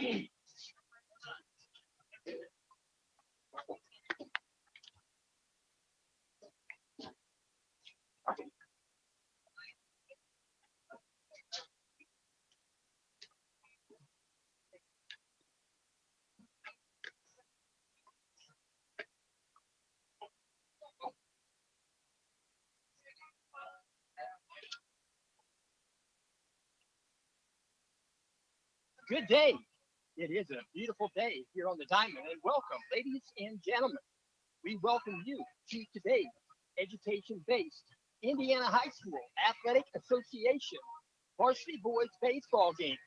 Good day. It is a beautiful day here on the Diamond, and welcome, ladies and gentlemen. We welcome you to today's education-based Indiana High School Athletic Association varsity boys baseball game.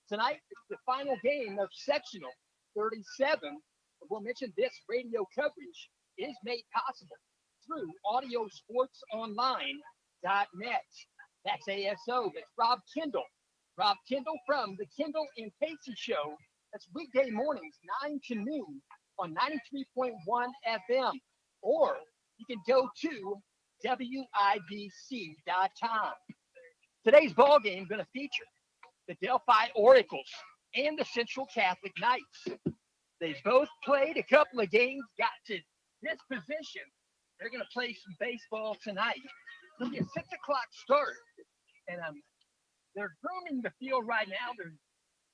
Tonight, it's the final game of sectional 37. We'll mention this radio coverage is made possible through audiosportsonline.net. That's ASO. That's Rob Kendall. Rob Kendall from the Kendall and Casey Show. That's weekday mornings, 9 to noon on 93.1 FM. Or you can go to WIBC.com. Today's ball game is going to feature the Delphi Oracles and the Central Catholic Knights. They both played a couple of games, got to this position. They're going to play some baseball tonight. It'll be a 6 o'clock start. And they're grooming the field right now. They're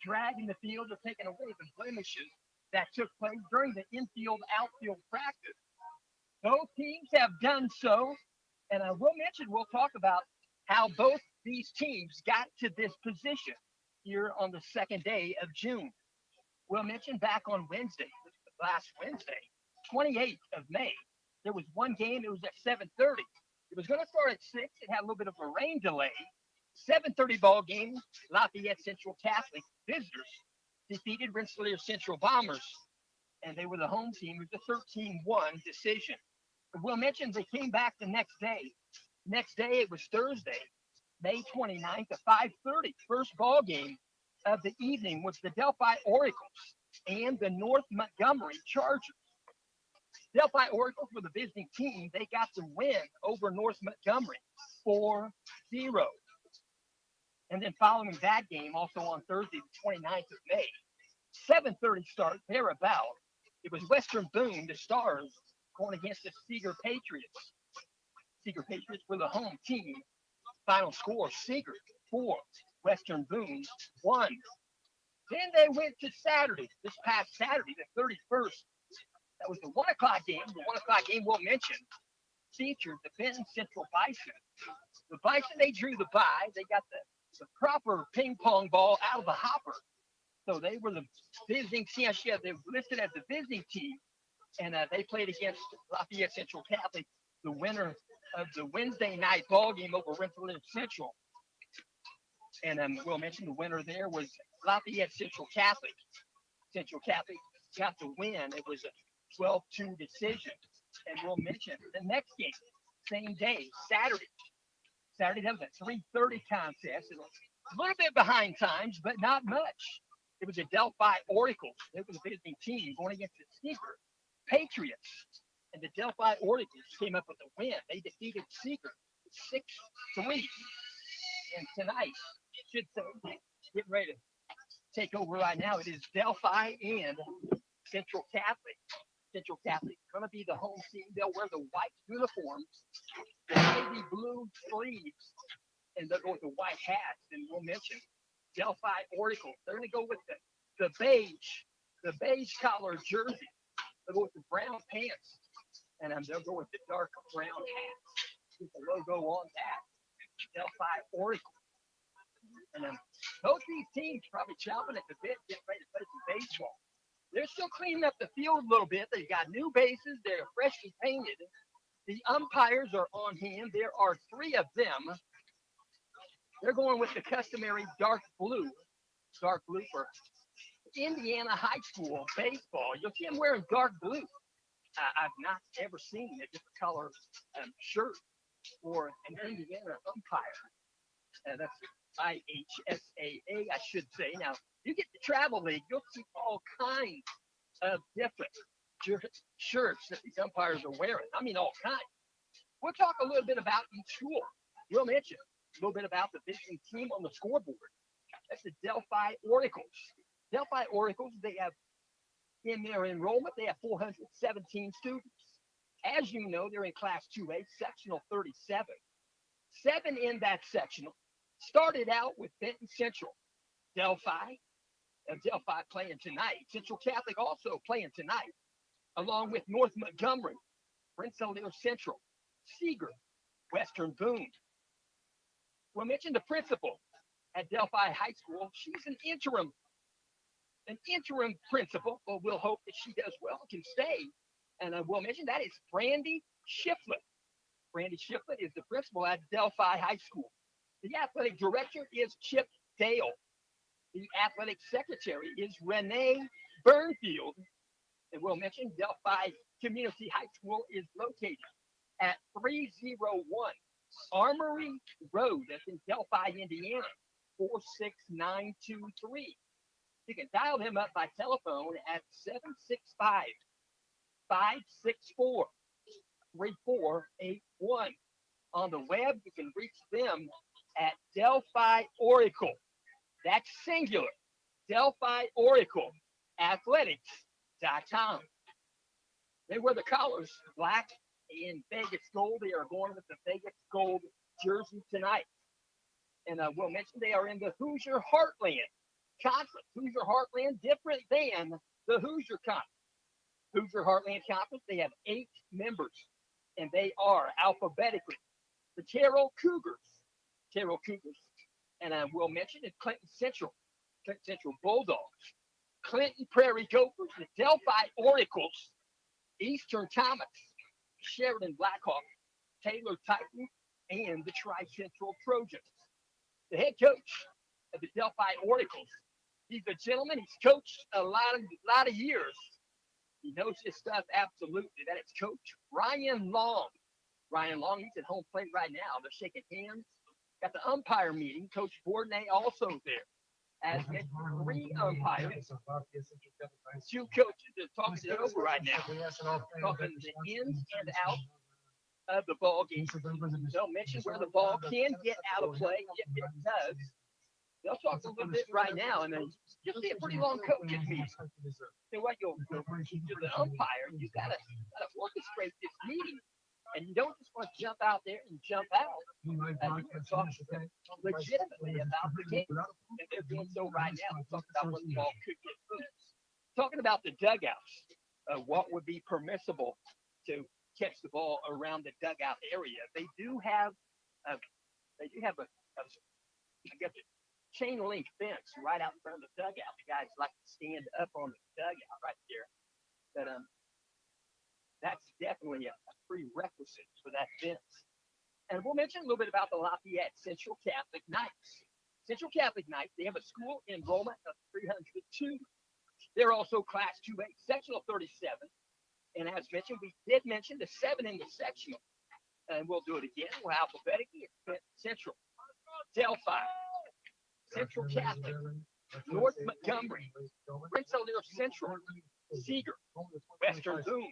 dragging the field. They're taking away the blemishes that took place during the infield outfield practice. Both teams have done so. And I will mention, we'll talk about how both these teams got to this position here on the second day of June. We'll mention back on Wednesday, last Wednesday, 28th of May, there was one game. It was at 7:30. It was going to start at 6. It had a little bit of a rain delay. 7:30 ball game, Lafayette Central Catholic visitors defeated Rensselaer Central Bombers, and they were the home team. It was a 13-1 decision. We'll mention they came back the next day. Next day, it was Thursday, May 29th at 5:30. First ball game of the evening was the Delphi Oracles and the North Montgomery Chargers. Delphi Oracles were the visiting team. They got the win over North Montgomery 4-0. And then following that game, also on Thursday, the 29th of May, 7:30 start, thereabout. It was Western Boone, the Stars, going against the Seeger Patriots. Seeger Patriots were the home team. Final score, Seeger 4, Western Boone 1. Then they went to Saturday, this past Saturday, the 31st. That was the 1 o'clock game. The 1 o'clock game we'll mention featured the Benton Central Bison. The Bison, they drew the bye. They got the proper ping pong ball out of the hopper. So they were the visiting team. They were listed as the visiting team. And they played against Lafayette Central Catholic, the winner of the Wednesday night ball game over Rensselaer Central. And we'll mention the winner there was Lafayette Central Catholic. Central Catholic got the win. It was a 12-2 decision. And we'll mention the next game, same day, Saturday. Saturday, that was a 3:30 contest. It was a little bit behind times, but not much. It was a Delphi Oracles. It was a visiting team going against the Seeger Patriots. And the Delphi Oracles came up with a win. They defeated Seeger 6-3. And tonight, should say, getting ready to take over right now. It is Delphi and Central Catholic. Central Catholic is going to be the home team. They'll wear the white uniforms, the navy blue sleeves, and they'll go with the white hats. And we'll mention Delphi Oracles. They're going to go with the beige collar jersey. They'll go with the brown pants, and they'll go with the dark brown hats with the logo on that. Delphi Oracles. And both these teams probably chomping at the bit, getting ready to play some baseball. They're still cleaning up the field a little bit. They've got new bases. They're freshly painted. The umpires are on hand. There are 3 of them. They're going with the customary dark blue for Indiana High School baseball. You'll see them wearing dark blue. I've not ever seen a different color shirt for an Indiana umpire. That's IHSAA, I should say. Now, you get the Travel League, you'll see all kinds of different shirts that these umpires are wearing. I mean, all kinds. We'll talk a little bit about each school. We'll mention a little bit about the visiting team on the scoreboard. That's the Delphi Oracles. Delphi Oracles, they have in their enrollment, they have 417 students. As you know, they're in Class 2A, Sectional 37. 7 in that sectional started out with Benton Central, Delphi, Delphi playing tonight. Central Catholic also playing tonight, along with North Montgomery, Rensselaer Central, Seeger, Western Boone. We'll mention the principal at Delphi High School. She's an interim principal, but we'll hope that she does well and can stay. And we'll mention that is Brandy Shiflett. Brandy Shiflett is the principal at Delphi High School. The athletic director is Chip Dale. The athletic secretary is Renee Burnfield. And we'll mention Delphi Community High School is located at 301 Armory Road. That's in Delphi, Indiana, 46923. You can dial them up by telephone at 765 564 3481. On the web, you can reach them at Delphi Oracle. That's singular. Delphi Oracle Athletics.com. They wear the collars black and Vegas gold. They are going with the Vegas gold jersey tonight. And we'll mention they are in the Hoosier Heartland Conference. Hoosier Heartland, different than the Hoosier Conference. Hoosier Heartland Conference, they have 8 members, and they are alphabetically the Carroll Cougars. And we'll mention the Clinton Central Bulldogs, Clinton Prairie Gophers, the Delphi Oracles, Eastern Thomas, Sheridan Blackhawk, Taylor Titan, and the Tri-Central Trojans. The head coach of the Delphi Oracles, he's a gentleman. He's coached a lot of years. He knows his stuff absolutely. That is Coach Ryan Long. Ryan Long, he's at home plate right now. They're shaking hands. Got the umpire meeting. Coach Bourdonnais also there. As 3 umpires, 2 coaches are talking it over right now. Talking the ins and outs of the ball game. They'll mention where the ball can get out of play if it does. They'll talk a little bit right now, and then you'll see a pretty long coaches meeting. So what you'll do to the umpire, you gotta orchestrate this meeting, and you don't just want to jump out there and jump out. You want to talk legitimately about the game, and they're doing so right now. We're talking about when the ball could get loose. Talking about the dugouts, what would be permissible to catch the ball around the dugout area. They do have a chain link fence right out in front of the dugout. The guys like to stand up on the dugout right there. But that's definitely a prerequisite for that fence. And we'll mention a little bit about the Lafayette Central Catholic Knights. Central Catholic Knights, they have a school enrollment of 302. They're also Class 2A, Sectional 37. And as mentioned, we did mention the 7 in the sectional. And we'll do it again. We're alphabetically. It's Central, Delphi, Central Catholic, North Montgomery, Rensselaer Central, Seeger, Western Boone.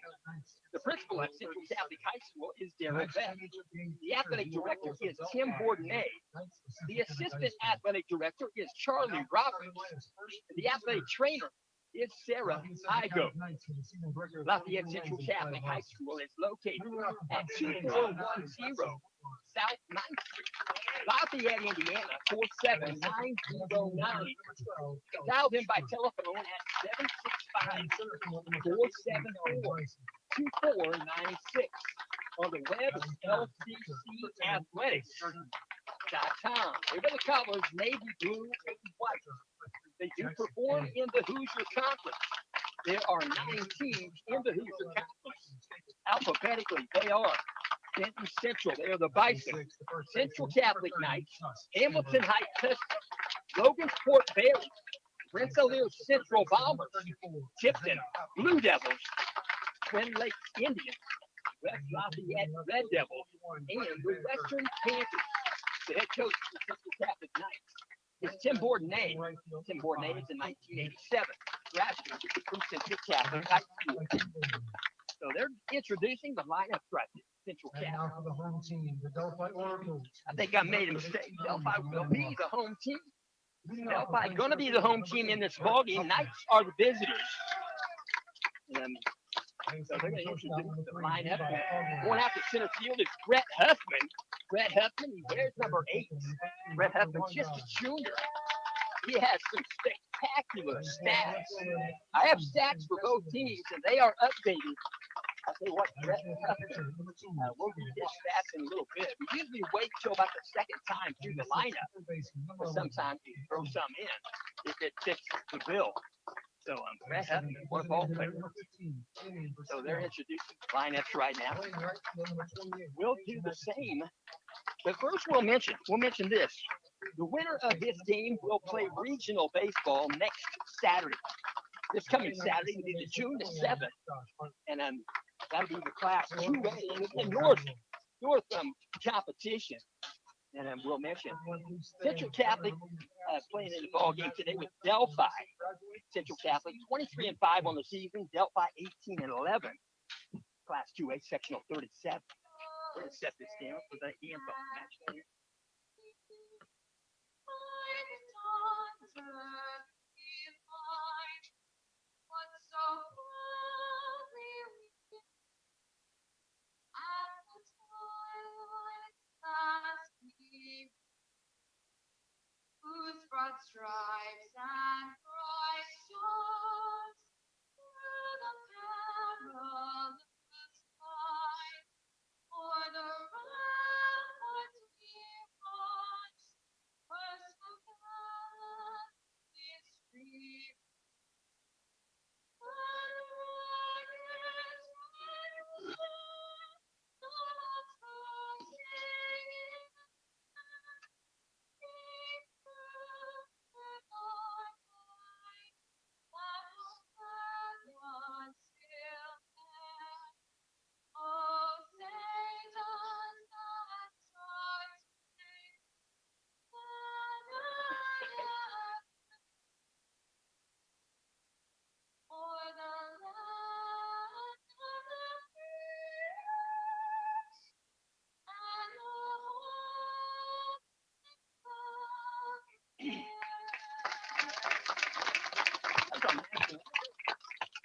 The principal at Central Catholic High School is Darren Beck. The athletic director is Tim Bourdonnais. The assistant athletic director is Charlie Roberts. The athletic trainer is Sarah Igo. Lafayette Central Catholic High School is located at 2410 South 9th Street, Lafayette, Indiana, 47909. Dial them by telephone at 765-474-2496. On the web, LCCathletics.com. They're the colors, navy blue and white. They do perform in the Hoosier Conference. There are 9 teams in the Hoosier Conference. Alphabetically, they are Benton Central, they are the Bison, Central Catholic Knights, Hamilton Heights Pistons, Logansport Bears, Rensselaer Central Bombers, Tipton Blue Devils, Twin Lakes Indians, West Lafayette Red Devils, and the Western Panthers. The head coach of the Central Catholic Knights is Tim Bourdonnais. Tim Bourdonnais is in 1987, graduated from Central Catholic High School. So they're introducing the lineup right there. Central Catholic. The home team, the Delphi Oracles. I think I made a mistake. Delphi will be the home team. Delphi going to be the home team in this ballgame. Knights are the visitors. So they're going to introduce the lineup. Going out to center field is Brett Huffman. Brett Huffman, he wears number 8. Brett Huffman's just a junior. He has some spectacular stats. I have stats for both teams, and they are updated. I'll tell you what, Brett Huffman, we'll get his stats in a little bit. We usually wait till about the second time through the lineup, but sometimes we throw some in if it fits the bill. So Brett Huffman, one ball player. So they're introducing the lineups right now. We'll do the same. But first we'll mention this. The winner of this game will play regional baseball next Saturday. This coming Saturday will be the June the 7th. And that'll be the Class 2A in North competition. And we'll mention Central Catholic playing in the ball game today with Delphi. Central Catholic 23-5 on the season. Delphi 18-11. Class 2A sectional 37. We're gonna set this down for the anthem match. Whose broad stripes and bright stars through the perilous fight, for the ramparts we watch, first the gallantly stream, and rockets red the strong singing.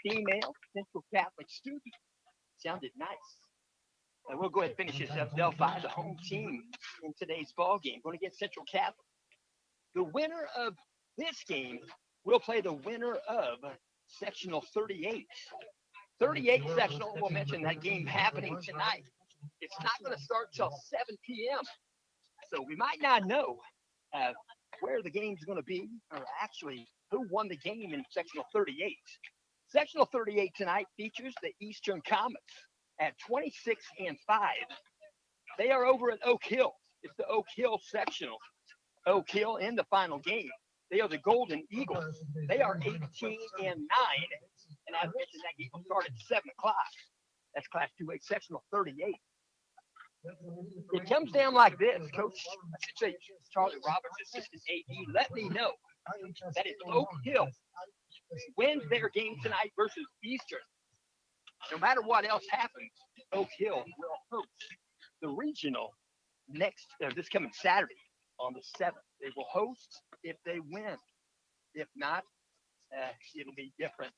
Female Central Catholic student. Sounded nice. We'll go ahead and finish this up. Delphi, the home team in today's ball game, going against Central Catholic. The winner of this game will play the winner of sectional 38. 38 sectional, we'll mention that game happening tonight. It's not going to start till 7 p.m. So we might not know where the game's going to be, or actually who won the game in sectional 38. Sectional 38 tonight features the Eastern Comets at 26-5. They are over at Oak Hill. It's the Oak Hill sectional. Oak Hill in the final game. They are the Golden Eagles. They are 18-9. And I mentioned that game will start at 7 o'clock. That's Class 2A sectional 38. It comes down like this. Coach, I should say Charlie Roberts, assistant AD, let me know that if Oak Hill wins their game tonight versus Eastern, no matter what else happens, Oak Hill will host the regional this coming Saturday on the 7th. They will host if they win. If not, it'll be different.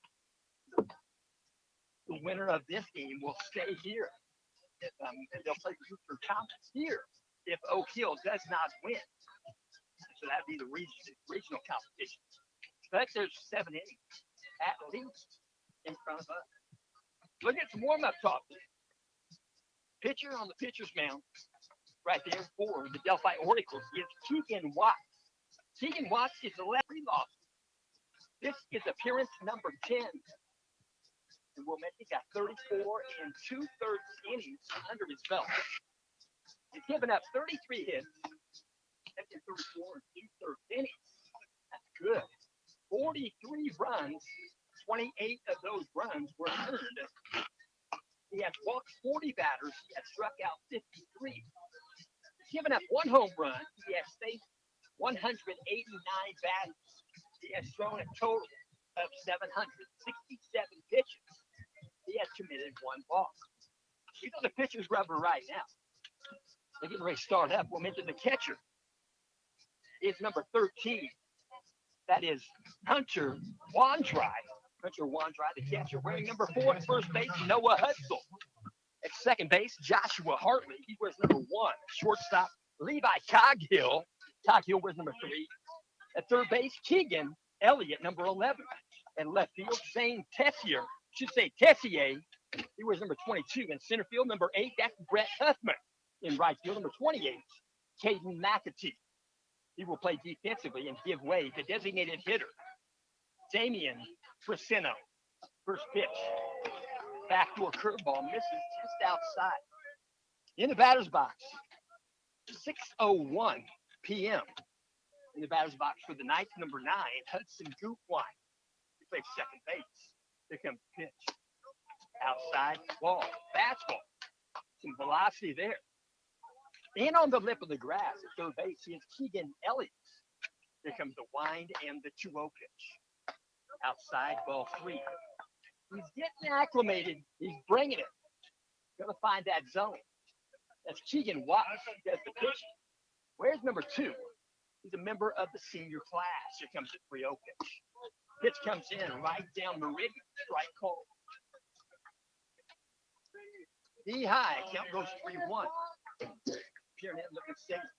The winner of this game will stay here. They'll play the Eastern Comets here if Oak Hill does not win. So that'd be the regional competition. But there's 7 innings at least in front of us. Look at some warm-up talk. Pitcher on the pitcher's mound right there for the Delphi Oracles is Keegan Watts. Keegan Watts is the left loss. This is appearance number 10. And we'll mention he got 34 and 2/3 innings under his belt. He's given up 33 hits, 34 and 2/3 innings. That's good. 43 runs, 28 of those runs were earned. He has walked 40 batters. He has struck out 53. He's given up 1 home run. He has faced 189 batters. He has thrown a total of 767 pitches. He has committed 1 walk. He's on the pitcher's rubber right now. They're getting ready to start up. We'll mention the catcher is number 13. That is Hunter Wandry. Hunter Wandry, the catcher, wearing number 4 at first base, Noah Hutzel. At second base, Joshua Hartley. He wears number 1. Shortstop, Levi Coghill. Coghill wears number 3. At third base, Keegan Elliott, number 11. And left field, Zane Tessier. Should say Tessier. He wears number 22. In center field, number 8, that's Brett Huffman. In right field, number 28, Caden McAtee. He will play defensively and give way to designated hitter, Damian Frisino. First pitch. Backdoor curveball misses just outside. In the batter's box, 6:01 p.m. In the batter's box for the Knights, number 9, Hudson Gutwine. He plays second base. Here comes the pitch. Outside ball. Fastball. Some velocity there. In on the lip of the grass at third base is Keegan Elliott. Here comes the wind and the 2-0 pitch. Outside ball 3. He's getting acclimated. He's bringing it. Gonna find that zone. That's Keegan Watts. That's the pitch. Where's number 2? He's a member of the senior class. Here comes the 3-0 pitch. Pitch comes in right down meridian. Strike call. Knee high. Count goes 3-1. Peering in, looking safe.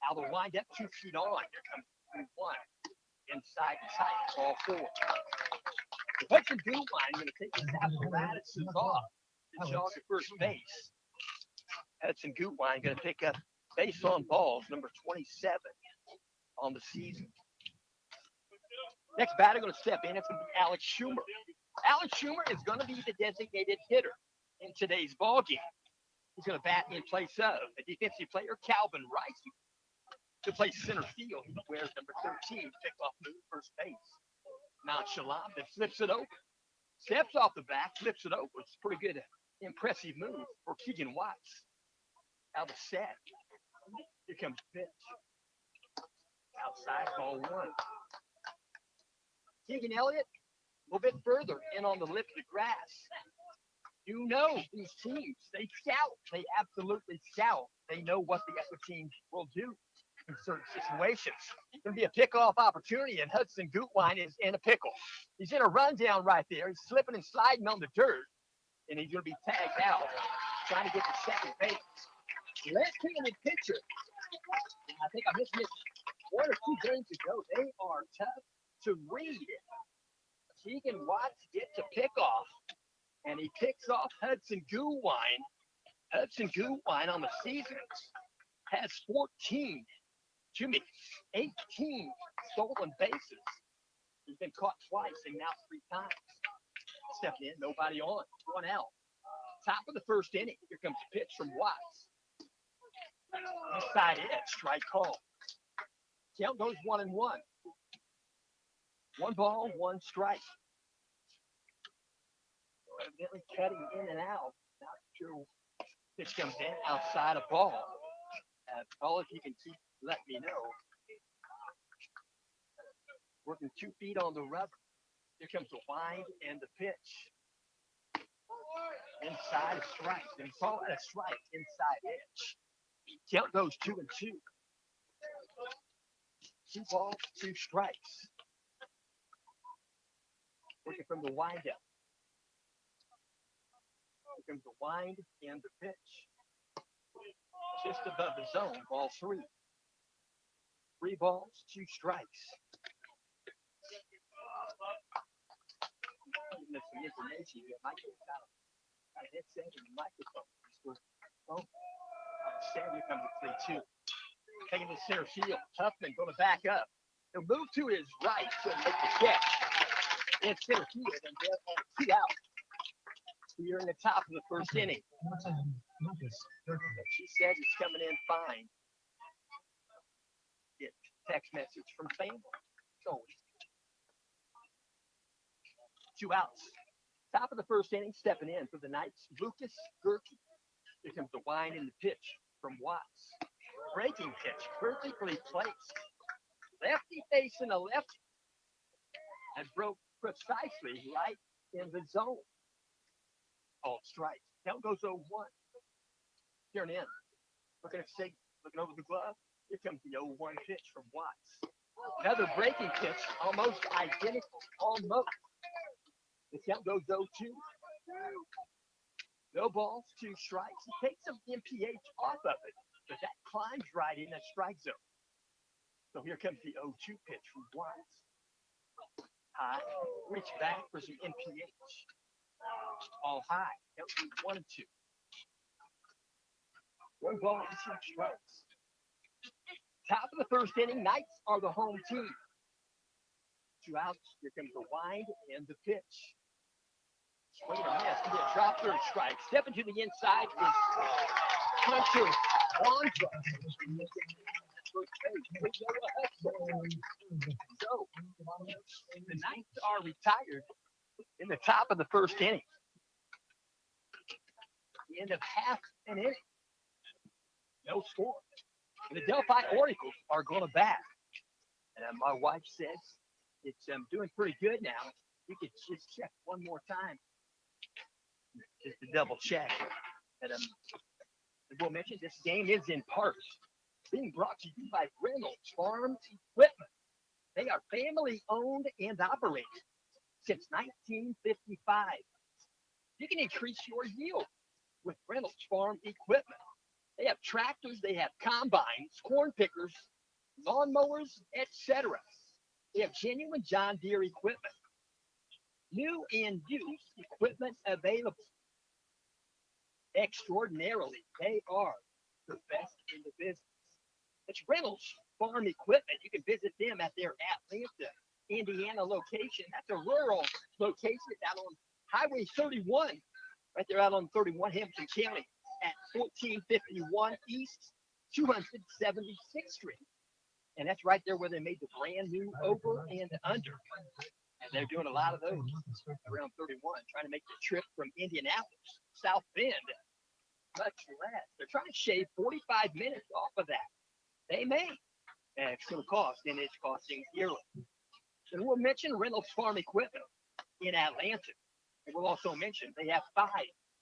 Now the wind up 2 feet on. Here comes 3-1. Inside the tight. Ball 4. The Hudson Gutwine going to take his apparatuses off to jog at first base. Hudson Gutwine going to pick up base on balls, number 27 on the season. Next batter going to step in. It's going to be Alex Schumer. Alex Schumer is going to be the designated hitter in today's ball game. He's going to bat in place of a defensive player, Calvin Rice. To play center field, he wears number 13, pickoff move, first base. Nonchalant, then flips it over. Steps off the back, flips it over. It's a pretty good, impressive move for Keegan Watts. Out of the set. Here comes the pitch. Outside, ball 1. Keegan Elliott, a little bit further in on the lip of the grass. You know these teams, they scout. They absolutely scout. They know what the other team will do in certain situations. It's going to be a pickoff opportunity, and Hudson Gutwine is in a pickle. He's in a rundown right there. He's slipping and sliding on the dirt, and he's going to be tagged out, trying to get to second base. Left-handed pitcher. I think I missed it 1 or 2 games ago. They are tough to read. Keegan Watts gets a pickoff, and he picks off Hudson Gutwine. Hudson Gutwine on the season has 18 stolen bases. He's been caught twice and now 3 times. Stepping in, nobody on, 1 out. Top of the first inning. Here comes the pitch from Watts. Inside edge, strike call. Count goes 1-1. 1 ball, 1 strike. So evidently cutting in and out. Not sure. Pitch comes in outside a ball. All if you can keep let me know. Working 2 feet on the rubber. Here comes the wind and the pitch. Inside a strike. Then call it a strike. Inside edge. Count goes 2-2. 2 balls, 2 strikes. Working from the wind up. Here comes the wind and the pitch. Just above the zone, ball 3. 3 balls, 2 strikes. There's some information here. Might get out of a headset and a microphone. Oh, stand here comes the 3-2. Taking the center field. Huffman going to back up. He'll move to his right to make the catch. In center field, and they'll have 2 out. Here in the top of the first inning. She said it's coming in fine. Get text message from family. So 2 outs. Top of the first inning, stepping in for the Knights, Lucas Gerke. Here comes the wind and the pitch from Watts. Breaking pitch, perfectly placed. Lefty facing a lefty. And broke precisely right in the zone. All strikes. Count goes 0-1. Turn in. Looking at Sig, looking over the glove. Here comes the 0-1 pitch from Watts. Another breaking pitch, almost identical. Almost. The count goes 0-2. No balls, 2 strikes. He takes some MPH off of it, but that climbs right in the strike zone. So here comes the 0-2 pitch from Watts. High, reach back for some MPH. All high. That would be 1-2. 1 ball, 2 strikes. Top of the first inning, Knights are the home team. 2 outs. Here comes the wind and the pitch. Swing and a miss. He did a drop, 3rd strike. Stepping to the inside is Hunter Wandra. So the Knights are retired in the top of the first inning. The end of half an inning. No score. And the Delphi Oracles are going to bat. And my wife says it's doing pretty good now. We could just check one more time. Just to double check. And we'll mention this game is in parts being brought to you by Reynolds Farm Equipment. They are family owned and operated since 1955. You can increase your yield with Reynolds Farm Equipment. They have tractors, they have combines, corn pickers, lawnmowers, etc. They have genuine John Deere equipment. New and used equipment available. Extraordinarily, they are the best in the business. It's Reynolds Farm Equipment. You can visit them at their Atlanta, Indiana location. That's a rural location. It's out on Highway 31, right there out on 31, Hampton County, at 1451 East 276th Street. And that's right there where they made the brand new over and under. And they're doing a lot of those around 31, trying to make the trip from Indianapolis, South Bend, much less. They're trying to shave 45 minutes off of that. They may. And it's going to cost, and it's costing dearly. And we'll mention Reynolds Farm Equipment in Atlanta. And we'll also mention they have 5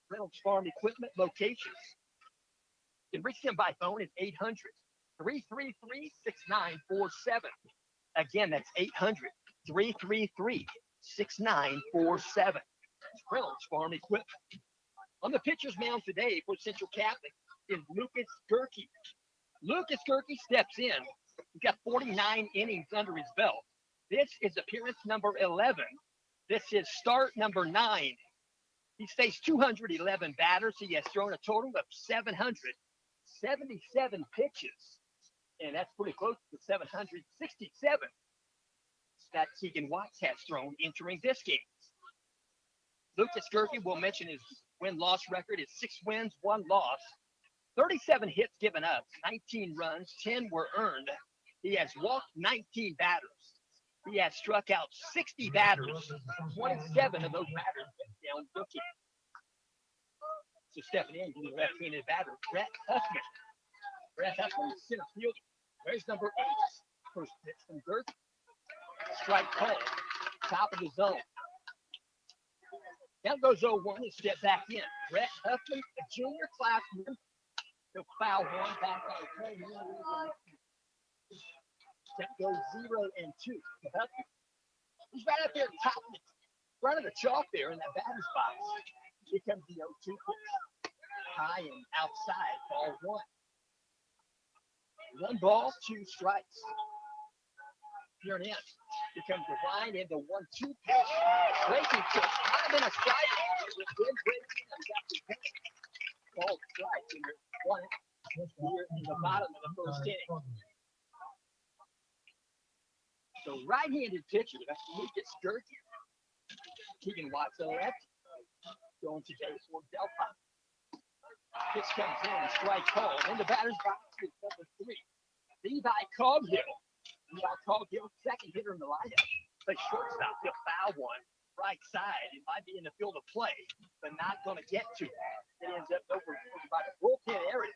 Reynolds Farm Equipment locations. You can reach them by phone at 800-333-6947. Again, that's 800-333-6947. Reynolds Farm Equipment. On the pitcher's mound today for Central Catholic is Lucas Gerke. Lucas Gerke steps in. He's got 49 innings under his belt. This is appearance number 11. This is start number 9. He's faced 211 batters. He has thrown a total of 777 pitches. And that's pretty close to 767 that Keegan Watts has thrown entering this game. Lucas Gerke, will mention his win-loss record is 6 wins, 1 loss. 37 hits given up, 19 runs, 10 were earned. He has walked 19 batters. He has struck out 60 batters. 27 of those batters went down looking. So stepping in, the left-handed batter, Brett Huffman. Brett Huffman, center fielder. There's number 8. First pitch from Gerke. Strike call. Top of the zone. Now goes 0-1 and step back in. Brett Huffman, a junior classman. He'll foul one back on the play. Step goes 0-2. Huffman. He's right up there at the top of the front of the chalk there in that batter's box. Here comes the 0-2 pitch. High and outside, ball 1. 1 ball, 2 strikes. Here and in. Here comes the line and the 1-2 pitch. Breaking pitch. Might have been a strike. With good breaking and got the pitch. Ball strike. And there's 1 here in the bottom of the first inning. So right-handed pitcher, that's Lucas Gerke. Keegan Watts on the left. Going today for Delphi. Pitch comes in, strike call. In the batter's box is number 3. Levi Coghill. Levi Coghill, second hitter in the lineup. Play shortstop. He'll foul one right side. It might be in the field of play, but not going to get to it. It ends up over by the bullpen area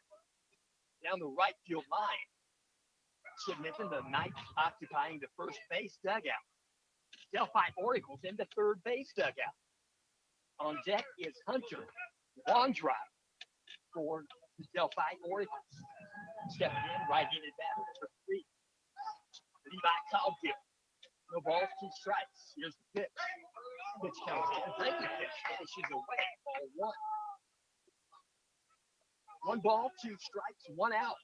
down the right field line. Should mention the Knights occupying the first base dugout. Delphi Oracles in the third base dugout. On deck is Hunter Wandra for the Delphi Oracles. Stepping in, right-handed batter number 3. The Levi Coggill. No balls, 2 strikes. Here's the pitch. Pitch comes in. Breaking pitch. Finishes away. Ball one. 1 ball, 2 strikes, 1 out.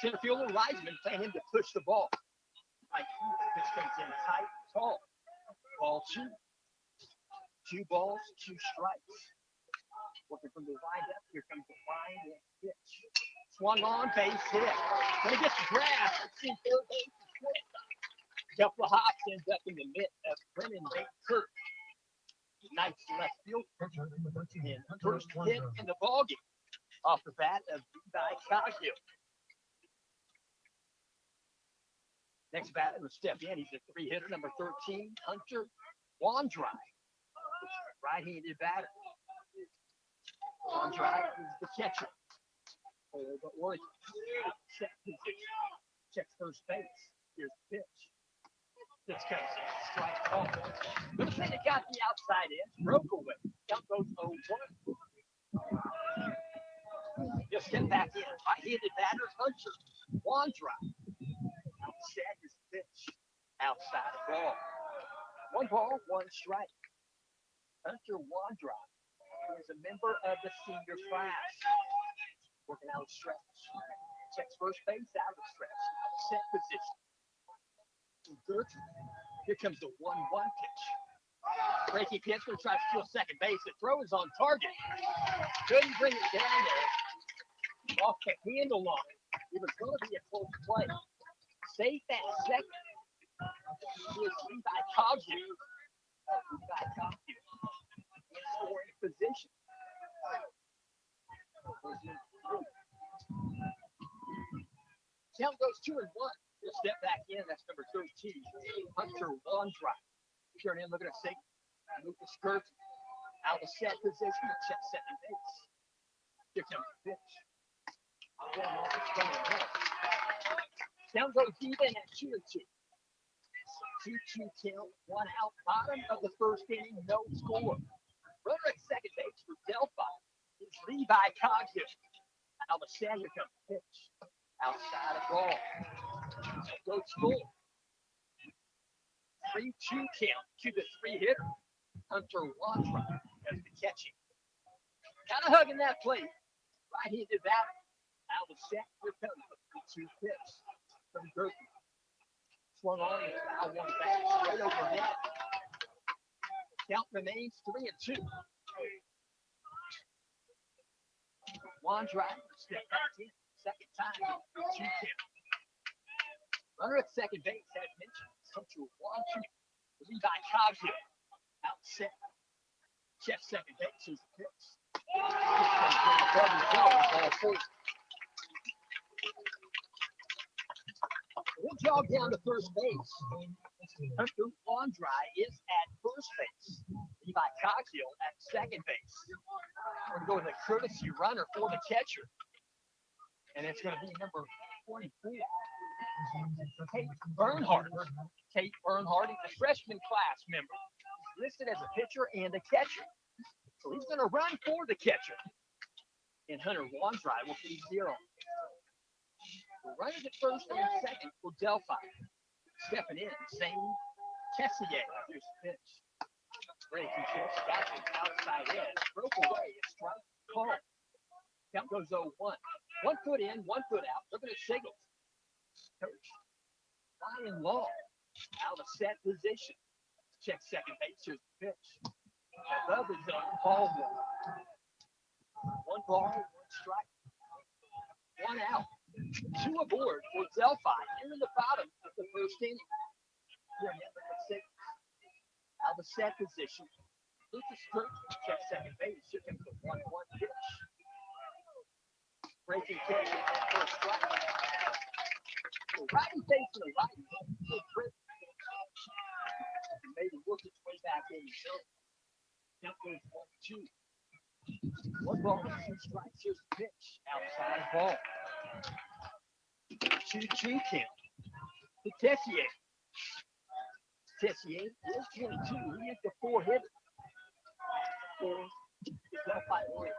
Center fielder Reisman playing him to push the ball. Right field. Pitch comes in tight, tall. Ball two. 2 balls, 2 strikes. Working from the windup. Here comes the wind and pitch. Swung on, base hit. Gonna get the grass. It's in third base. Couple of hops ends up in the mitt of Brennan Kurt. Nice left field. And first hit in the ballgame off the bat of Levi Coggill. Next batter will step in. He's a 3-hitter, number 13, Hunter Wandry. Right-handed batter. Wandry is the catcher. But Oregon. Set position. Checks first base. Here's the pitch. This comes in. Strike call. Gonna say they got the outside edge. Broke away. Count goes 0-1. Just get back in. Right-handed batter, Hunter Wandry. Set his pitch. Outside ball. 1 ball, 1 strike. Hunter Wandry is a member of the senior class. Working out a stretch. Checks first base out of stretch. Set position. Good. Here comes the 1-1 pitch. Breaking pitch, going to try to steal second base. The throw is on target. Couldn't bring it down there. Off the handle on it. It was going to be a close play. Safe at second. Here's Levi Coggill. Levi Coggill. In scoring position. Count goes 2-1. He'll step back in. That's number 13. Hunter Wandry. Turn in, look at a signal. Move the skirt out of set position. Check second base. Here comes the pitch. Count goes even at 2-2. 2-2 count. 1 out. Bottom of the first inning. No score. Runner at second base for Delphi is Levi Coggill. Out of set. Here comes the pitch. Outside of ball. Go score. 3-2 count to the 3-hitter. Hunter Wandry as the catching. Kind of hugging that plate. Right-handed batter. Out of set. Here comes the 3-2 pitch from Delphi. Swung on and foul one back. Straight over net. Count remains 3-2. Wandry step back in. Second time. 2 count. Runner at second base, as mentioned. Hunter Wandry. Levi Coggill. Out set. Check second base. Here's the pitch. Ball 4. We'll jog down to first base. Hunter Wandry is at first base. Levi Coggill at second base. We're going to go with a courtesy runner for the catcher. And it's going to be number 24. Kate Bernhardt. Kate Bernhardt is a freshman class member. He's listed as a pitcher and a catcher. So he's going to run for the catcher. And Hunter Wandry will be 0. The runners at first and second for Delphi. Stepping in, Zane Tessier. Here's the pitch. Breaking pitch, got it outside edge. Broke away, a strike call. Count goes 0-1. 1 foot in, 1 foot out. Look at the signals. Coach Ryan Law out of set position. Check second base. Here's the pitch. Above the zone, ball 1. 1 ball, 1 strike. 1 out. 2 aboard for Delphi. Here in the bottom of the first inning. Here number 6. Out of set position. Lucas Kirk, check second base. Here comes the 1-1 pitch. Breaking pitch, first strike. So righty face to the right. And maybe work its way back in the zone. Count goes 1-2. 1 ball, 2 strikes. Here's the pitch. Outside ball. 2-2 count. To Tessier. Tessier is 22. He is the 4-hitter. For the Delphi Oregon.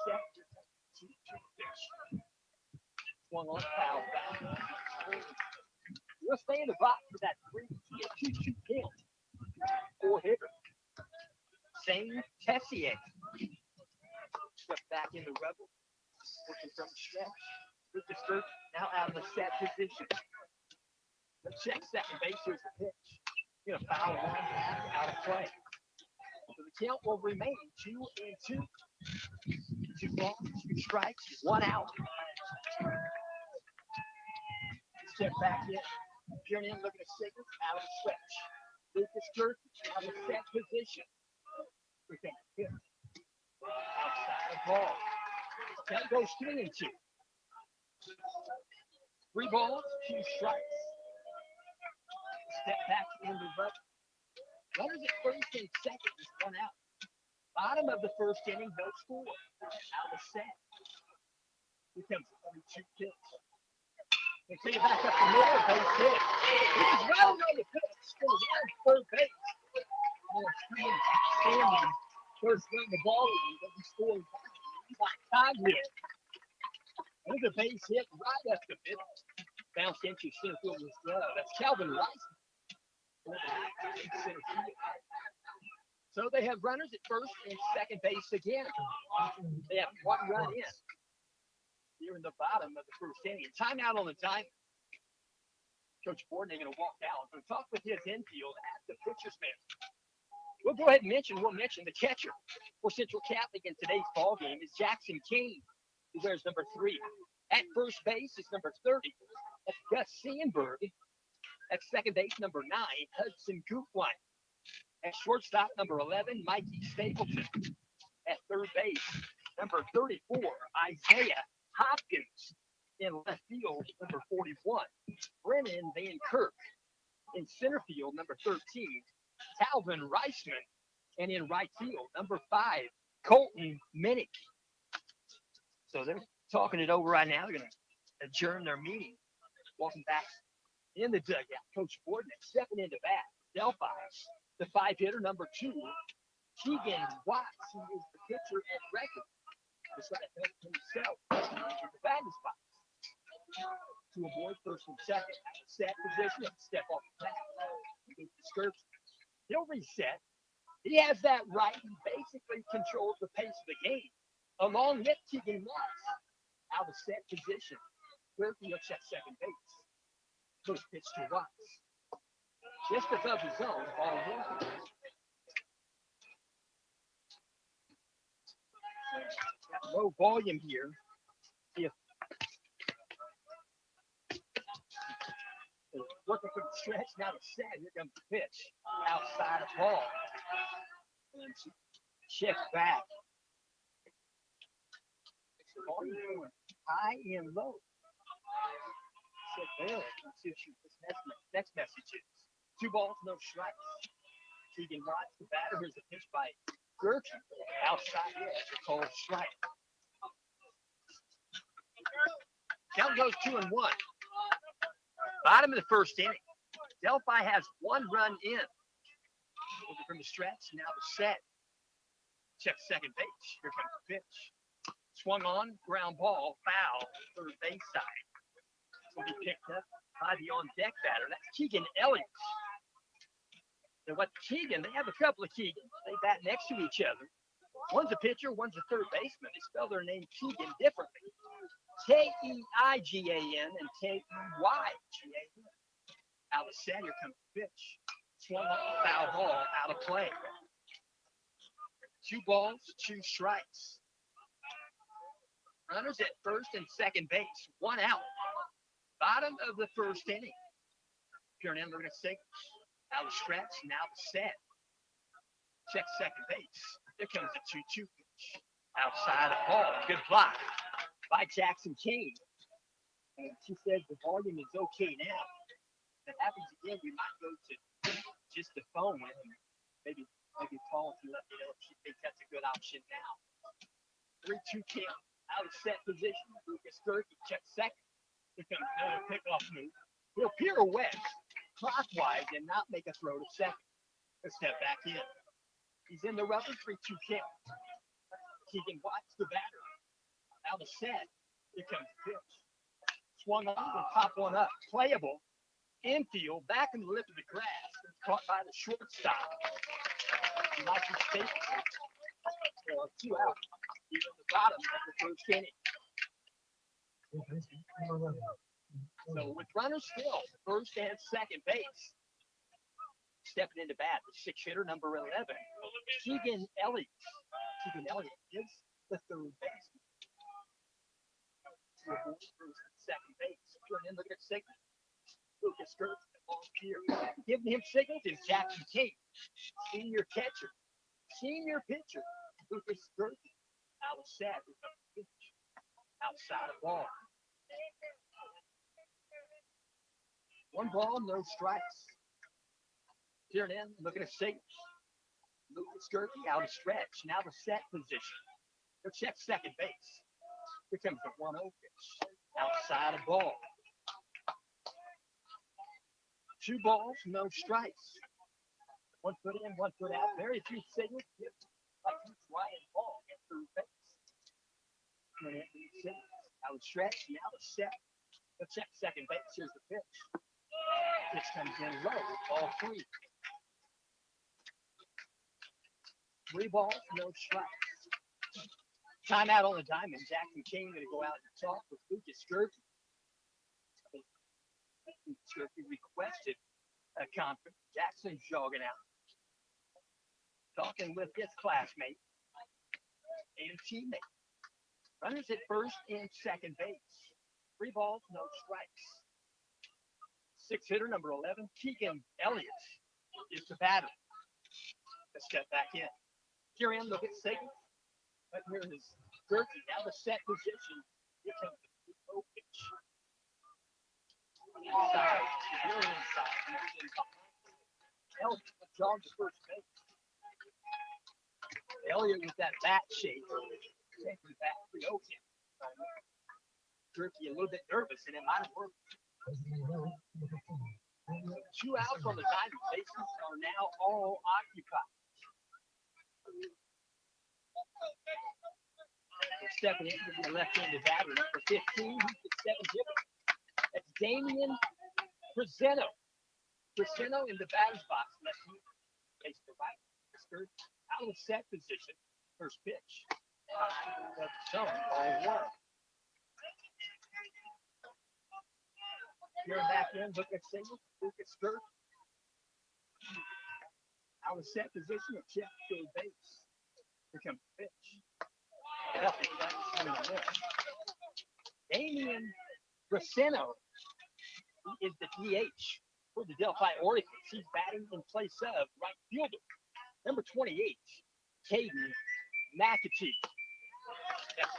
Set. 2-2 pitch. Swung on foul back. Just stay in the box for that 3-2 pin. 4-hitter. Same Tessier. Step back in the rebel. Working from the stretch. With the skirt now out of the set position. The check second base. Here's the pitch. Gonna foul one back out of play. So the count will remain 2-2. 2 balls, 2 strikes, 1 out. Step back in. Peering in, looking at Sigurd, out of the stretch. Lucas Turkey, out of set position. Outside of ball. Count goes 3-2. 3 balls, 2 strikes. Step back in the rubber. Runners at first and second is 1 out. Bottom of the first inning, no score. Out of set. Here comes the 3-2 pitch. They take it back up the middle, base hit. This is well on the pitch. Goes down third base. Standing. First run the ball, doesn't score. Time hit. There's a base hit right up the middle. Bounced into center fielder's glove. That's Calvin Rice. Center field. So they have runners at first and second base again. They have 1 run in. Here in the bottom of the first inning. Timeout on the time. Coach Borden going to walk out. Going to talk with his infield at the pitcher's bench. We'll go ahead and mention the catcher for Central Catholic in today's ball game is Jackson Kane, who wears number 3. At first base is number 30. That's Gus Sandberg. At second base, number 9, Hudson Gutwein. At shortstop, number 11, Mikey Stapleton. At third base, number 34, Isaiah Hopkins. In left field, number 41, Brennan Van Kirk. In center field, number 13, Calvin Reisman. And in right field, number 5, Colton Minnick. So they're talking it over right now. They're going to adjourn their meeting. Walking back in the dugout, Coach Borden stepping into bat. Delphi, the 5-hitter, number 2, Keegan Watts, who is the pitcher at record. Decided to help himself in the batting spot. To avoid first and second. Set position and step off the bat. He'll reset. He has that right. He basically controls the pace of the game. Along with Keegan Watts. Out of set position. Murphy looks at second base. First pitch to Watts. Just above the zone. Ball 1. Low volume here. See if working from the stretch, now the set. Here comes the pitch. Outside of ball. And check back. Volume going high and low. Check there. Let's see what this next message is. 2 balls, no strikes. Keegan Watts, the batter. Here's a pitch by Gertrude. Outside edge. A cold strike. Count goes 2-1. Bottom of the first inning. Delphi has 1 run in. Looking from the stretch, now the set. Check second base. Here comes the pitch. Swung on, ground ball, foul, third base side. Will be picked up by the on-deck batter. That's Keegan Elliott. And what Keegan, they have a couple of Keegans. They bat next to each other. One's a pitcher, one's a third baseman. They spell their name Keegan differently. Keigan and Keygan. Out of set, here comes the pitch. Swung on, foul ball, out of play. 2 balls, 2 strikes. Runners at first and second base. 1 out. Bottom of the first inning. Peering in, looking at Sigurd. Out of stretch, now the set. Check second base. Here comes the 2-2 pitch. Outside of ball. Good block by Jackson Kane. And she says the volume is okay now. If it happens again, we might go to just the phone and maybe call to let me know if she thinks that's a good option now. 3-2 count. Out of set position. Lucas Turkey checks second. Here comes another pickoff move. He'll pirouette clockwise and not make a throw to second. He'll step back in. He's in the rubber. 3-2 count. Keegan Watts, the batter. Out of set. Here comes the pitch. Swung on and pop one up. Playable. Infield, back in the lip of the grass, caught by the shortstop. Mikey State, 2 out. He's at the bottom of the first inning. So with runners still, first and second base, stepping into bat, the 6-hitter, number 11, Keegan Elliott. Keegan Elliott is the third baseman. First and second base. Turn in, look at signal. Lucas Gertz, the ball here. Giving him signals is Jackson King, senior catcher, senior pitcher. Lucas Gertz, out of set, outside of ball. 1 ball, no strikes. Turn in, looking at signals. Lucas Gertz out of stretch. Now the set position. He'll check second base. Here comes the 1-0 pitch. Outside of ball. 2 balls, no strikes. 1 foot in, 1 foot out. Very few signals. Like Ryan Ball get through base. Out of stretch. Now the set. He'll check second base. Here's the pitch. Pitch comes in low. Ball 3. 3 balls, no strikes. Timeout on the diamond. Jackson King going to go out and talk with Lucas Gertz. He requested a conference. Jackson's jogging out, talking with his classmate and teammate. Runners at first and second base. 3 balls, no strikes. 6-hitter, number 11, Keegan Elliott is the batter. Let's step back in. Here in, look at signal. But here is Gertz. Now the set position. Here comes the low pitch. Inside. Very inside. Elliott jogs to first base. Elliott with that bat shape. Taking back 3-0 him. Gertz a little bit nervous, and it might have worked. 2 outs on the diamond. Bases are now all occupied. Stepping in to the left-handed batter, number 15, he's the 7th hitter. That's Damian Preseno. Preseno in the batter's box. Left-handed. Face to right. Out of set position. First pitch. Ball 1. Here back in, look at single. Lucas Gertz. Out of set position, a check third base. Here comes the pitch. Damian Preseno is the DH for the Delphi Orioles. He's batting in place of right fielder. Number 28, Caden McAtee. That's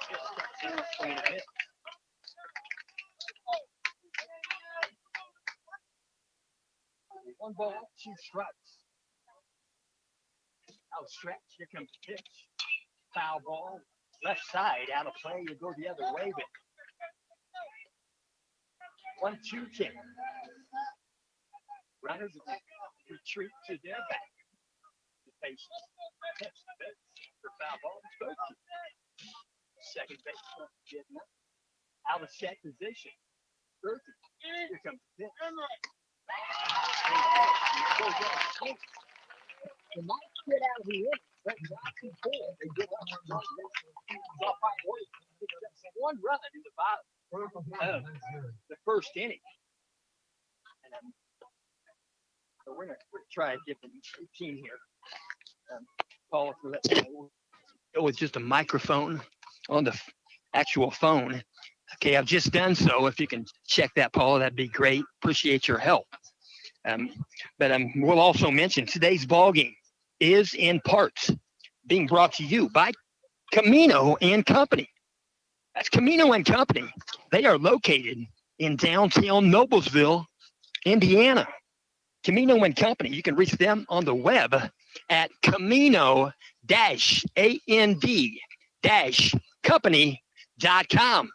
1 ball, 2 strikes. Out stretch. Here comes the pitch. Foul ball. Left side. Out of play. You go the other way with 1-2 kick. Runners retreat to their back. The face. Catch the base. For foul ball. Second base. Out of set position. Here comes the pitch. The Knights get out of the inning, but Johnson pulled. They get up. 1 run in the bottom of the first inning. And so we're going to try a different team here. Paul, for that, go with just a microphone on the actual phone. Okay, I've just done so. If you can check that, Paul, that'd be great. Appreciate your help. But we'll also mention today's ball game is in parts being brought to you by Camino and Company. That's Camino and Company. They are located in downtown Noblesville, Indiana. Camino and Company. You can reach them on the web at camino-and-company.com.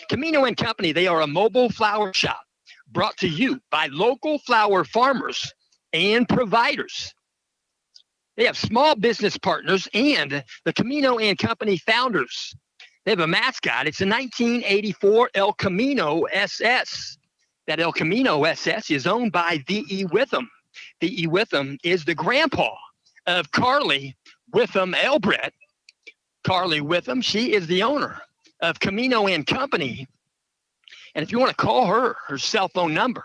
Camino and Company, they are a mobile flower shop brought to you by local flower farmers and providers. They have small business partners and the Camino and Company founders. They have a mascot. It's a 1984 El Camino SS. That El Camino SS is owned by V.E. Witham. V.E. Witham is the grandpa of Carly Witham Elbrett. Carly Witham, she is the owner of Camino and Company. And if you want to call her, her cell phone number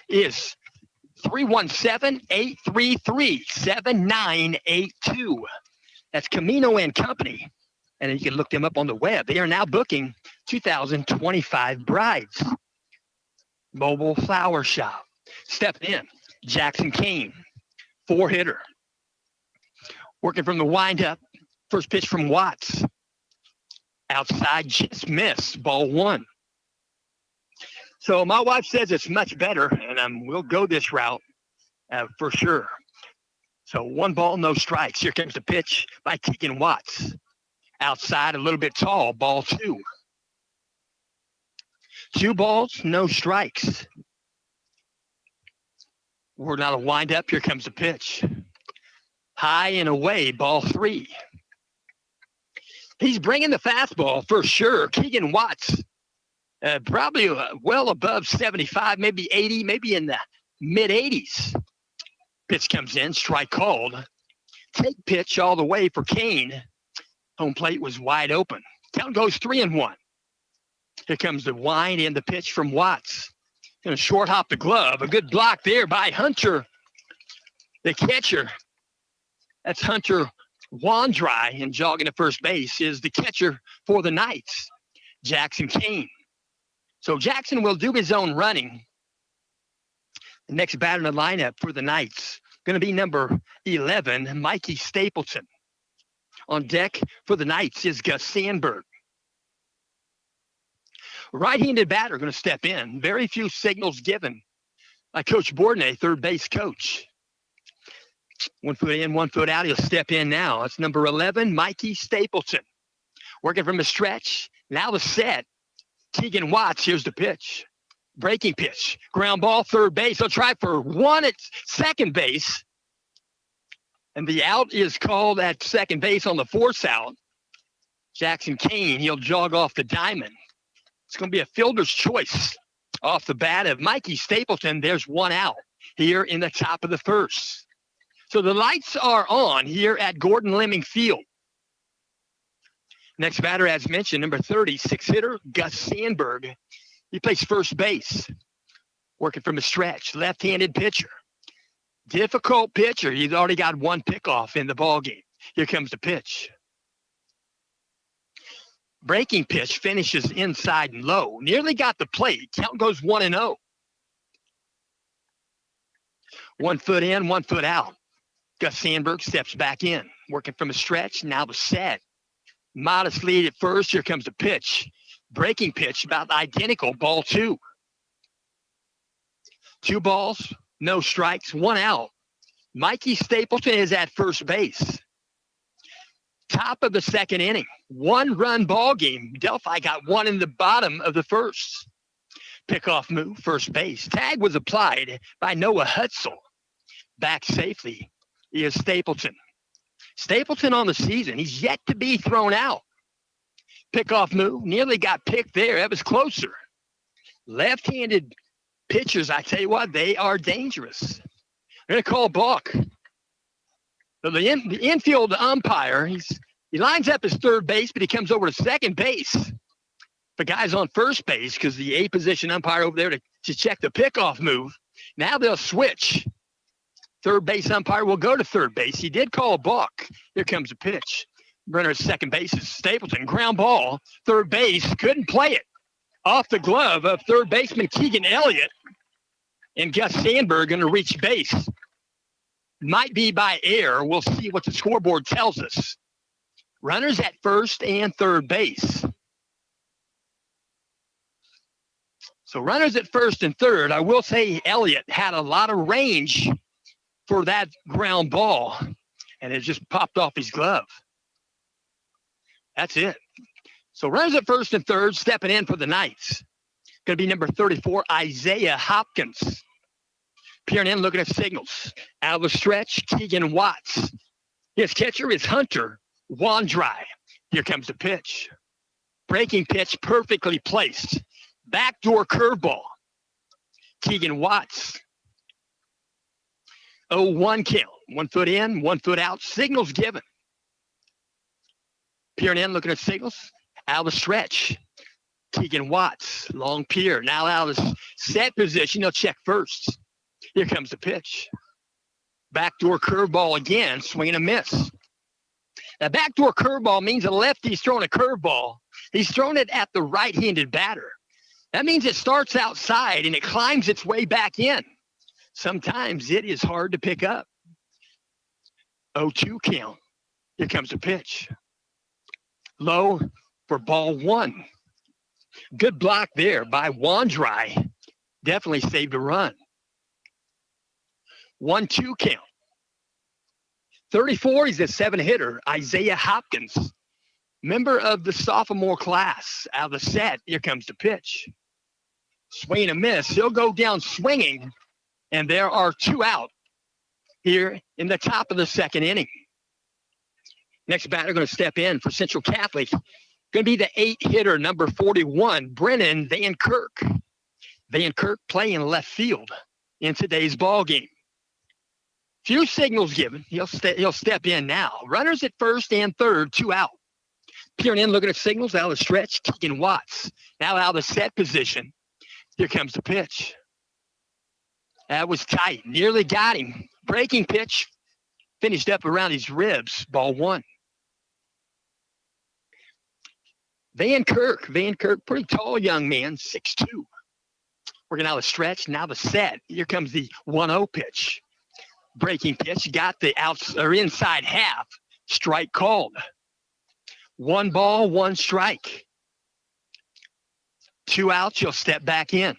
is 317-833-7982. That's Camino and Company. And you can look them up on the web. They are now booking 2025 brides. Mobile flower shop. Step in. Jackson Kane, 4-hitter. Working from the windup. First pitch from Watts. Outside, just missed. Ball 1. So my wife says it's much better, and we'll go this route for sure. So 1 ball, no strikes. Here comes the pitch by Keegan Watts. Outside, a little bit tall. Ball 2. 2 balls, no strikes. We're now to wind up. Here comes the pitch. High and away. Ball 3. He's bringing the fastball for sure. Keegan Watts. Probably well above 75, maybe 80, maybe in the mid-80s. Pitch comes in, strike called. Take pitch all the way for Kane. Home plate was wide open. Count goes 3-1. Here comes the wind and the pitch from Watts. Going to short hop the glove. A good block there by Hunter, the catcher. That's Hunter Wandry, and jogging to first base is the catcher for the Knights, Jackson Kane. So Jackson will do his own running. The next batter in the lineup for the Knights going to be number 11, Mikey Stapleton. On deck for the Knights is Gus Sandberg. Right-handed batter going to step in. Very few signals given by Coach Bourdonnais, third base coach. 1 foot in, 1 foot out. He'll step in now. It's number 11, Mikey Stapleton. Working from the stretch. Now the set. Keegan Watts, here's the pitch. Breaking pitch. Ground ball, third base. He'll try for 1 at second base. And the out is called at second base on the force out. Jackson Kane, he'll jog off the diamond. It's going to be a fielder's choice off the bat of Mikey Stapleton. There's 1 out here in the top of the first. So the lights are on here at Gordon Lemming Field. Next batter, as mentioned, number 30, 6-hitter, Gus Sandberg. He plays first base, working from a stretch, left-handed pitcher. Difficult pitcher. He's already got 1 pickoff in the ballgame. Here comes the pitch. Breaking pitch finishes inside and low. Nearly got the plate. Count goes 1-0. 1 foot in, 1 foot out. Gus Sandberg steps back in, working from a stretch. Now the set. Modest lead at first. Here comes the pitch. Breaking pitch, about identical. Ball 2. 2 balls, no strikes, 1 out. Mikey Stapleton is at first base. Top of the second inning. 1-run ball game. Delphi got 1 in the bottom of the first. Pickoff move, first base. Tag was applied by Noah Hutzel. Back safely is Stapleton. Stapleton on the season. He's yet to be thrown out. Pickoff move. Nearly got picked there. That was closer. Left-handed pitchers, I tell you what, they are dangerous. They're going to call balk. So the infield umpire, he lines up his third base, but he comes over to second base. The guy's on first base because the A position umpire over there to check the pickoff move. Now they'll switch. Third base umpire will go to third base. He did call a balk. Here comes a pitch. Runner at second base is Stapleton. Ground ball. Third base. Couldn't play it. Off the glove of third baseman Keegan Elliott. And Gus Sandberg going to reach base. Might be by air. We'll see what the scoreboard tells us. Runners at first and third base. So runners at first and third. I will say Elliott had a lot of range for that ground ball, and it just popped off his glove. That's it. So runners at first and third, stepping in for the Knights. Going to be number 34, Isaiah Hopkins. Peering in, looking at signals. Out of the stretch, Keegan Watts. His catcher is Hunter Wandry. Here comes the pitch. Breaking pitch, perfectly placed. Backdoor curveball. Keegan Watts. 0-1 count. 1 foot in, 1 foot out. Signals given. Peering in, looking at signals. Out of the stretch. Keegan Watts. Long pier. Now out of the set position. He'll check first. Here comes the pitch. Backdoor curveball again. Swing and a miss. Now, backdoor curveball means a lefty's throwing a curveball. He's throwing it at the right-handed batter. That means it starts outside and it climbs its way back in. Sometimes it is hard to pick up. 0-2 count. Here comes the pitch. Low for ball 1. Good block there by Wandry. Definitely saved a run. 1-2 count. 34, he's a 7-hitter, Isaiah Hopkins. Member of the sophomore class. Out of the set, here comes the pitch. Swing and a miss. He'll go down swinging, and there are 2 out here in the top of the 2nd inning. Next batter going to step in for Central Catholic. Going to be the 8-hitter, number 41, Brennan Van Kirk. Van Kirk playing left field in today's ball game. Few signals given. He'll step in now. Runners at first and third, 2 out. Peering in, looking at signals, out of the stretch, Keegan Watts. Now out of the set position. Here comes the pitch. That was tight. Nearly got him. Breaking pitch. Finished up around his ribs. Ball 1. Van Kirk, pretty tall young man, 6'2". Working out of the stretch, now the set. Here comes the 1-0 pitch. Breaking pitch, got the inside half. Strike called. 1 ball, 1 strike. 2 outs, you'll step back in.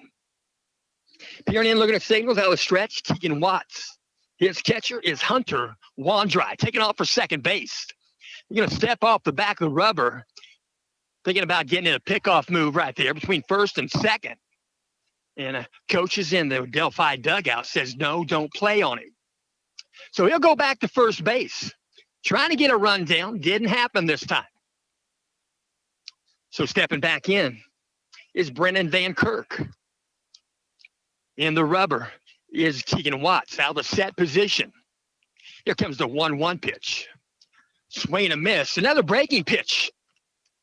Peering in, looking at signals, out of the stretch, Keegan Watts. His catcher is Hunter Wandry, taking off for second base. You're going to step off the back of the rubber, thinking about getting in a pickoff move right there between first and second. And coaches in the Delphi dugout says, no, don't play on him. So he'll go back to first base, trying to get a run down. Didn't happen this time. So stepping back in is Brennan Van Kirk. In the rubber is Keegan Watts out of the set position. Here comes the 1-1 pitch. Swing and a miss. Another breaking pitch.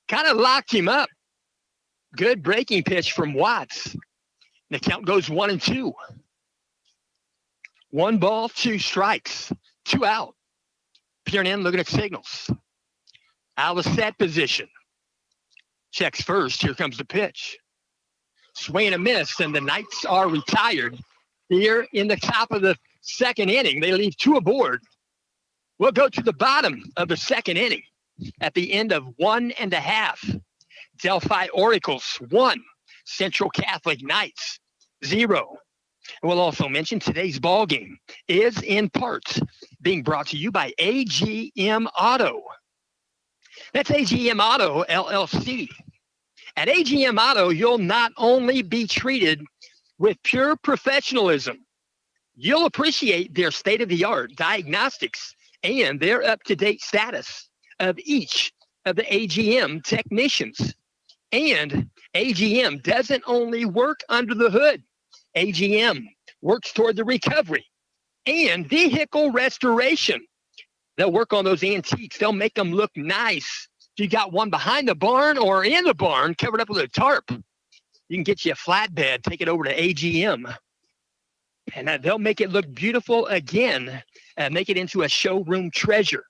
Kind of locked him up. Good breaking pitch from Watts. The count goes 1-2. 1 ball, 2 strikes. 2 out. Peering in, looking at signals. Out of the set position. Checks first. Here comes the pitch. Swing and a miss, and the Knights are retired here in the top of the 2nd inning. They leave 2 aboard. We'll go to the bottom of the 2nd inning at the end of 1.5. Delphi Oracles 1, Central Catholic Knights 0. We'll also mention today's ball game is in part being brought to you by AGM Auto. That's AGM Auto, LLC. At AGM Auto, you'll not only be treated with pure professionalism, you'll appreciate their state-of-the-art diagnostics and their up-to-date status of each of the AGM technicians. And AGM doesn't only work under the hood. AGM works toward the recovery and vehicle restoration. They'll work on those antiques. They'll make them look nice. If you got one behind the barn or in the barn covered up with a tarp, you can get you a flatbed, take it over to AGM, and they'll make it look beautiful again and make it into a showroom treasure,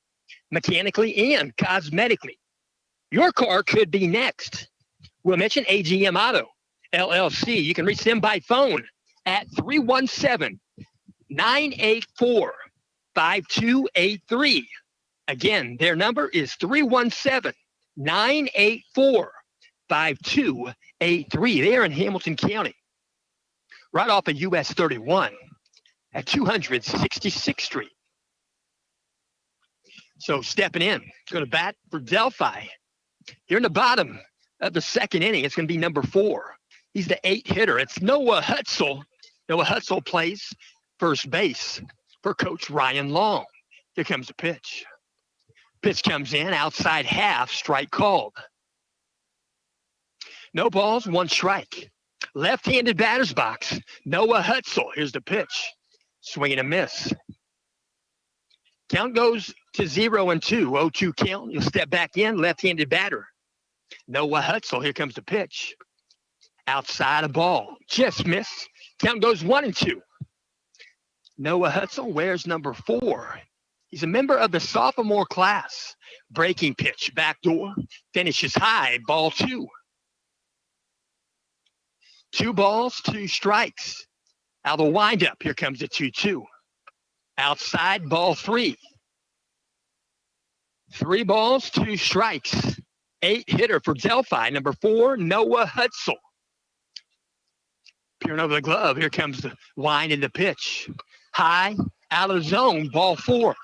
mechanically and cosmetically. Your car could be next. We'll mention AGM Auto, LLC. You can reach them by phone at 317-984-5283. Again, their number is 317-984-5283. They are in Hamilton County, right off of US 31 at 266th Street. So stepping in, going to bat for Delphi. Here in the bottom of the 2nd inning, it's going to be number 4. He's the 8-hitter. It's Noah Hutzel. Noah Hutzel plays first base for Coach Ryan Long. Here comes the pitch. Pitch comes in, outside half, strike called. No balls, 1 strike. Left-handed batter's box. Noah Hutzel. Here's the pitch. Swing and a miss. Count goes to 0-2. 0-2 count. You'll step back in. Left-handed batter. Noah Hutzel. Here comes the pitch. Outside a ball. Just missed. Count goes 1-2. Noah Hutzel wears number 4. He's a member of the sophomore class. Breaking pitch. Backdoor. Finishes high. Ball 2. 2 balls, 2 strikes. Out of the windup. Here comes the 2-2. Outside, ball 3. 3 balls, 2 strikes. 8 hitter for Delphi. Number 4, Noah Hutzel. Peering over the glove. Here comes the wind in the pitch. High, out of zone, ball 4.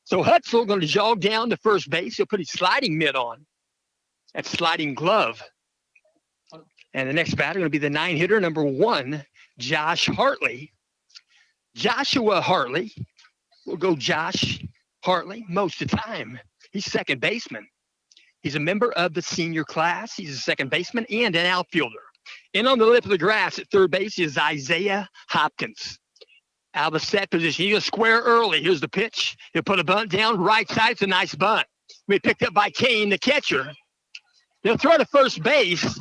So Hutzel going to jog down to first base. He'll put his sliding mitt on. That sliding glove. And the next batter going to be the 9 hitter, number 1, Josh Hartley. Joshua Hartley. We'll go Josh Hartley most of the time. He's second baseman. He's a member of the senior class. He's a second baseman and an outfielder. In on the lip of the grass at third base is Isaiah Hopkins. Out of the set position. He's going to square early. Here's the pitch. He'll put a bunt down. Right side. It's a nice bunt. We picked up by Kane, the catcher. They'll throw to first base.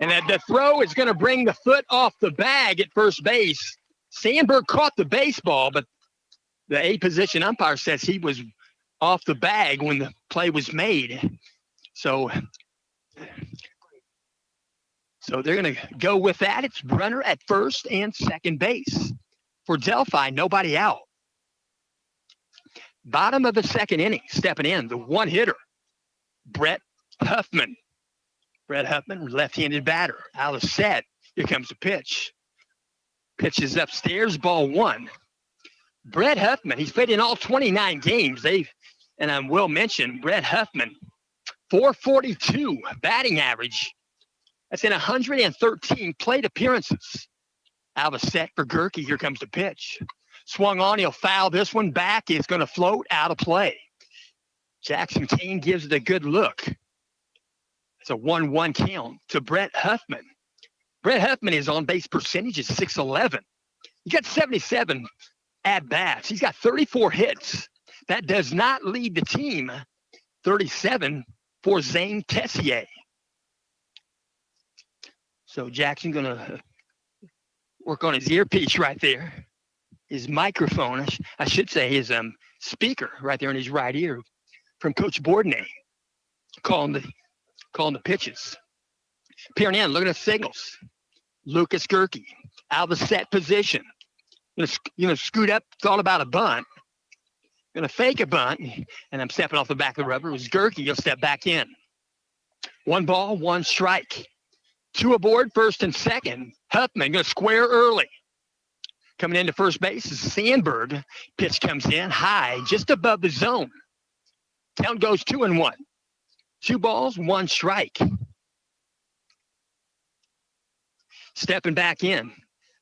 And the throw is going to bring the foot off the bag at first base. Sandberg caught the baseball, but the A position umpire says he was off the bag when the play was made. So they're going to go with that. It's runner at first and second base. For Delphi, nobody out. Bottom of the second inning, stepping in, the 1 hitter, Brett Huffman. Brett Huffman, left-handed batter. Out of set. Here comes the pitch. Pitch is upstairs, ball 1. Brett Huffman, he's played in all 29 games. And I will mention, Brett Huffman, 442 batting average. That's in 113 plate appearances. Out of set for Gerke. Here comes the pitch. Swung on, he'll foul this one back. It's going to float out of play. Jackson Kane gives it a good look. It's a 1-1 count to Brett Huffman. Brett Huffman is on base percentage is .611. He got 77 at-bats. He's got 34 hits. That does not lead the team. 37 for Zane Tessier. So Jackson going to work on his earpiece right there. His microphone, I should say his speaker right there in his right ear from Coach Bourdonnais. Calling the pitches. Peering in, looking at the signals. Lucas Gerke, out of the set position. Gonna scoot up, thought about a bunt. Gonna fake a bunt, and I'm stepping off the back of the rubber. It was Gerke, he'll step back in. 1 ball, 1 strike. 2 aboard, first and second. Huffman gonna square early. Coming into first base is Sandberg. Pitch comes in high, just above the zone. Count goes 2-1. 2 balls, 1 strike. Stepping back in,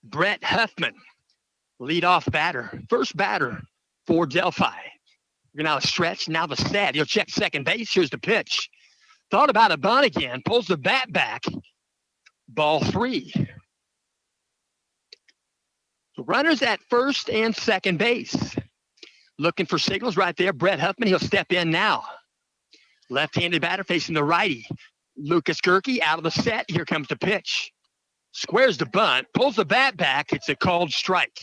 Brett Huffman, leadoff batter, first batter for Delphi. We're now a stretch, now the set. He'll check second base. Here's the pitch. Thought about a bunt again, pulls the bat back. Ball 3. So runners at first and second base. Looking for signals right there. Brett Huffman, he'll step in now. Left-handed batter facing the righty. Lucas Gerke out of the set. Here comes the pitch. Squares the bunt, pulls the bat back. It's a called strike.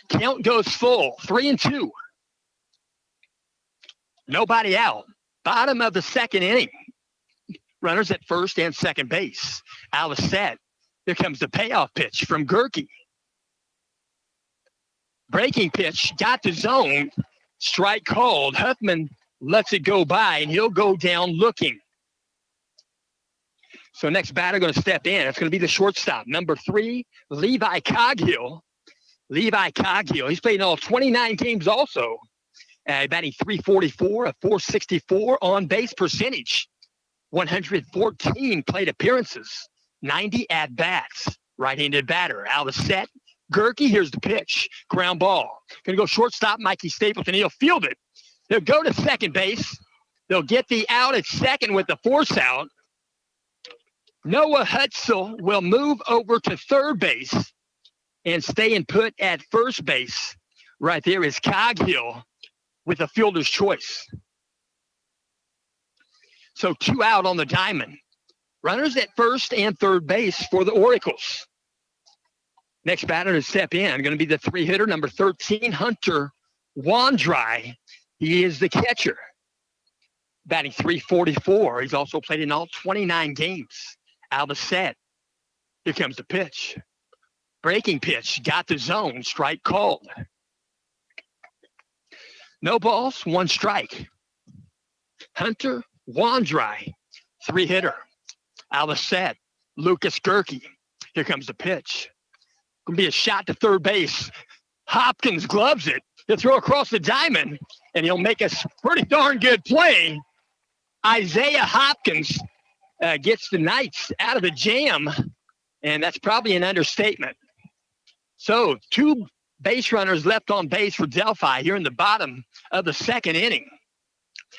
Count goes full, 3-2. Nobody out. Bottom of the second inning. Runners at first and second base. Out of set. Here comes the payoff pitch from Gerke. Breaking pitch, got the zone. Strike called. Huffman lets it go by, and he'll go down looking. So next batter going to step in. It's going to be the shortstop, number 3, Levi Coghill. Levi Coghill. He's played in all 29 games also. Batting .344, a .464 on base percentage. 114 plate appearances. 90 at-bats. Right-handed batter. Out of the set. Gerke, here's the pitch. Ground ball. Going to go shortstop, Mikey Stapleton. He'll field it. They'll go to second base. They'll get the out at second with the force out. Noah Hutzel will move over to third base and staying put at first base. Right there is Coghill with a fielder's choice. So 2 out on the diamond. Runners at first and third base for the Orioles. Next batter to step in, going to be the 3-hitter, number 13, Hunter Wandry. He is the catcher. Batting .344. He's also played in all 29 games. Out of the set. Here comes the pitch. Breaking pitch. Got the zone. Strike called. No balls, 1 strike. Hunter Wandry, 3-hitter. Out of the set. Lucas Gerke. Here comes the pitch. Going to be a shot to third base. Hopkins gloves it. He'll throw across the diamond, and he'll make a pretty darn good play. Isaiah Hopkins gets the Knights out of the jam, and that's probably an understatement. So 2 base runners left on base for Delphi here in the bottom of the 2nd inning.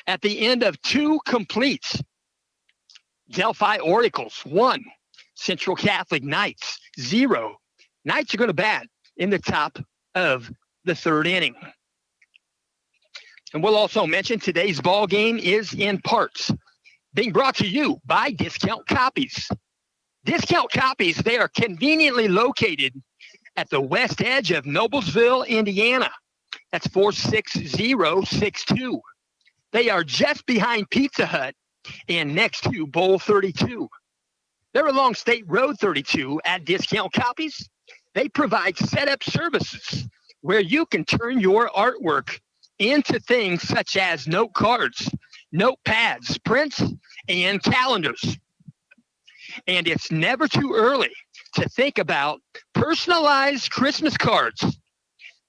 At the end of 2 completes, Delphi Orioles 1, Central Catholic Knights 0. Knights are going to bat in the top of the 3rd inning. And we'll also mention today's ball game is in parts being brought to you by Discount Copies. Discount Copies, they are conveniently located at the west edge of Noblesville, Indiana. That's 46062. They are just behind Pizza Hut and next to Bowl 32. They're along State Road 32 at Discount Copies. They provide setup services where you can turn your artwork into things such as note cards, notepads, prints, and calendars. And it's never too early to think about personalized Christmas cards.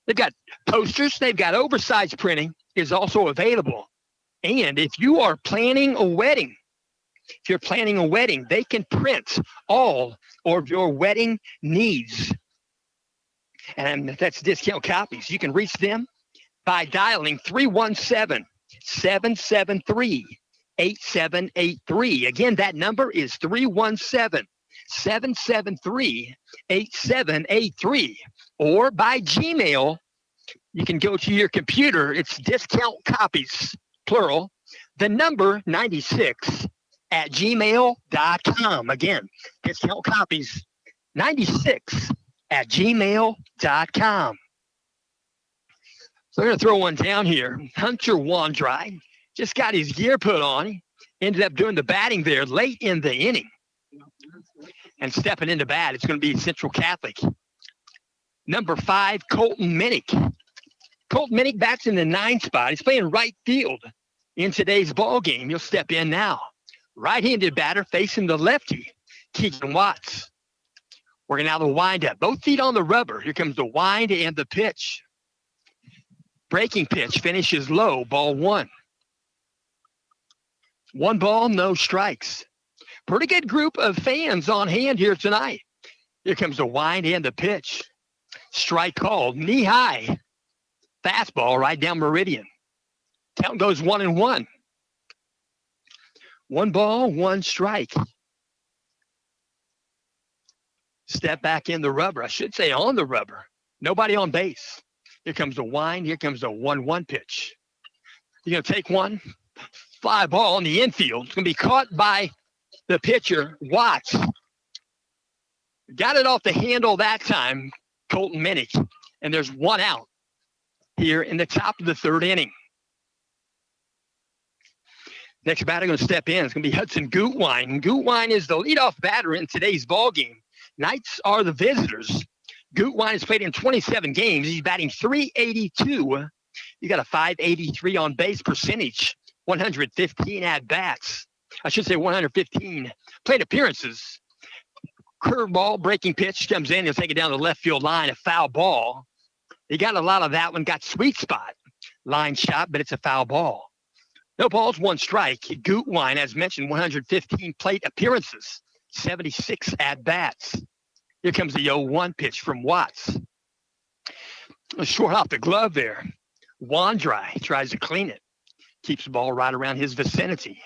They've got posters, they've got oversized printing is also available. And if you are planning a wedding, they can print all of your wedding needs. And that's Discount Copies. You can reach them by dialing 317-773-8783. Again, that number is 317-773-8783. Or by Gmail, you can go to your computer. It's Discount Copies, plural, the number 96 at gmail.com. Again, Discount Copies 96 at gmail.com. So we're going to throw one down here. Hunter Wandry just got his gear put on. He ended up doing the batting there late in the inning. And stepping into bat, it's going to be Central Catholic. Number 5, Colton Minnick. Colton Minnick bats in the 9 spot. He's playing right field in today's ball game. He'll step in now. Right-handed batter facing the lefty, Keegan Watts. Working out the windup. Both feet on the rubber. Here comes the wind and the pitch. Breaking pitch finishes low, ball 1. 1 ball, no strikes. Pretty good group of fans on hand here tonight. Here comes the wind and the pitch. Strike called, knee high. Fastball right down meridian. Count goes 1-1. 1 ball, 1 strike. Step back in the rubber. I should say on the rubber. Nobody on base. Here comes the wind. Here comes the 1-1 pitch. You're going to take one. Fly ball in the infield. It's going to be caught by the pitcher, Watts. Got it off the handle that time, Colton Minnick. And there's 1 out here in the top of the 3rd inning. Next batter going to step in. It's going to be Hudson Gutwein. Gutwein is the leadoff batter in today's ball game. Knights are the visitors. Gutwein has played in 27 games. He's batting .382. He's got a .583 on base percentage, 115 at-bats. I should say 115 plate appearances. Curveball, breaking pitch comes in. He'll take it down the left field line, a foul ball. He got a lot of that one, got sweet spot. Line shot, but it's a foul ball. No balls, 1 strike. Gutwein, as mentioned, 115 plate appearances, 76 at-bats. Here comes the 0-1 pitch from Watts. Short off the glove there. Wandry tries to clean it. Keeps the ball right around his vicinity.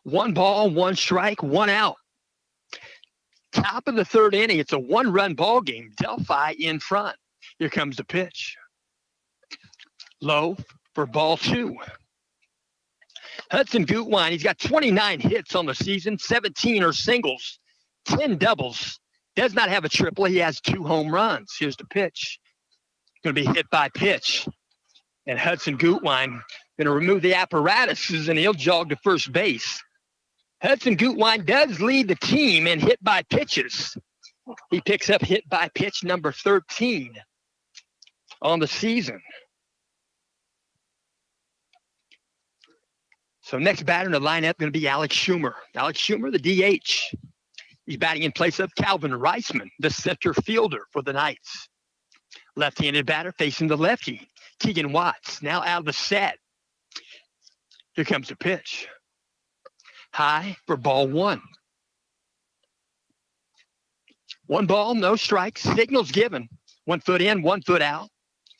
1 ball, 1 strike, 1 out. Top of the 3rd inning. It's a 1-run ball game. Delphi in front. Here comes the pitch. Low for ball 2. Hudson Gutwein, he's got 29 hits on the season. 17 are singles, 10 doubles. Does not have a triple. He has 2 home runs. Here's the pitch. Going to be hit by pitch. And Hudson Gutwein going to remove the apparatuses, and he'll jog to first base. Hudson Gutwein does lead the team in hit by pitches. He picks up hit by pitch number 13 on the season. So next batter in the lineup going to be Alex Schumer. Alex Schumer, the DH. He's batting in place of Calvin Reisman, the center fielder for the Knights. Left-handed batter facing the lefty, Keegan Watts, now out of the set. Here comes the pitch. High for ball 1. 1 ball, no strikes. Signals given. 1 foot in, 1 foot out.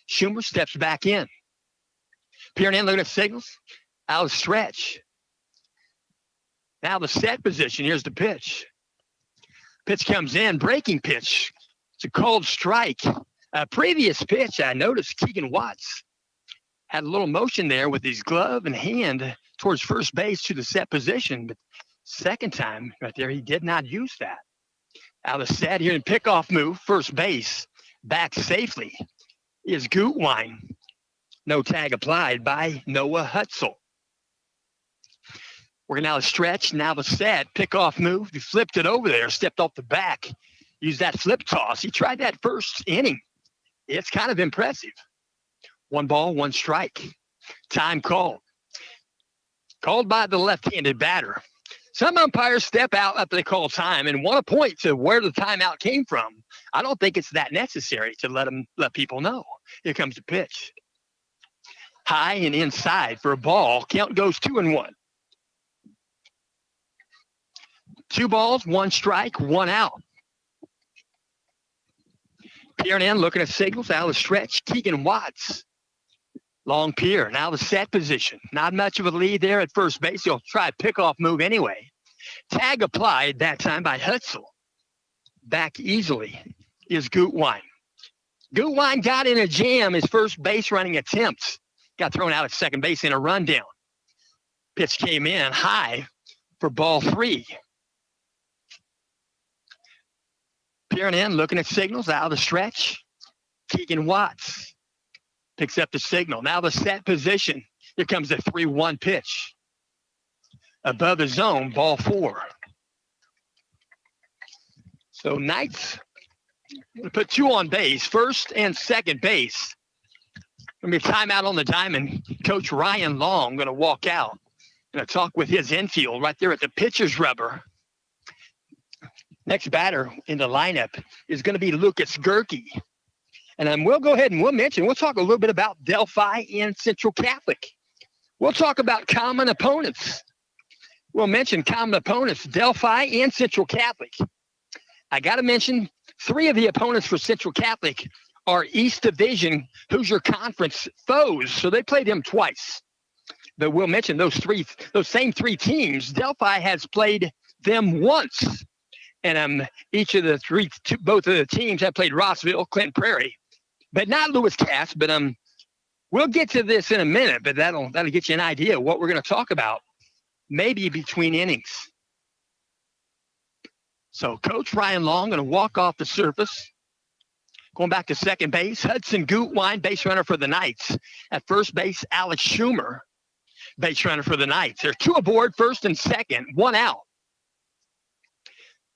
Schumer steps back in. Peering in, looking at signals. Out of stretch. Now the set position. Here's the pitch. Pitch comes in. Breaking pitch. It's a called strike. A previous pitch, I noticed Keegan Watts had a little motion there with his glove and hand towards first base to the set position. But second time right there, he did not use that. Out of the set here in pickoff move, first base, back safely is Gutwein. No tag applied by Noah Hutzel. We're now a stretch, now the set, pickoff move. He flipped it over there, stepped off the back, used that flip toss. He tried that first inning. It's kind of impressive. 1 ball, 1 strike. Time called. Called by the left-handed batter. Some umpires step out after they call time and want to point to where the timeout came from. I don't think it's that necessary to let people know. Here comes the pitch. High and inside for a ball. Count goes 2-1. 2 balls, 1 strike, 1 out. Peering in, looking at signals, out of the stretch, Keegan Watts. Long pier, now the set position. Not much of a lead there at first base. He'll try a pickoff move anyway. Tag applied that time by Hutzel. Back easily is Gutwein. Gutwein got in a jam his first base running attempts. Got thrown out at second base in a rundown. Pitch came in high for ball 3. Peering in, looking at signals, out of the stretch. Keegan Watts picks up the signal. Now the set position. Here comes the 3-1 pitch. Above the zone, ball 4. So Knights going to put 2 on base, first and second base. Going to be a timeout on the diamond. Coach Ryan Long going to walk out. Going to talk with his infield right there at the pitcher's rubber. Next batter in the lineup is going to be Lucas Gerke. And we'll go ahead and we'll talk a little bit about Delphi and Central Catholic. We'll talk about common opponents. We'll mention common opponents, Delphi and Central Catholic. I got to mention 3 of the opponents for Central Catholic are East Division Hoosier Conference foes. So they played them twice. But we'll mention those same 3 teams. Delphi has played them once. And each of the both of the teams have played Rossville, Clinton Prairie, but not Lewis Cass. But we'll get to this in a minute. But that'll get you an idea of what we're going to talk about, maybe between innings. So Coach Ryan Long going to walk off the surface, going back to second base. Hudson Gutwein, base runner for the Knights. At first base, Alex Schumer, base runner for the Knights. There are 2 aboard, first and second, 1 out.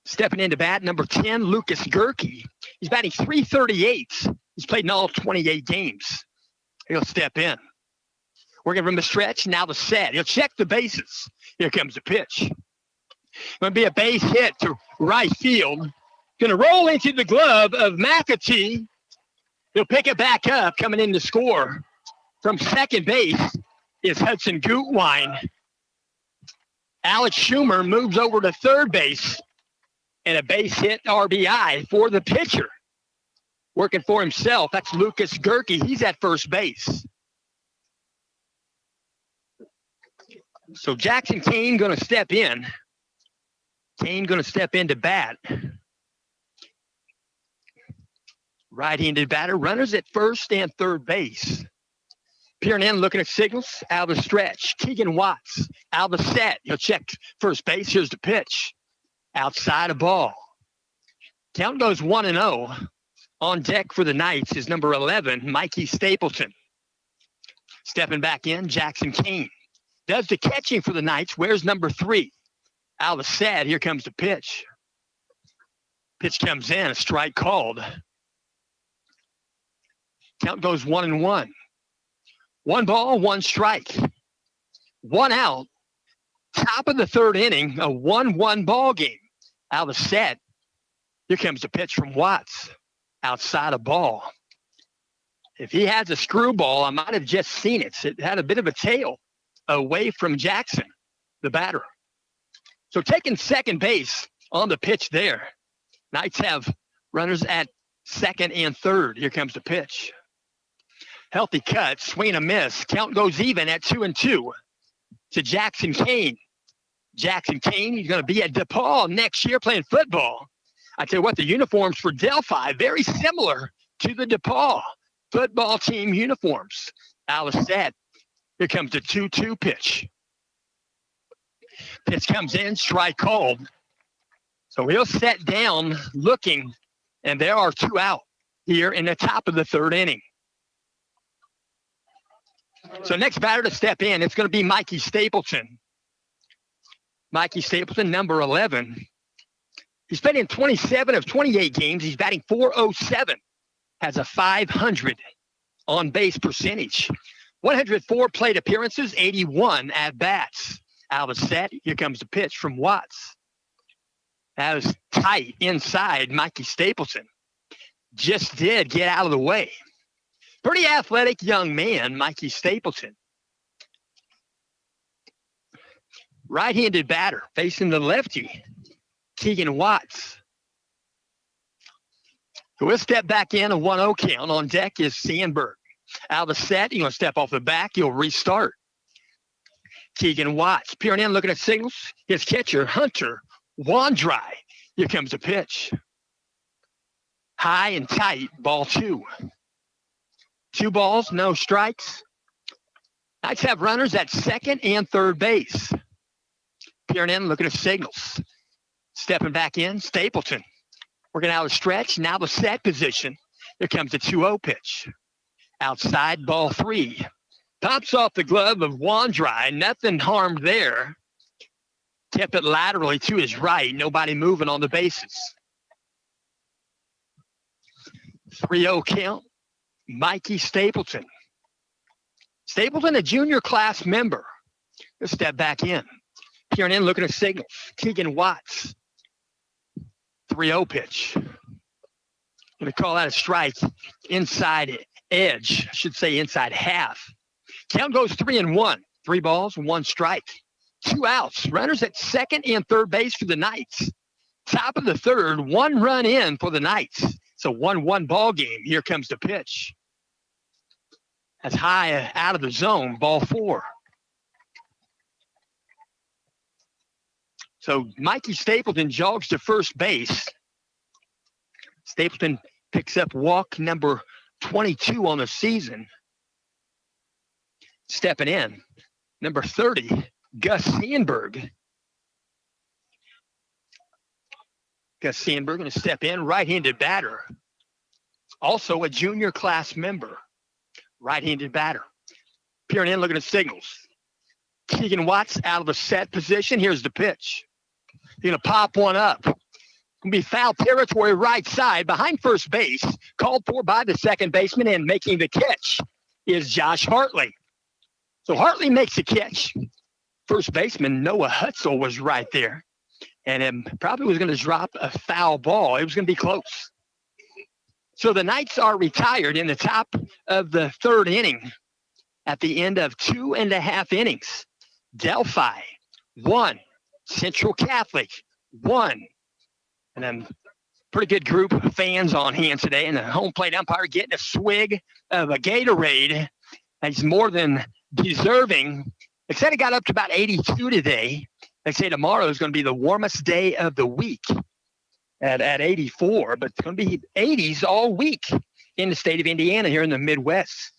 Stepping into bat, number 10, Lucas Gerke. He's batting .338. He's played in all 28 games. He'll step in. Working from the stretch, now the set. He'll check the bases. Here comes the pitch. Going to be a base hit to right field. Going to roll into the glove of McAtee. He'll pick it back up, coming in to score. From second base is Hudson Gutwein. Alex Schumer moves over to third base. And a base hit RBI for the pitcher. Working for himself, that's Lucas Gerke. He's at first base. So Jackson Kane going to step in. Kane going to step in to bat. Right-handed batter. Runners at first and third base. Peering in, looking at signals. Out of the stretch. Keegan Watts. Out of the set. He'll check first base. Here's the pitch. Outside a ball. Count goes 1-0. On deck for the Knights is number 11, Mikey Stapleton. Stepping back in, Jackson Kane. Does the catching for the Knights. Where's number 3? Out of the set. Here comes the pitch. Pitch comes in. A strike called. Count goes 1-1. 1 ball, 1 strike. 1 out. Top of the third inning, a 1-1 ball game. Out of the set. Here comes the pitch from Watts. Outside a ball. If he has a screwball, I might have just seen it. It had a bit of a tail away from Jackson, the batter. So taking second base on the pitch there. Knights have runners at second and third. Here comes the pitch. Healthy cut, swing and a miss. Count goes even at 2-2 to Jackson Kane. Jackson Kane, he's going to be at DePaul next year playing football. I tell you what, the uniforms for Delphi, very similar to the DePaul football team uniforms. Out of set. Here comes the 2-2 pitch. Pitch comes in, strike called. So he'll set down looking, and there are 2 out here in the top of the third inning. So next batter to step in, it's going to be Mikey Stapleton. Mikey Stapleton, number 11. He's been in 27 of 28 games. He's batting .407. Has a .500 on-base percentage. 104 plate appearances, 81 at-bats. Out of the set, here comes the pitch from Watts. That was tight inside Mikey Stapleton. Just did get out of the way. Pretty athletic young man, Mikey Stapleton. Right-handed batter facing the lefty, Keegan Watts. So we'll step back in a 1-0 count. On deck is Sandberg. Out of the set, you're going to step off the back. You'll restart. Keegan Watts peering in, looking at signals. His catcher, Hunter Wandry. Here comes the pitch. High and tight, ball 2. 2 balls, no strikes. Knights have runners at second and third base. Peering in, looking at signals. Stepping back in, Stapleton. Working out a stretch, now the set position. Here comes the 2-0 pitch. Outside, ball 3. Pops off the glove of Wandry. Nothing harmed there. Kept it laterally to his right. Nobody moving on the bases. 3-0 count. Mikey Stapleton. Stapleton, a junior class member. Let's step back in. Peering in, looking at signals. Keegan Watts. 3-0 pitch. Going to call that a strike. Inside edge. I should say inside half. Count goes 3-1. 3 balls, 1 strike. 2 outs. Runners at second and third base for the Knights. Top of the third, 1 run in for the Knights. It's a 1-1 ball game. Here comes the pitch. That's high out of the zone, ball 4. So Mikey Stapleton jogs to first base. Stapleton picks up walk number 22 on the season. Stepping in, number 30, Gus Sandberg. Gus Sandberg going to step in, right-handed batter. Also a junior class member, right-handed batter. Peering in, looking at signals. Keegan Watts out of the set position. Here's the pitch. He's going to pop one up. Going to be foul territory right side behind first base. Called for by the second baseman, and making the catch is Josh Hartley. So Hartley makes the catch. First baseman Noah Hutzel was right there. And probably was going to drop a foul ball. It was going to be close. So the Knights are retired in the top of the third inning at the end of 2.5 innings. Delphi, 1. Central Catholic, 1. And then pretty good group of fans on hand today. And the home plate umpire getting a swig of a Gatorade. He's more than deserving They said it got up to about 82 today. They say tomorrow is going to be the warmest day of the week at 84, but it's going to be 80s all week in the state of Indiana here in the Midwest.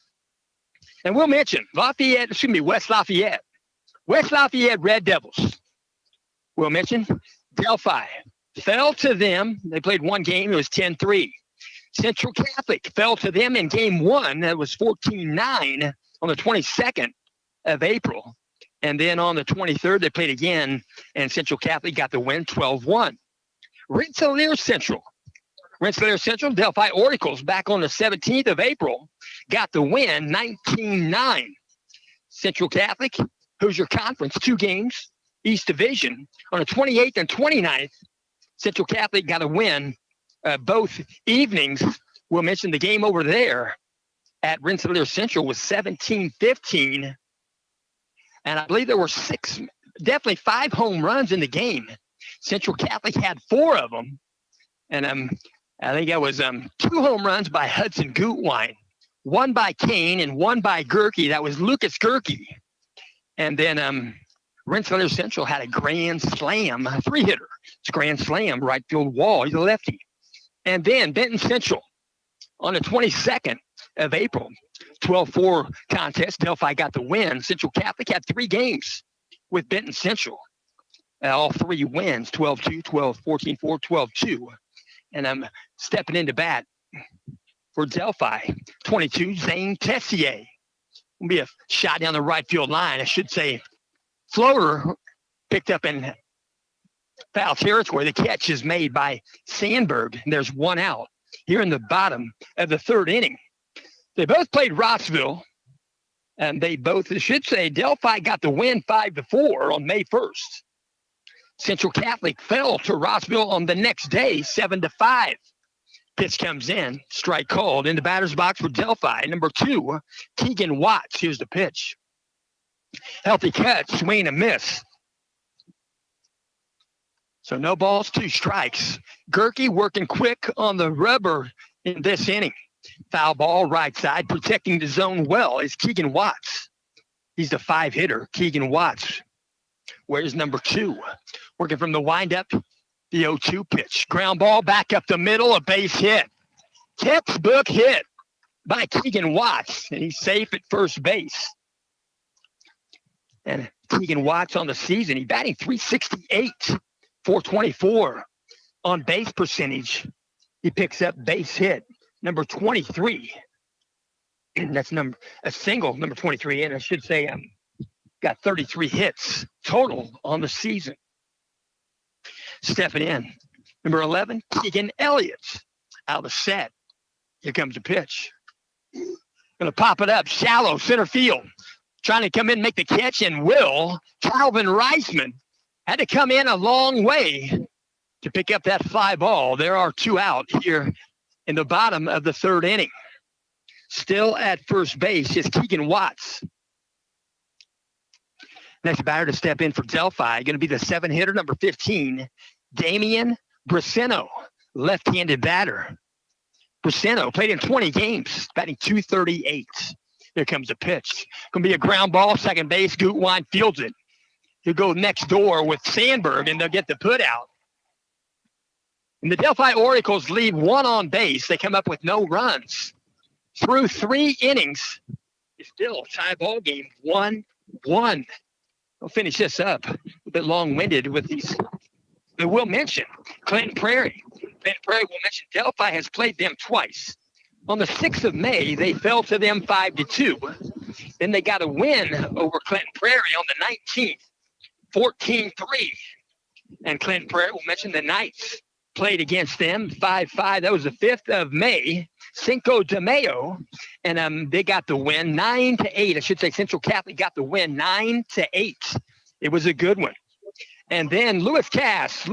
And we'll mention West Lafayette Red Devils. We'll mention Delphi fell to them. They played one game. It was 10-3. Central Catholic fell to them in game one. That was 14-9 on the 22nd of April. And then on the 23rd, they played again, and Central Catholic got the win 12-1. Rensselaer Central, Delphi Oracles back on the 17th of April got the win 19-9. Central Catholic, Hoosier Conference, 2 games, East Division. On the 28th and 29th, Central Catholic got a win both evenings. We'll mention the game over there at Rensselaer Central was 17-15. And I believe there were definitely 5 home runs in the game. Central Catholic had 4 of them. And I think that was 2 home runs by Hudson Gutwine, 1 by Kane and 1 by Gerke. That was Lucas Gerke. And then Rensselaer Central had a grand slam, a 3-hitter. It's a grand slam, right field wall. He's a lefty. And then Benton Central on the 22nd of April, 12-4 contest. Delphi got the win. Central Catholic had 3 games with Benton Central. All 3 wins, 12-2, 12-14-4, 12-2. And I'm stepping into bat for Delphi, 22, Zane Tessier. Will be a shot down the right field line. I should say floater picked up in foul territory. The catch is made by Sandberg. And there's 1 out here in the bottom of the 3rd inning. They both played Rossville, and they should say Delphi got the win 5-4 on May 1st. Central Catholic fell to Rossville on the next day, 7-5. Pitch comes in, strike called. In the batter's box for Delphi, number 2, Keegan Watts. Here's the pitch. Healthy cut, swing and miss. So no balls, 2 strikes. Gerke working quick on the rubber in this inning. Foul ball, right side, protecting the zone well is Keegan Watts. He's the 5-hitter, Keegan Watts. Where's number 2? Working from the windup, the 0-2 pitch. Ground ball back up the middle, a base hit. Textbook hit by Keegan Watts, and he's safe at first base. And Keegan Watts on the season, he's batting .368, .424 on base percentage. He picks up base hit number 23. And that's a single, number 23. And I should say got 33 hits total on the season. Stepping in, number 11, Keegan Elliott out of the set. Here comes the pitch. Going to pop it up, shallow center field. Trying to come in and make the catch, and Calvin Reisman had to come in a long way to pick up that fly ball. There are 2 out here in the bottom of the 3rd inning. Still at first base is Keegan Watts. Next batter to step in for Delphi, going to be the 7-hitter, number 15, Damian Braceno, left-handed batter. Braceno played in 20 games, batting .238. Here comes the pitch. Going to be a ground ball, second base. Gutwine fields it. He'll go next door with Sandberg, and they'll get the put out. And the Delphi Oracles leave 1 on base. They come up with no runs. Through 3 innings, it's still a tie ball game, 1-1. We'll finish this up a bit long-winded with these. But we'll mention Clinton Prairie. Clinton Prairie will mention Delphi has played them twice. On the 6th of May, they fell to them 5-2. Then they got a win over Clinton Prairie on the 19th, 14-3. And Clinton Prairie will mention the Knights played against them 5-5. That was the 5th of May, Cinco de Mayo. And they got the win 9-8. I should say Central Catholic got the win 9-8. It was a good one. And then Lewis Cass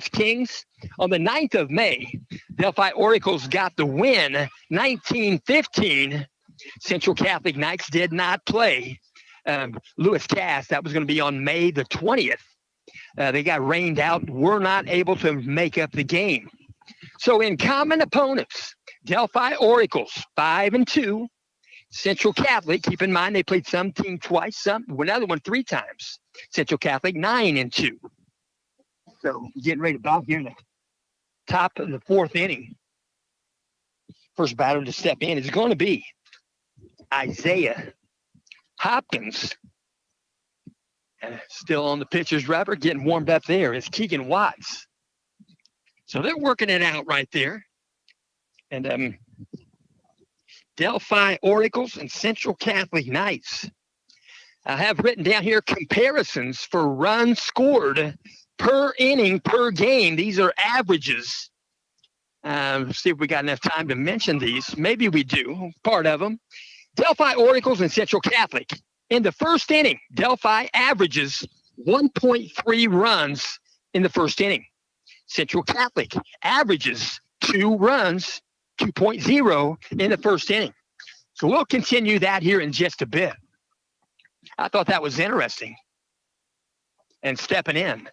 Kings on the 9th of May. Delphi Oracles got the win 19-15. Central Catholic Knights did not play. Lewis Cass, that was going to be on May the 20th. They got rained out, were not able to make up the game. So in common opponents, Delphi Oracles 5-2, Central Catholic, keep in mind they played some team twice, another one 3 times. Central Catholic 9-2. So getting ready to bounce here in the top of the 4th inning. First batter to step in is going to be Isaiah Hopkins. And still on the pitcher's rubber, getting warmed up there is Keegan Watts. So they're working it out right there. And Delphi Oracles and Central Catholic Knights. I have written down here comparisons for runs scored per inning, per game. These are averages. See if we got enough time to mention these. Maybe we do, part of them. Delphi Oracles and Central Catholic. In the first inning, Delphi averages 1.3 runs in the first inning. Central Catholic averages 2 runs, 2.0 in the first inning. So we'll continue that here in just a bit. I thought that was interesting. And stepping in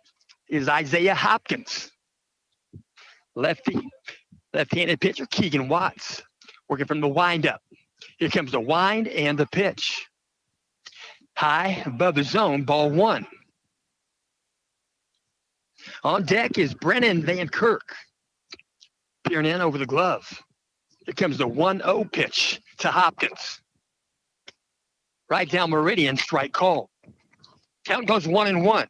is Isaiah Hopkins. Left-handed pitcher, Keegan Watts, working from the windup. Here comes the wind and the pitch. High above the zone, ball 1. On deck is Brennan Van Kirk. Peering in over the glove. Here comes the 1-0 pitch to Hopkins. Right down meridian, strike called. Count goes 1-1.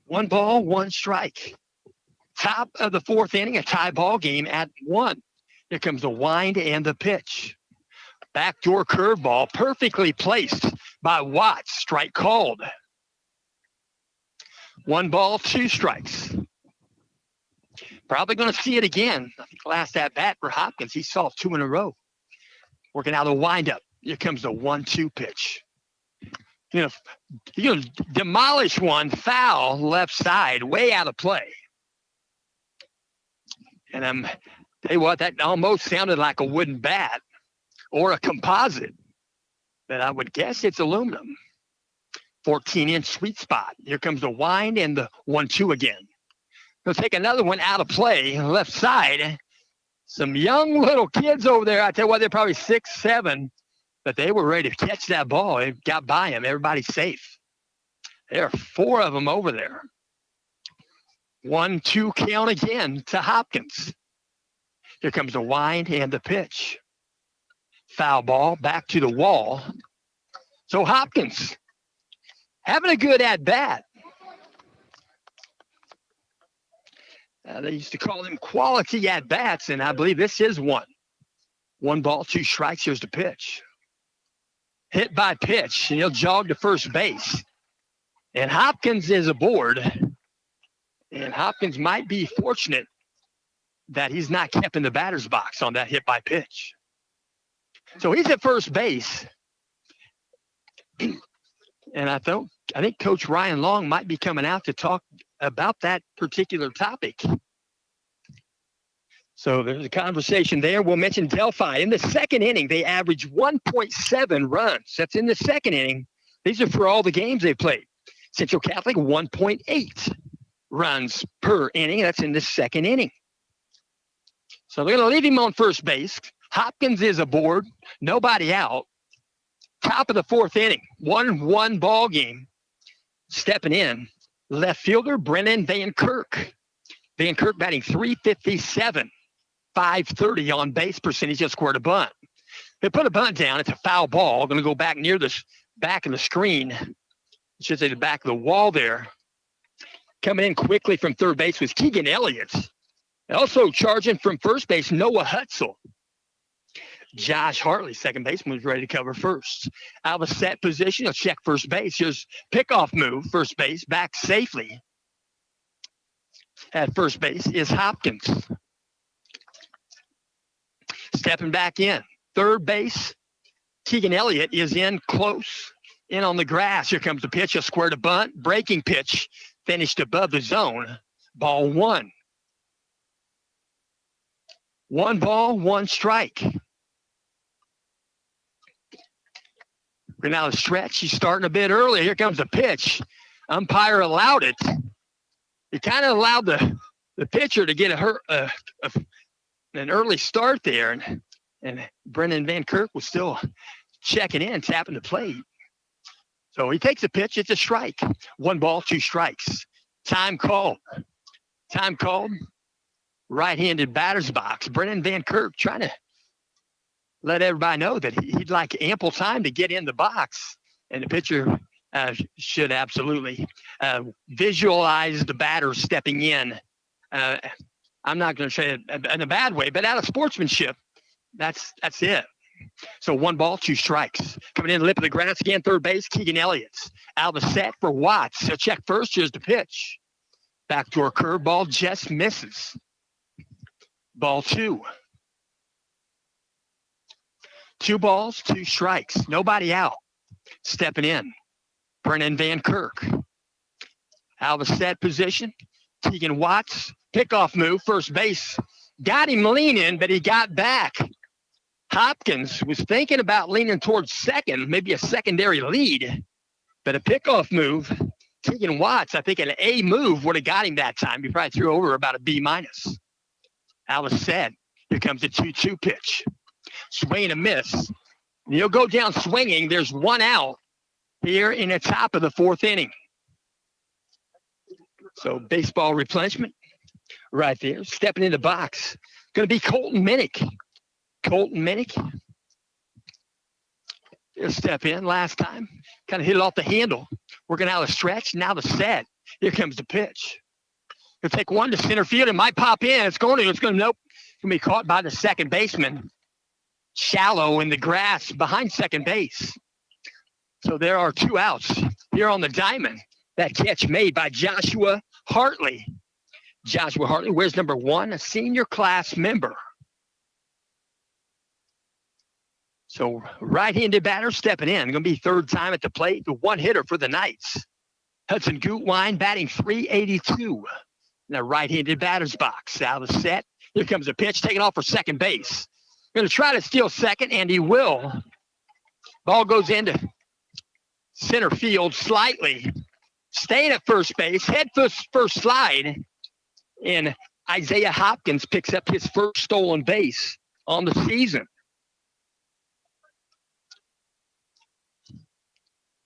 1 ball, 1 strike. Top of the 4th inning, a tie ball game at 1. Here comes the wind and the pitch. Backdoor curveball, perfectly placed by Watts. Strike called. 1 ball, 2 strikes. Probably going to see it again. I think last at bat for Hopkins, he saw 2 in a row. Working out the windup. Here comes the 1-2 pitch. You're going to demolish one, foul, left side, way out of play. And tell you what, that almost sounded like a wooden bat or a composite, but I would guess it's aluminum. 14-inch sweet spot. Here comes the wind and the 1-2 again. He'll take another one out of play, left side. Some young little kids over there, I tell you what, they're probably 6, 7, but they were ready to catch that ball. It got by him. Everybody's safe. There are 4 of them over there. 1-2 count again to Hopkins. Here comes the wind and the pitch. Foul ball back to the wall. So Hopkins having a good at-bat. They used to call them quality at-bats, and I believe this is one. 1 ball, 2 strikes. Here's the pitch. Hit by pitch, and he'll jog to first base. And Hopkins is aboard. And Hopkins might be fortunate that he's not kept in the batter's box on that hit by pitch. So he's at first base. And I think Coach Ryan Long might be coming out to talk about that particular topic. So there's a conversation there. We'll mention Delphi. In the second inning, they average 1.7 runs. That's in the second inning. These are for all the games they played. Central Catholic, 1.8 runs per inning. That's in the second inning. So they're going to leave him on first base. Hopkins is aboard. Nobody out. Top of the 4th inning. 1-1 ball game. Stepping in, left fielder Brennan Van Kirk. Van Kirk batting .357. .530 on base percentage. Just scored a bunt. They put a bunt down. It's a foul ball. Going to go back near the back of the screen. I should say the back of the wall there. Coming in quickly from third base was Keegan Elliott. Also charging from first base, Noah Hutzel. Josh Hartley, second baseman, was ready to cover first. Out of a set position, he'll check first base. Here's pickoff move, first base, back safely. At first base is Hopkins. Stepping back in. Third base, Keegan Elliott is in close, in on the grass. Here comes the pitch, a square to bunt, breaking pitch, finished above the zone. Ball 1. 1 ball, 1 strike. We're now the stretch. He's starting a bit early. Here comes the pitch. Umpire allowed it. He kind of allowed the pitcher to get an early start there. And And Brennan Van Kirk was still checking in, tapping the plate. So he takes a pitch. It's a strike. 1 ball, 2 strikes. Time called. Time called. Right-handed batter's box. Brennan Van Kirk trying to let everybody know that he'd like ample time to get in the box. And the pitcher should absolutely visualize the batter stepping in. I'm not going to say it in a bad way, but out of sportsmanship, that's it. So 1 ball, 2 strikes. Coming in the lip of the grass again, third base, Keegan Elliott's out of the set for Watts. He'll check first. Here's the pitch. Backdoor curveball just misses. Ball 2. 2 balls, 2 strikes. Nobody out. Stepping in. Brennan Van Kirk. Out of the set position. Keegan Watts. Pickoff move, first base. Got him leaning, but he got back. Hopkins was thinking about leaning towards second, maybe a secondary lead. But a pickoff move, Keegan Watts, I think an A move would have got him that time. He probably threw over about a B-. Alice said, here comes the 2-2 pitch. Swing and a miss. And he'll go down swinging. There's 1 out here in the top of the 4th inning. So baseball replenishment right there. Stepping in the box. Going to be Colton Minnick. Colton Minnick. He'll step in last time. Kind of hit it off the handle. Working out a stretch. Now the set. Here comes the pitch. He'll take 1 to center field. It might pop in. It's going to. Nope. It's going to be caught by the second baseman. Shallow in the grass behind second base. So there are 2 outs here on the diamond. That catch made by Joshua Hartley. Joshua Hartley wears number 1, a senior class member. So right-handed batter stepping in. Going to be 3rd time at the plate. The 1 hitter for the Knights. Hudson Gutwein batting .382 in the right-handed batter's box. Out of the set. Here comes a pitch taken off for second base. Going to try to steal second, and he will. Ball goes into center field slightly. Staying at first base. Head first slide. And Isaiah Hopkins picks up his first stolen base on the season.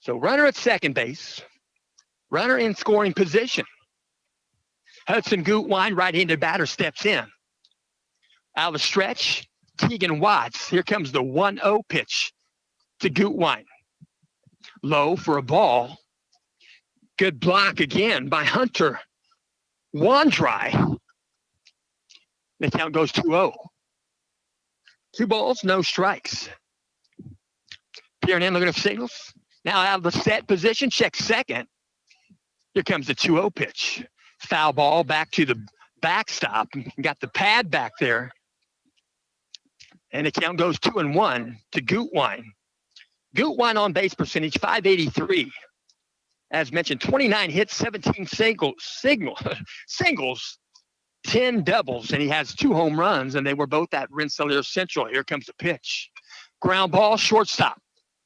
So runner at second base. Runner in scoring position. Hudson Gutwein, right-handed batter, steps in. Out of the stretch, Keegan Watts. Here comes the 1-0 pitch to Gutwein. Low for a ball. Good block again by Hunter Wandry. The count goes 2-0. 2 balls, no strikes. Peering in, looking at signals. Now out of the set position, check second. Here comes the 2-0 pitch. Foul ball back to the backstop. Got the pad back there. And the count goes 2-1 to Gutwein. Gutwein on base percentage, .583. As mentioned, 29 hits, 17 singles, 10 doubles, and he has 2 home runs, and they were both at Rensselaer Central. Here comes the pitch. Ground ball, shortstop.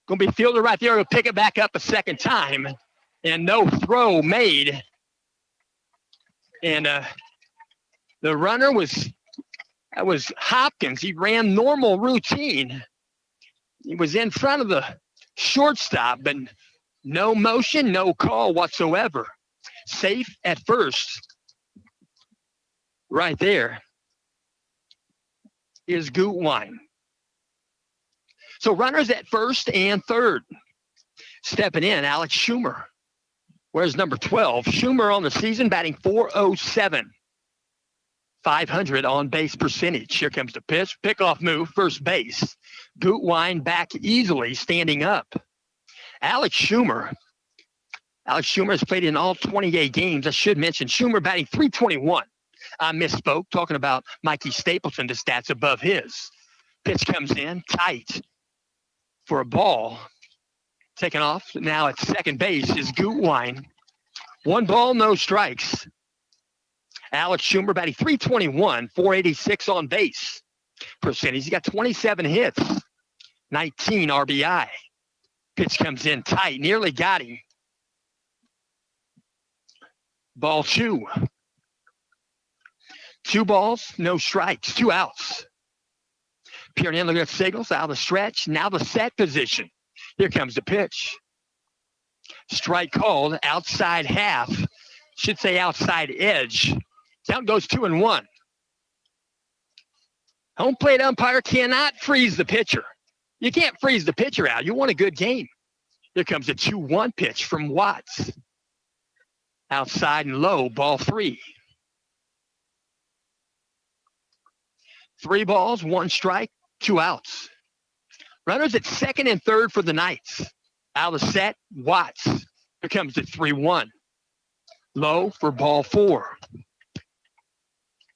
Going to be fielder right there. He'll pick it back up a second time, and no throw made. And the runner was Hopkins. He ran normal routine. He was in front of the shortstop, but no motion, no call whatsoever. Safe at first. Right there is Gutwein. So runners at first and third. Stepping in, Alex Schumer. Where's number 12? Schumer on the season batting .407. 500 on base percentage. Here comes the pitch. Pickoff move, first base. Gutwein back easily, standing up. Alex Schumer has played in all 28 games. I should mention Schumer batting .321. I misspoke, talking about Mikey Stapleton, the stats above his. Pitch comes in, tight for a ball. Taken off. Now at second base is Gutwein. 1 ball, no strikes. Alex Schumer batting .321, .486 on base percentage. He's got 27 hits, 19 RBI. Pitch comes in tight, nearly got him. Ball 2. 2 balls, no strikes, 2 outs. Peering in, looking at signals, out of the stretch. Now the set position. Here comes the pitch. Strike called, outside half. Should say outside edge. Count goes 2-1. Home plate umpire cannot freeze the pitcher. You can't freeze the pitcher out. You want a good game. Here comes a 2-1 pitch from Watts. Outside and low, ball 3. 3 balls, 1 strike, 2 outs. Runners at second and third for the Knights. Out of the set, Watts. Here comes the 3-1. Low for ball 4.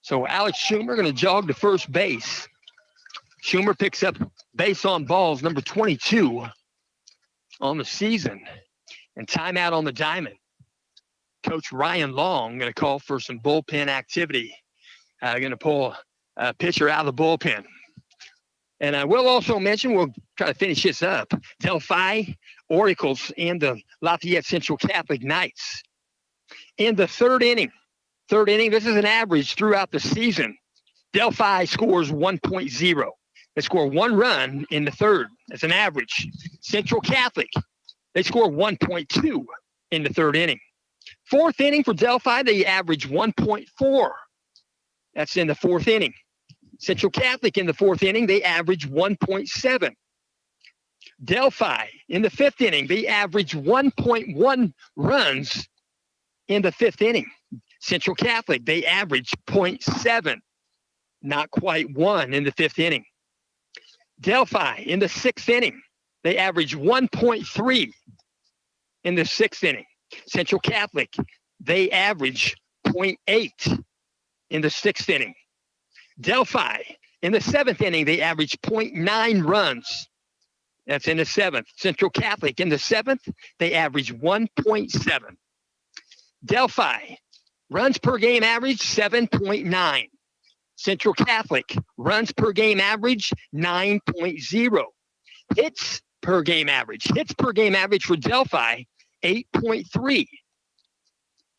So Alex Schumer going to jog to first base. Schumer picks up base on balls, number 22 on the season. And timeout on the diamond. Coach Ryan Long going to call for some bullpen activity. Going to pull a pitcher out of the bullpen. And I will also mention, we'll try to finish this up, Delphi, Oracles, and the Lafayette Central Catholic Knights. In the third inning, this is an average throughout the season. Delphi scores 1.0. They score 1 run in the third. That's an average. Central Catholic, they score 1.2 in the third inning. Fourth inning for Delphi, they average 1.4. That's in the fourth inning. Central Catholic in the fourth inning, they average 1.7. Delphi in the fifth inning, they average 1.1 runs in the fifth inning. Central Catholic, they average 0.7, not quite 1 in the fifth inning. Delphi in the sixth inning, they average 1.3 in the sixth inning. Central Catholic, they average 0.8 in the sixth inning. Delphi in the seventh inning, they average 0.9 runs. That's in the seventh. Central Catholic in the seventh, they average 1.7. Delphi, runs per game average 7.9. Central Catholic, runs per game average 9.0. Hits per game average for Delphi 8.3.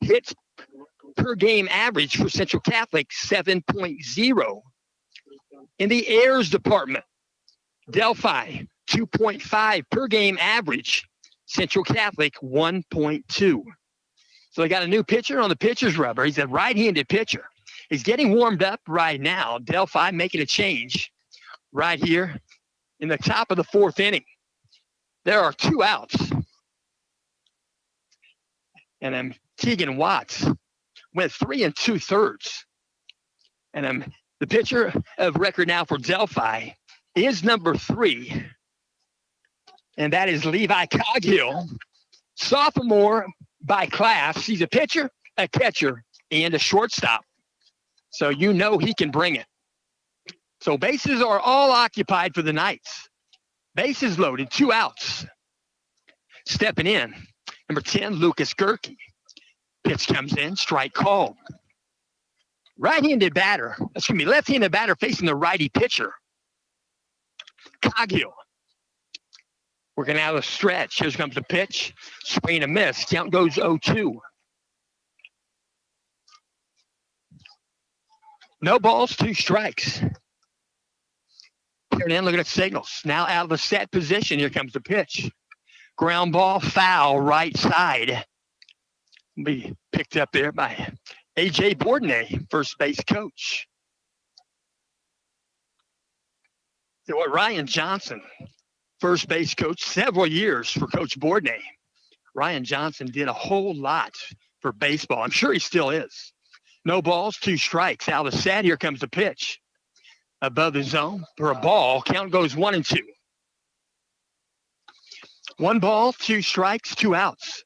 Hits per game average for Central Catholic 7.0. In the errors department, Delphi 2.5 per game average. Central Catholic 1.2. So they got a new pitcher on the pitcher's rubber. He's a right-handed pitcher. He's getting warmed up right now. Delphi making a change right here in the top of the fourth inning. There are 2 outs. And then Keegan Watts went 3 2/3. And the pitcher of record now for Delphi is number 3. And that is Levi Coghill, sophomore by class. He's a pitcher, a catcher, and a shortstop. So you know he can bring it. So bases are all occupied for the Knights. Bases loaded, 2 outs. Stepping in, number 10, Lucas Gerke. Pitch comes in, strike called. Left-handed batter facing the righty pitcher. Coghill. Working out of the stretch. Here comes the pitch. Swing and a miss. Count goes 0-2. No balls, 2 strikes. Peering in, looking at signals. Now out of the set position. Here comes the pitch. Ground ball, foul, right side. Be picked up there by A.J. Bourdonnais, first base coach. So what, Ryan Johnson, first base coach, several years for Coach Bourdonnais. Ryan Johnson did a whole lot for baseball. I'm sure he still is. No balls, 2 strikes. Out of the set, here comes the pitch. Above the zone for a ball. Count goes 1-2. 1 ball, 2 strikes, 2 outs.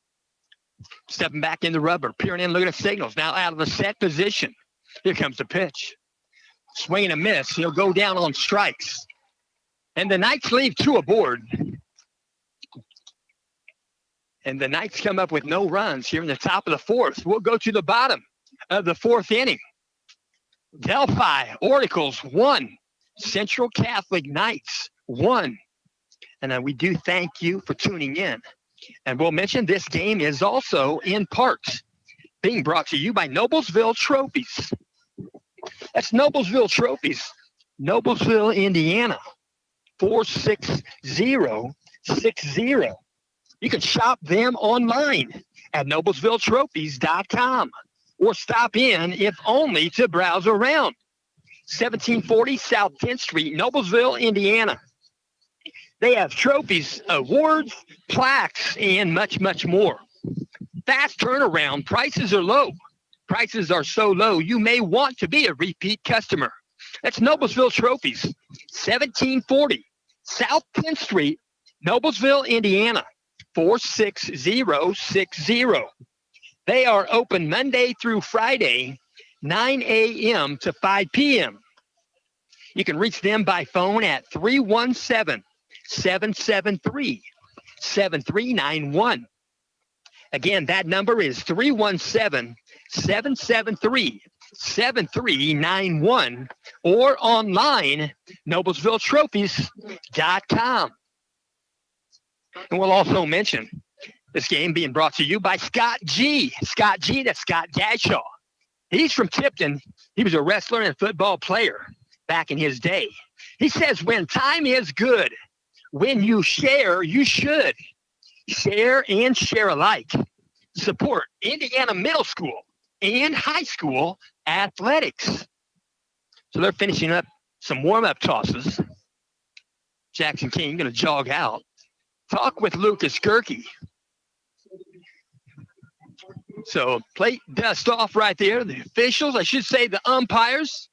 Stepping back in the rubber, peering in, looking at signals. Now out of the set position. Here comes the pitch. Swing and a miss. He'll go down on strikes. And the Knights leave 2 aboard. And the Knights come up with no runs here in the top of the fourth. We'll go to the bottom of the fourth inning. Delphi, Oracles, 1. Central Catholic Knights, 1. And we do thank you for tuning in. And we'll mention this game is also in part being brought to you by Noblesville Trophies. That's Noblesville Trophies. Noblesville, Indiana, 46060. You can shop them online at noblesvilletrophies.com or stop in, if only to browse around. 1740 South 10th Street, Noblesville, Indiana. They have trophies, awards, plaques, and much, much more. Fast turnaround. Prices are low. Prices are so low, you may want to be a repeat customer. That's Noblesville Trophies, 1740 South 10th Street, Noblesville, Indiana, 46060. They are open Monday through Friday, 9 a.m. to 5 p.m. You can reach them by phone at 317-773-7391. Again, that number is 317-773-7391 or online, noblesvilletrophies.com. And we'll also mention this game being brought to you by Scott G. Scott G, that's Scott Gadshaw. He's from Tipton. He was a wrestler and football player back in his day. He says, when time is good, when you share, you should. Share and share alike. Support Indiana middle school and high school athletics. So they're finishing up some warm-up tosses. Jackson King going to jog out. Talk with Lucas Gerke. So plate dust off right there. The officials, I should say the umpires.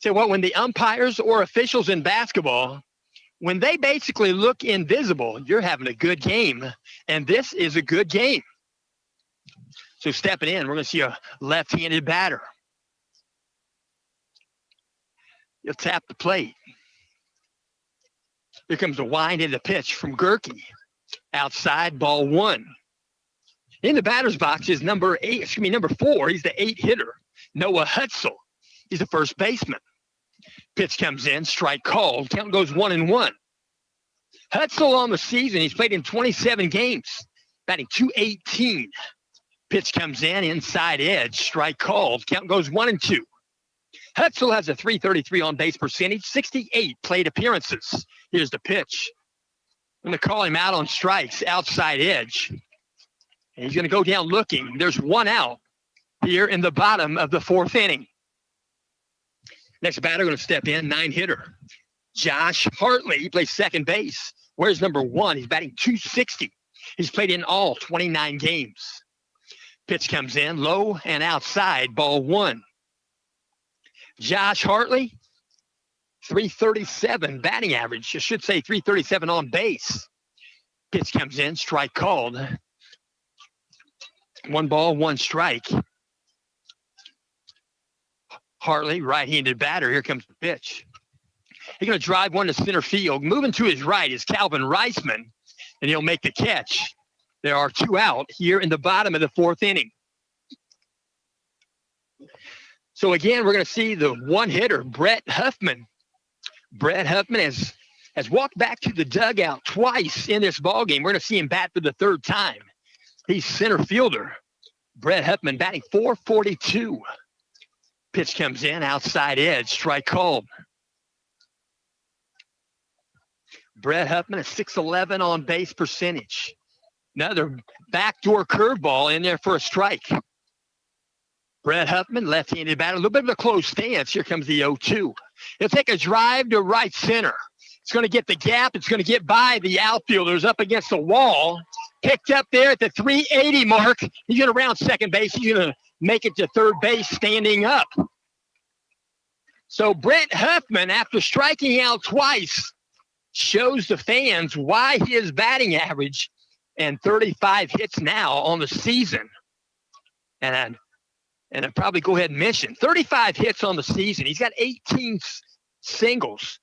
Say what, when the umpires or officials in basketball, when they basically look invisible, you're having a good game. And this is a good game. So stepping in, we're going to see a left-handed batter. He'll tap the plate. Here comes a wind in the pitch from Gerke. Outside, ball one. In the batter's box is number 4. He's the 8 hitter, Noah Hutzel. He's the first baseman. Pitch comes in, strike called. Count goes 1-1. Hutzel on the season, he's played in 27 games, batting .218. Pitch comes in, inside edge, strike called. Count goes 1-2. Hutzel has a .333 on base percentage, 68 plate appearances. Here's the pitch. I'm going to call him out on strikes, outside edge. And he's going to go down looking. There's one out here in the bottom of the 4th inning. Next batter going to step in, 9 hitter. Josh Hartley, he plays second base. Where's number 1? He's batting .260. He's played in all 29 games. Pitch comes in, low and outside, ball 1. Josh Hartley, .337 batting average. I should say .337 on base. Pitch comes in, strike called. 1 ball, 1 strike. Hartley, right-handed batter. Here comes the pitch. He's going to drive one to center field. Moving to his right is Calvin Reisman, and he'll make the catch. There are 2 out here in the bottom of the 4th inning. So again, we're going to see the 1 hitter, Brett Huffman. Brett Huffman has walked back to the dugout twice in this ballgame. We're going to see him bat for the 3rd time. He's center fielder. Brett Huffman batting .442. Pitch comes in, outside edge, strike called. Brett Huffman, a .611 on base percentage. Another backdoor curveball in there for a strike. Brett Huffman, left-handed batter, a little bit of a close stance. Here comes the 0-2. He'll take a drive to right center. It's going to get the gap. It's going to get by the outfielders up against the wall. Picked up there at the 380 mark. He's going to round second base. He's going to make it to third base standing up. So Brett Huffman, after striking out twice, shows the fans why his batting average and 35 hits now on the season. And I'd probably go ahead and mention 35 hits on the season. He's got 18 singles,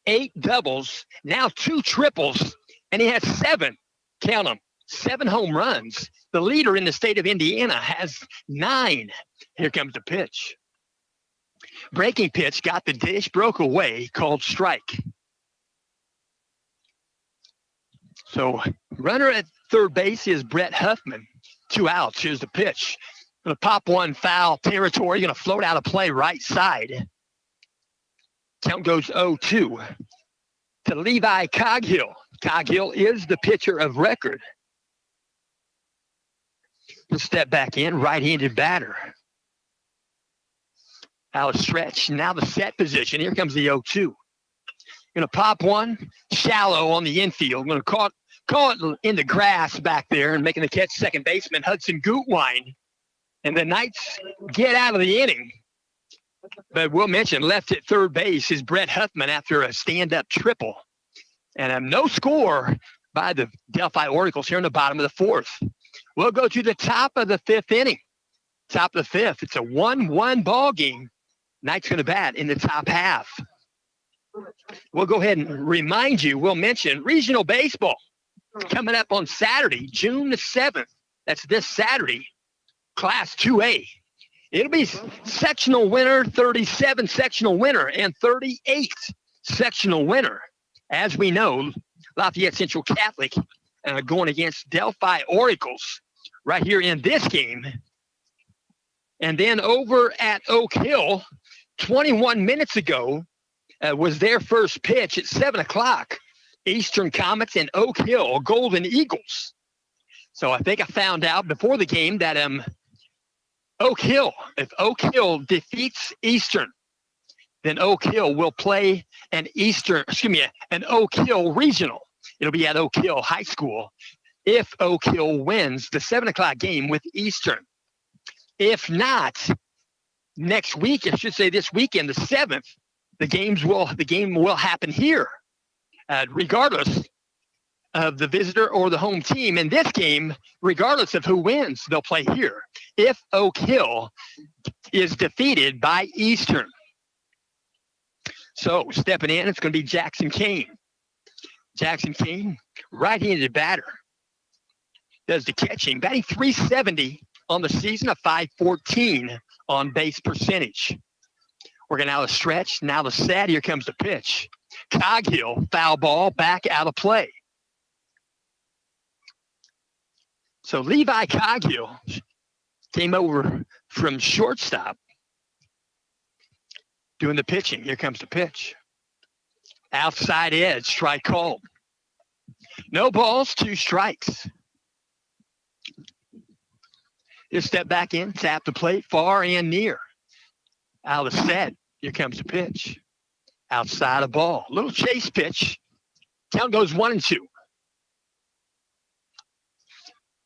8 doubles, now 2 triples, and he has 7, count them, 7 home runs. The leader in the state of Indiana has 9. Here comes the pitch. Breaking pitch, got the dish, broke away, called strike. So runner at third base is Brett Huffman. 2 outs. Here's the pitch. Going to pop one, foul territory. Going to float out of play right side. Count goes 0-2 to Levi Coghill. Coghill is the pitcher of record. He'll step back in, right-handed batter. Out of stretch. Now the set position. Here comes the 0-2. Going to pop one shallow on the infield. Going to call it in the grass back there and making the catch second baseman Hudson Gutwein. And the Knights get out of the inning. But we'll mention left at third base is Brett Huffman after a stand-up triple. And no score by the Delphi Oracles here in the bottom of the fourth. We'll go to the top of the fifth inning. Top of the fifth. It's a 1-1 ball game. Knights going to bat in the top half. We'll go ahead and remind you, we'll mention regional baseball coming up on Saturday, June the 7th. That's this Saturday, Class 2A. It'll be sectional winner, 37 sectional winner, and 38 sectional winner. As we know, Lafayette Central Catholic going against Delphi Oracles right here in this game. And then over at Oak Hill, 21 minutes ago, was their first pitch at 7 o'clock. Eastern Comets and Oak Hill Golden Eagles. So I think I found out before the game that if Oak Hill defeats Eastern, then Oak Hill will play an Oak Hill regional. It'll be at Oak Hill High School if Oak Hill wins the 7 o'clock game with Eastern. If not, next week, I should say this weekend, the 7th, the game will happen here, regardless of the visitor or the home team. In this game, regardless of who wins, they'll play here if Oak Hill is defeated by Eastern. So stepping in, it's going to be Jackson Kane. Jackson Kane, right-handed batter, does the catching, batting .370 on the season, a .514 on base percentage. Working out a stretch. Now the set. Here comes the pitch. Coghill, foul ball, back out of play. So Levi Coghill came over from shortstop doing the pitching. Here comes the pitch. Outside edge, strike called. No balls, 2 strikes. He'll step back in, tap the plate, far and near. Out of the set. Here comes the pitch. Outside a ball. Little chase pitch. Count goes 1-2.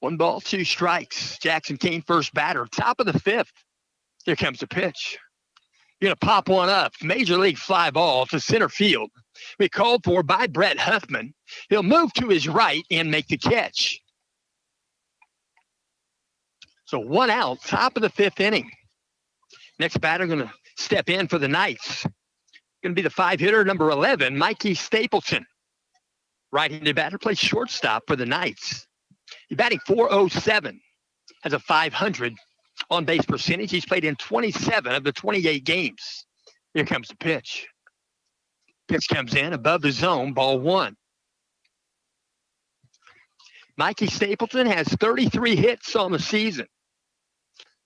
1 ball, 2 strikes. Jackson Kane, first batter. Top of the fifth. Here comes the pitch. You're going to pop one up. Major league fly ball to center field. Be called for by Brett Huffman. He'll move to his right and make the catch. So 1 out, top of the fifth inning. Next batter going to step in for the Knights. Going to be the 5-hitter, number 11, Mikey Stapleton. Right-handed batter, plays shortstop for the Knights. He's batting .407, has a .500 on base percentage. He's played in 27 of the 28 games. Here comes the pitch. Pitch comes in above the zone, ball 1. Mikey Stapleton has 33 hits on the season.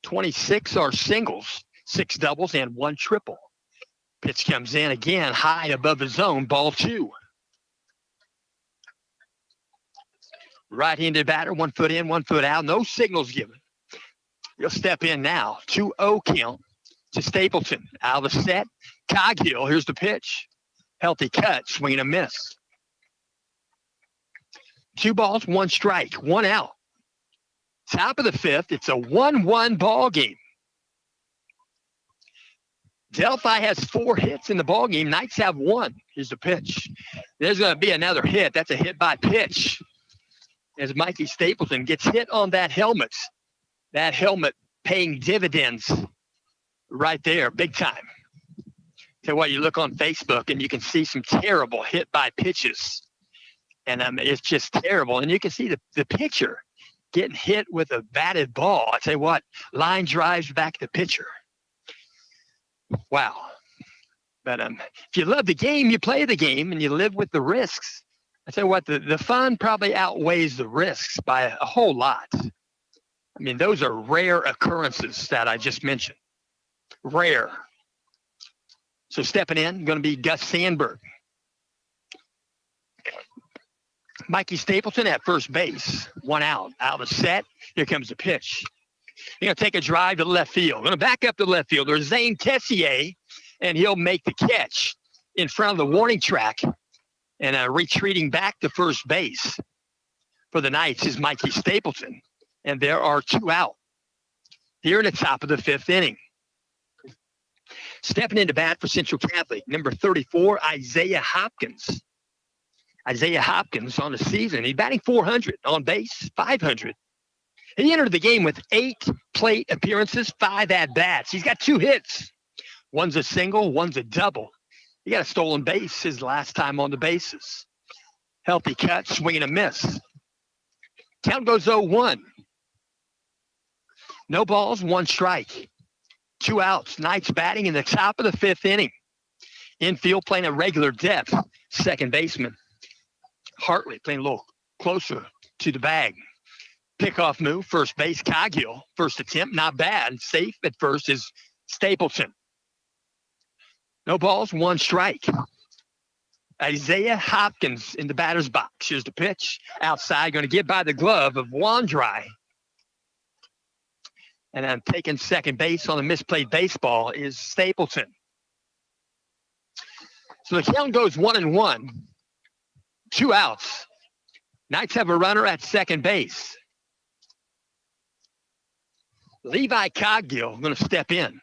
26 are singles, 6 doubles, and 1 triple. Pitch comes in again, high above the zone, ball 2. Right-handed batter, 1 foot in, 1 foot out, no signals given. He'll step in now, 2-0 count to Stapleton. Out of the set, Coghill, here's the pitch. Healthy cut, swing and a miss. 2 balls, 1 strike, 1 out. Top of the fifth, it's a 1-1 ball game. Delphi has 4 hits in the ball game. Knights have 1. Here's the pitch. There's going to be another hit. That's a hit by pitch. As Mikey Stapleton gets hit on that helmet. That helmet paying dividends right there, big time. So what, you look on Facebook and you can see some terrible hit by pitches. And it's just terrible. And you can see the pitcher getting hit with a batted ball. I tell you what, line drives back the pitcher. Wow. But if you love the game, you play the game and you live with the risks. I tell you what, the fun probably outweighs the risks by a whole lot. I mean, those are rare occurrences that I just mentioned. Rare. So stepping in, going to be Gus Sandberg. Mikey Stapleton at first base. 1 out. Out of the set. Here comes the pitch. He's going to take a drive to left field. Going to back up to left fielder, Zane Tessier, and he'll make the catch in front of the warning track. And retreating back to first base for the Knights is Mikey Stapleton. And there are 2 out here in the top of the 5th inning. Stepping into bat for Central Catholic, number 34, Isaiah Hopkins. Isaiah Hopkins on the season, he's batting .400, on base .500. He entered the game with 8 plate appearances, 5 at-bats. He's got 2 hits. One's a single, one's a double. He got a stolen base his last time on the bases. Healthy cut, swing and a miss. Count goes 0-1. No balls, 1 strike. 2 outs. Knights batting in the top of the 5th inning. Infield playing a regular depth. Second baseman Hartley playing a little closer to the bag. Pickoff move, first base, Coghill. First attempt, not bad. Safe at first is Stapleton. No balls, 1 strike. Isaiah Hopkins in the batter's box. Here's the pitch. Outside, going to get by the glove of Wandry. And I'm taking second base on a misplayed baseball is Stapleton. So the count goes 1-1. 2 outs. Knights have a runner at second base. Levi Coggill going to step in.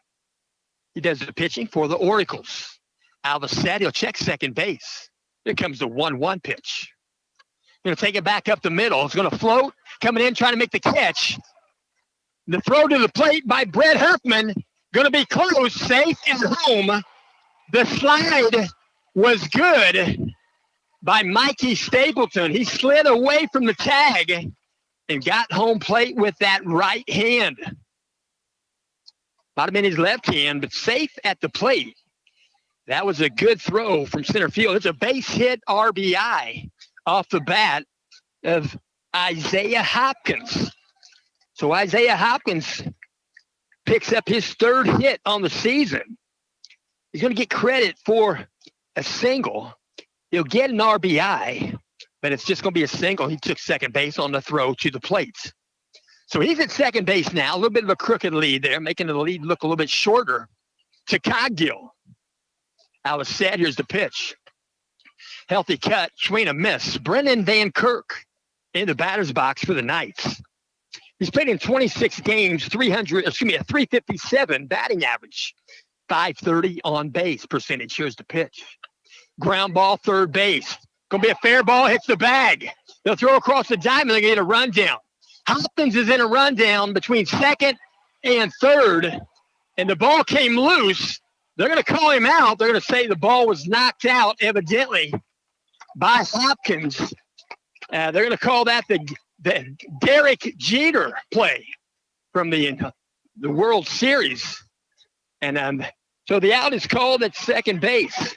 He does the pitching for the Oracles. Out of the set, he'll check second base. Here comes the 1-1 pitch. Going to take it back up the middle. It's going to float. Coming in, trying to make the catch. The throw to the plate by Brett Herfman. Going to be close, safe and home. The slide was good by Mikey Stapleton. He slid away from the tag and got home plate with that right hand. Might have been his left hand, but safe at the plate. That was a good throw from center field. It's a base hit RBI off the bat of Isaiah Hopkins. So Isaiah Hopkins picks up his 3rd hit on the season. He's going to get credit for a single. He'll get an RBI, but it's just going to be a single. He took second base on the throw to the plate. So he's at second base now. A little bit of a crooked lead there, making the lead look a little bit shorter to Coggill. Out of set, here's the pitch. Healthy cut, swing a miss. Brennan Van Kirk in the batter's box for the Knights. He's played in 26 games, 357 batting average, 530 on base percentage. Here's the pitch. Ground ball, third base. Gonna be a fair ball, hits the bag. They'll throw across the diamond, they're gonna get a rundown. Hopkins is in a rundown between second and third, and the ball came loose. They're going to call him out. They're going to say the ball was knocked out, evidently, by Hopkins. They're going to call that the Derek Jeter play from the World Series. And so the out is called at second base.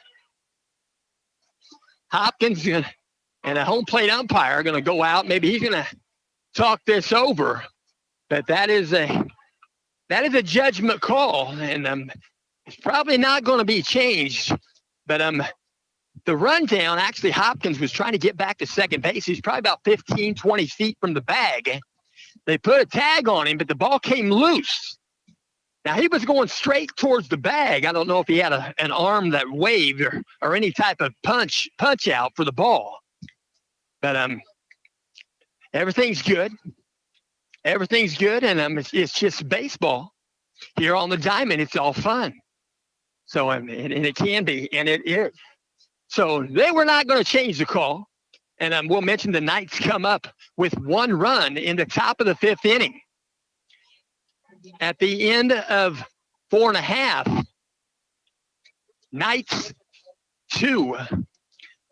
Hopkins and a home plate umpire are going to go out. Maybe he's going to talk this over, but that is a judgment call, and it's probably not going to be changed. But the rundown, actually, Hopkins was trying to get back to second base. He's probably about 15, 20 feet from the bag. They put a tag on him, but the ball came loose. Now, he was going straight towards the bag. I don't know if he had an arm that waved or any type of punch out for the ball. But everything's good. Everything's good, and it's just baseball. Here on the diamond, it's all fun. So, and it can be, and it is. So they were not going to change the call. And we'll mention the Knights come up with 1 run in the top of the 5th inning. At the end of 4.5, Knights 2,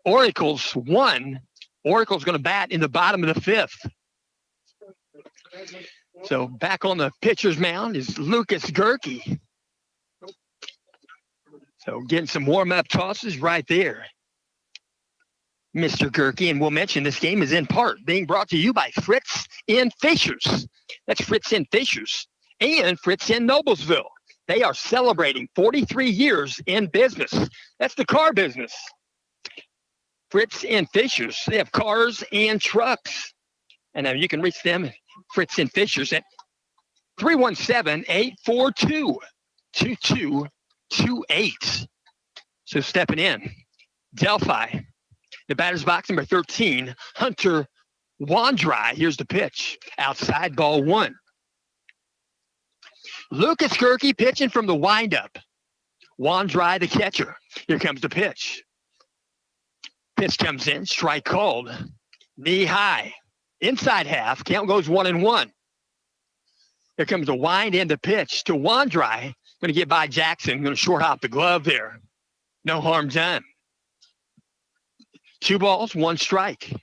Oracles 1. Oracle's going to bat in the bottom of the 5th. So back on the pitcher's mound is Lucas Gerke. So getting some warm-up tosses right there, Mr. Gerke. And we'll mention this game is in part being brought to you by Fritz in Fishers. That's Fritz in Fishers and Fritz in Noblesville. They are celebrating 43 years in business. That's the car business. Fritz and Fisher's. They have cars and trucks. And you can reach them, Fritz and Fisher's, at 317-842-2228. So stepping in, Delphi, the batter's box number 13, Hunter Wandry. Here's the pitch. Outside, ball 1. Lucas Kirky pitching from the windup. Wandry, the catcher. Here comes the pitch. Pitch comes in, strike called. Knee high. Inside half, count goes 1-1. Here comes the wind and the pitch to Wandry. Going to get by Jackson. Going to short hop the glove there. No harm done. 2 balls, 1 strike.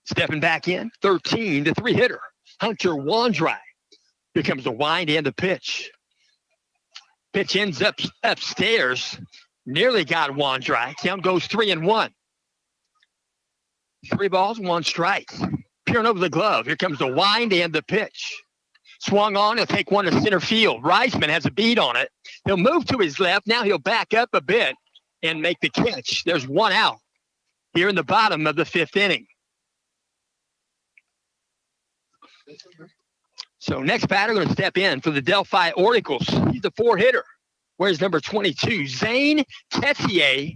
Stepping back in, 13, the 3-hitter, Hunter Wandry. Here comes the wind and the pitch. Pitch ends up upstairs. Nearly got Wandry. Count goes 3-1. 3 balls, 1 strike. Peering over the glove. Here comes the wind and the pitch. Swung on. He'll take one to center field. Reisman has a beat on it. He'll move to his left. Now he'll back up a bit and make the catch. There's 1 out here in the bottom of the 5th inning. So next batter going to step in for the Delphi Oracles. He's the 4-hitter. Where's number 22? Zane Tessier.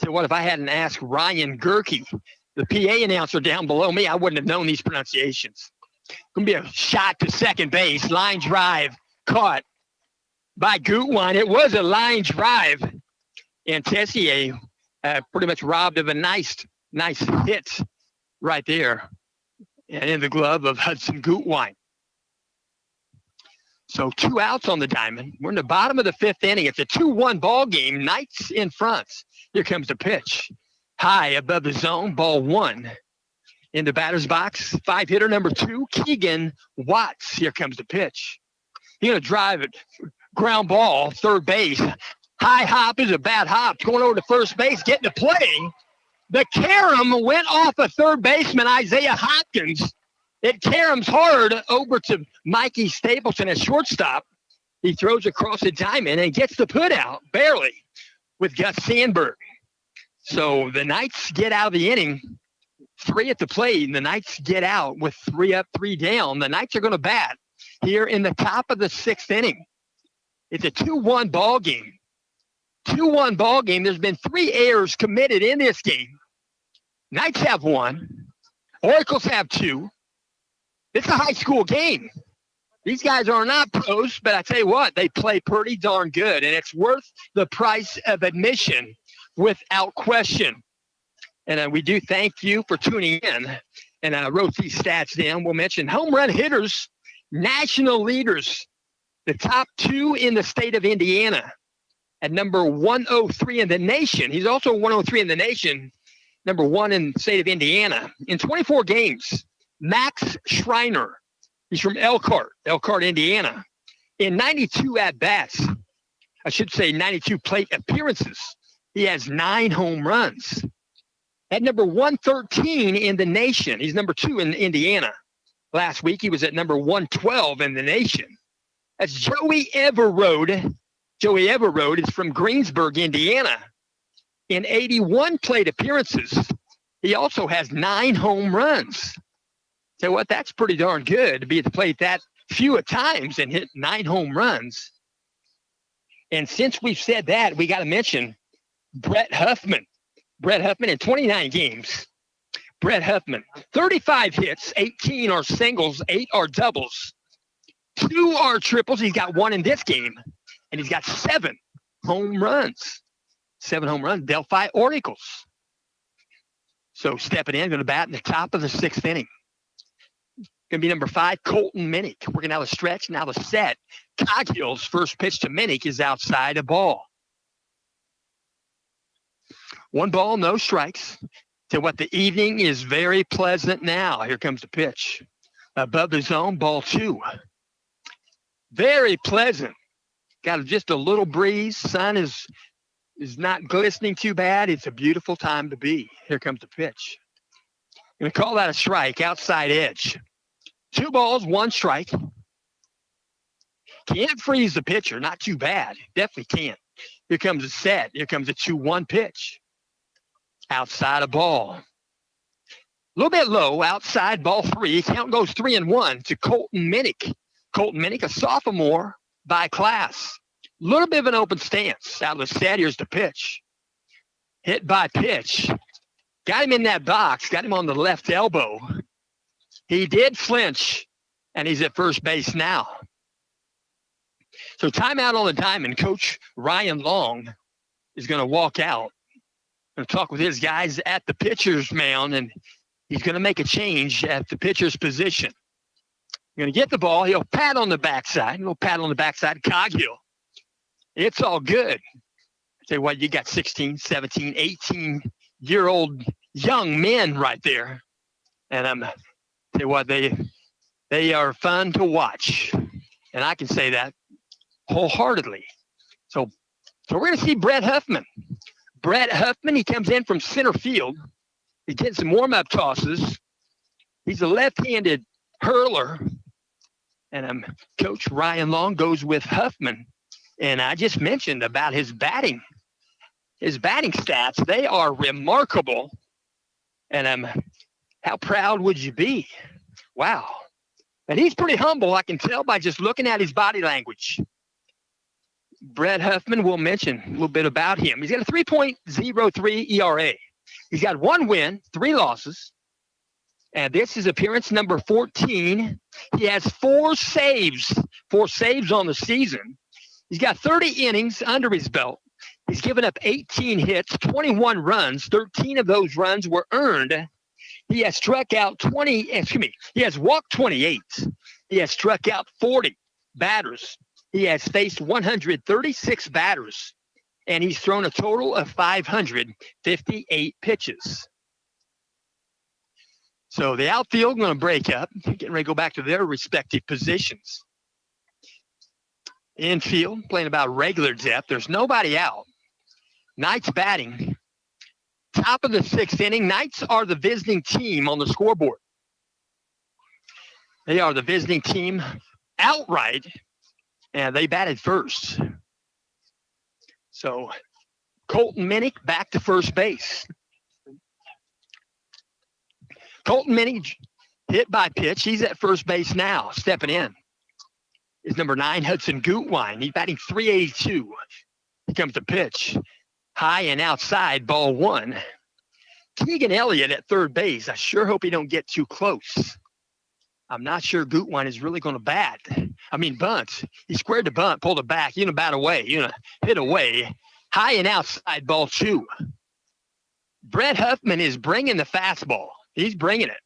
So what if I hadn't asked Ryan Gerke, the PA announcer down below me, I wouldn't have known these pronunciations. Going to be a shot to second base. Line drive caught by Gutwein. It was a line drive. And Tessier pretty much robbed of a nice hit right there. And in the glove of Hudson Gutwein. So 2 outs on the diamond. We're in the bottom of the 5th inning. It's a 2-1 ball game. Knights in front. Here comes the pitch. High above the zone, ball 1. In the batter's box, 5-hitter number 2, Keegan Watts. Here comes the pitch. He's going to drive it. Ground ball, third base. High hop is a bad hop. Going over to first base, getting to play. The carom went off a third baseman, Isaiah Hopkins. It caroms hard over to Mikey Stapleton at shortstop. He throws across the diamond and gets the put out, barely, with Gus Sandberg. So the Knights get out of the inning, 3 at the plate, and the Knights get out with 3 up, 3 down. The Knights are going to bat here in the top of the 6th inning. It's a 2-1 ball game. 2-1 ball game. There's been 3 errors committed in this game. Knights have 1. Oracles have 2. It's a high school game. These guys are not pros, but I tell you what, they play pretty darn good, and it's worth the price of admission without question. And we do thank you for tuning in. And I wrote these stats down. We'll mention home run hitters, national leaders, the top 2 in the state of Indiana at number 103 in the nation. He's also 103 in the nation, number 1 in the state of Indiana. In 24 games, Max Schreiner, he's from Elkhart, Indiana. In 92 at-bats, I should say 92 plate appearances, he has 9 home runs. At number 113 in the nation, he's number 2 in Indiana. Last week, he was at number 112 in the nation. That's Joey Everode. Joey Everode is from Greensburg, Indiana. In 81 plate appearances, he also has 9 home runs. So what? That's pretty darn good to be at the plate that few at times and hit 9 home runs. And since we've said that, we got to mention Brett Huffman. Brett Huffman in 29 games. Brett Huffman, 35 hits, 18 are singles, 8 are doubles. 2 are triples. He's got 1 in this game. And he's got 7 home runs. 7 home runs. Delphi Oracles. So stepping in, going to bat in the top of the 6th inning. Going to be number 5, Colton Minnick. Working out a stretch, now the set. Coghill's first pitch to Minnick is outside a ball. 1 ball, no strikes. So what, the evening is very pleasant now. Here comes the pitch. Above the zone, ball 2. Very pleasant. Got just a little breeze. Sun is not glistening too bad. It's a beautiful time to be. Here comes the pitch. Going to call that a strike, outside edge. 2 balls, 1 strike. Can't freeze the pitcher. Not too bad. Definitely can't. Here comes a set. Here comes a 2-1 pitch. Outside a ball. A little bit low. Outside ball 3. Count goes 3-1 to Colton Minnick. Colton Minnick, a sophomore by class. A little bit of an open stance. Out of the set. Here's the pitch. Hit by pitch. Got him in that box. Got him on the left elbow. He did flinch, and he's at first base now. So timeout on the diamond. Coach Ryan Long is going to walk out and talk with his guys at the pitcher's mound, and he's going to make a change at the pitcher's position. Going to get the ball. He'll pat on the backside. He'll pat on the backside. Coghill. It's all good. I tell you what, you got 16, 17, 18-year-old young men right there. And I'm tell you what, they are fun to watch. And I can say that wholeheartedly. So we're going to see Brett Huffman. Brett Huffman, he comes in from center field. He's getting some warm-up tosses. He's a left-handed hurler. And Coach Ryan Long goes with Huffman. And I just mentioned about his batting. His batting stats, they are remarkable. And how proud would you be? Wow. And he's pretty humble, I can tell by just looking at his body language. Brett Huffman, will mention a little bit about him. He's got a 3.03 ERA. He's got 1 win, 3 losses. And this is appearance number 14. He has 4 saves on the season. He's got 30 innings under his belt. He's given up 18 hits, 21 runs. 13 of those runs were earned. He has struck out he has walked 28. He has struck out 40 batters. He has faced 136 batters, and he's thrown a total of 558 pitches. So the outfield going to break up, getting ready to go back to their respective positions. Infield, playing about regular depth. There's nobody out. Knights batting. Top of the 6th inning. Knights are the visiting team on the scoreboard. They are the visiting team outright, and they batted first. So Colton Minnick back to first base. Colton Minnick hit by pitch. He's at first base now, stepping in. Is number 9, Hudson Gutwein. He's batting .382. Here comes the pitch. High and outside, ball 1. Keegan Elliott at third base. I sure hope he don't get too close. I'm not sure Gutwein is really going to bunt. He squared the bunt, pulled it back. Bat away. Hit away. High and outside, ball 2. Brett Huffman is bringing the fastball. He's bringing it.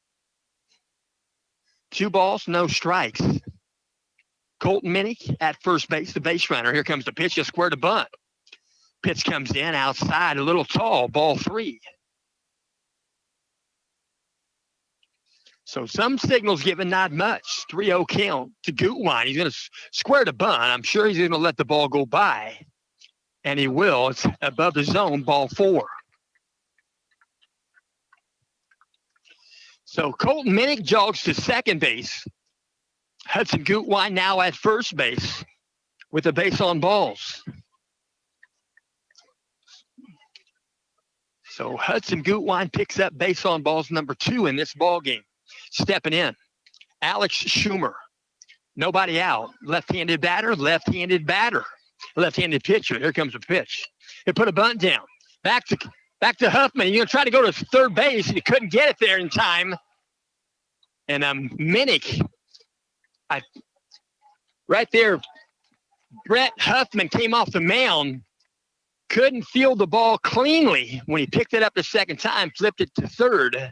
2 balls, no strikes. Colton Minnick at first base, the base runner. Here comes the pitch. He'll square the bunt. Pitch comes in outside, a little tall, ball 3. So some signals given, not much. 3-0 count to Gutwein. He's going to square the bunt. I'm sure he's going to let the ball go by. And he will. It's above the zone, ball 4. So Colton Minnick jogs to second base. Hudson Gutwein now at first base with a base on balls. So Hudson Gutwein picks up base on balls number 2 in this ball game. Stepping in, Alex Schumer. Nobody out. Left-handed batter, left-handed pitcher. Here comes a pitch. He put a bunt down. Back to Huffman. You're going to try to go to third base. You couldn't get it there in time. And Minnick, right there, Brett Huffman came off the mound, couldn't field the ball cleanly when he picked it up the second time, flipped it to third.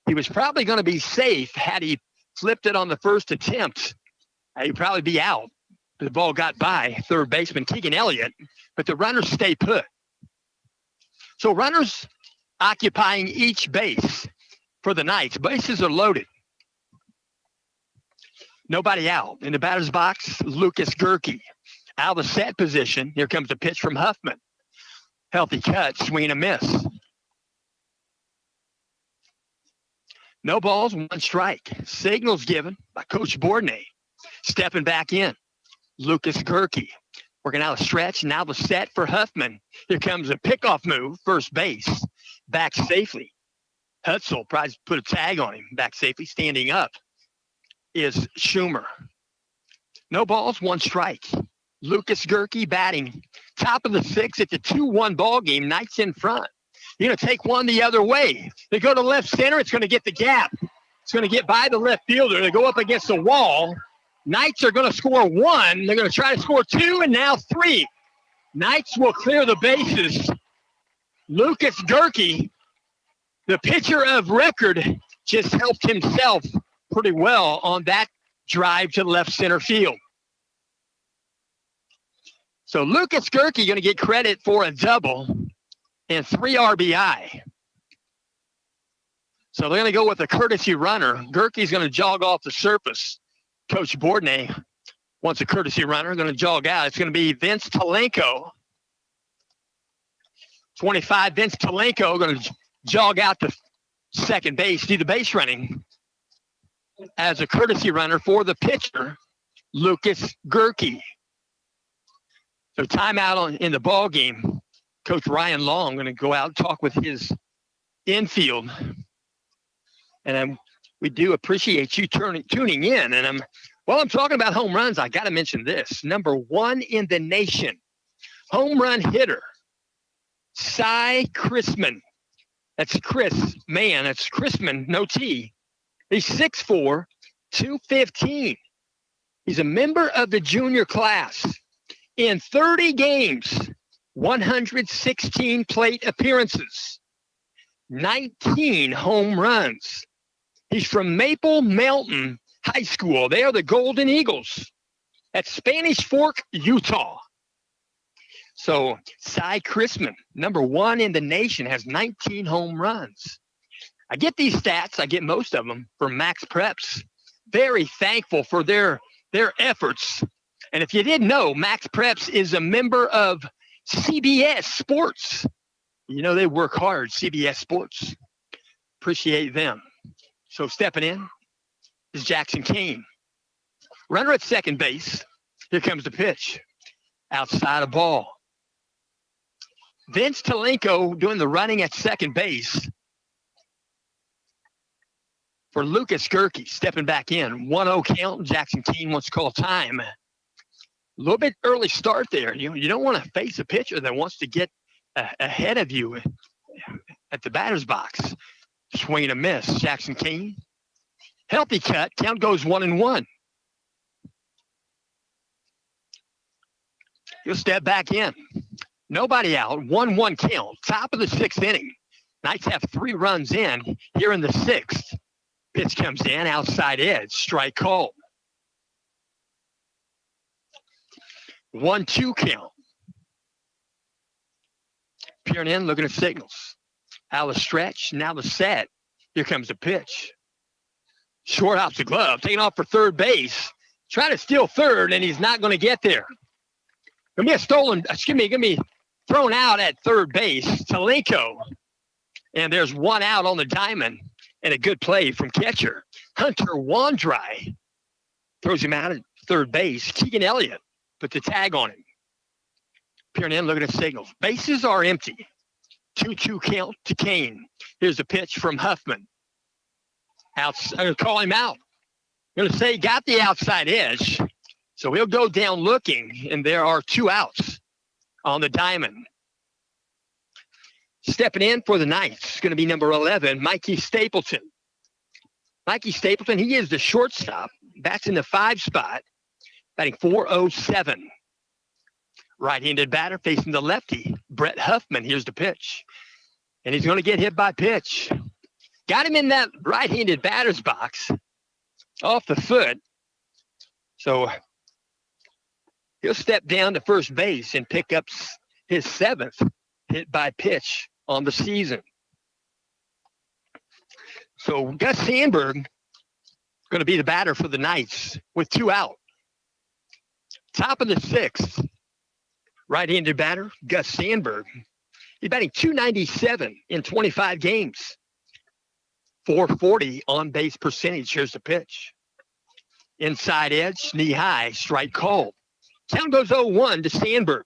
He was probably going to be safe had he flipped it on the first attempt. He'd probably be out. The ball got by third baseman Keegan Elliott, but the runners stay put. So runners occupying each base for the Knights. Bases are loaded. Nobody out. In the batter's box, Lucas Gerke. Out of the set position. Here comes the pitch from Huffman. Healthy cut, swing and a miss. No balls, 1 strike. Signals given by Coach Bourdonnais. Stepping back in. Lucas Gerke. Working out a stretch. Now the set for Huffman. Here comes a pickoff move. First base. Back safely. Hutzel probably put a tag on him. Back safely. Standing up is Schumer. No balls, one strike. Lucas Gerke batting. Top of the sixth. It's a 2-1 ball game. Knights in front. You're going to take one the other way. They go to left center. It's going to get the gap. It's going to get by the left fielder. They go up against the wall. Knights are going to score one. They're going to try to score two, and now three. Knights will clear the bases. Lucas Gerke, the pitcher of record, just helped himself pretty well on that drive to left center field. So Lucas Gerke going to get credit for a double and 3 RBI. So they're going to go with a courtesy runner. Gerke's going to jog off the surface. Coach Bourdonnais wants a courtesy runner, going to jog out. It's going to be Vince Talenko. 25, Vince Talenko going to jog out to second base, do the base running as a courtesy runner for the pitcher, Lucas Gerke. So timeout in the ball game. Coach Ryan Long going to go out and talk with his infield. And we do appreciate you tuning in. And while I'm talking about home runs, I got to mention this. Number 1 in the nation, home run hitter, Cy Chrisman. That's Chris, man, that's Chrisman, no T. He's 6'4", 215. He's a member of the junior class. In 30 games, 116 plate appearances, 19 home runs. He's from Maple Mountain High School. They are the Golden Eagles at Spanish Fork, Utah. So Cy Chrisman, number 1 in the nation, has 19 home runs. I get these stats, I get most of them from Max Preps. Very thankful for their efforts. And if you didn't know, Max Preps is a member of CBS Sports. You know, they work hard, CBS Sports. Appreciate them. So stepping in is Jackson Kane. Runner at second base. Here comes the pitch. Outside of ball. Vince Talenko doing the running at second base for Lucas Gerke. Stepping back in. 1-0 count. Jackson Kane wants to call time. A little bit early start there. You don't want to face a pitcher that wants to get ahead of you at the batter's box. Swing and a miss. Jackson Kane. Healthy cut. Count goes 1-1. He'll step back in. Nobody out. 1-1 count. Top of the 6th inning. Knights have 3 runs in here in the 6th. Pitch comes in. Outside edge. Strike called. 1-2 count. Peering in, looking at signals. Out of the stretch, now the set. Here comes the pitch. Short hops the glove, taking off for third base. Trying to steal third, and he's not going to get there. Gonna be thrown out at third base. Talenko. And there's one out on the diamond, and a good play from catcher. Hunter Wandry throws him out at third base. Keegan Elliott put the tag on him. Peering in, looking at signals. Bases are empty. 2-2 count to Kane. Here's the pitch from Huffman. I'm going to call him out. I'm going to say he got the outside edge. So he'll go down looking, and there are 2 outs on the diamond. Stepping in for the Knights is going to be number 11, Mikey Stapleton. Mikey Stapleton, he is the shortstop. Bats in the 5 spot, batting .407. Right-handed batter facing the lefty, Brett Huffman. Here's the pitch. And he's going to get hit by pitch. Got him in that right-handed batter's box off the foot. So he'll step down to first base and pick up his 7th hit by pitch on the season. So Gus Sandberg going to be the batter for the Knights with 2 out. Top of the 6th. Right-handed batter, Gus Sandberg. He's batting .297 in 25 games. .440 on-base percentage. Here's the pitch. Inside edge, knee high, strike called. Count goes 0-1 to Sandberg.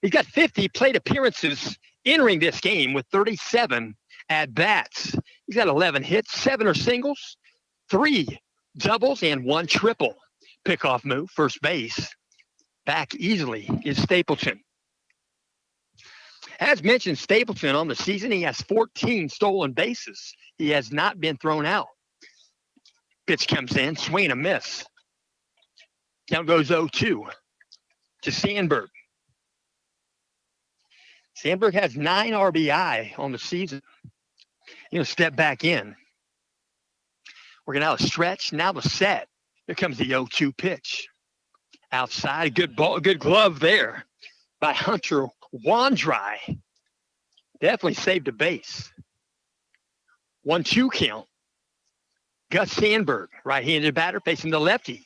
He's got 50 plate appearances entering this game with 37 at-bats. He's got 11 hits, 7 are singles, 3 doubles, and 1 triple. Pickoff move, first base. Back easily is Stapleton. As mentioned, Stapleton on the season, he has 14 stolen bases. He has not been thrown out. Pitch comes in, swing and a miss. Count goes 0-2 to Sandberg. Sandberg has 9 RBI on the season. Step back in. We're going to have a stretch. Now the set. Here comes the 0-2 pitch. Outside, good ball, good glove there by Hunter Wandry. Definitely saved a base. 1-2 count. Gus Sandberg, right-handed batter, facing the lefty.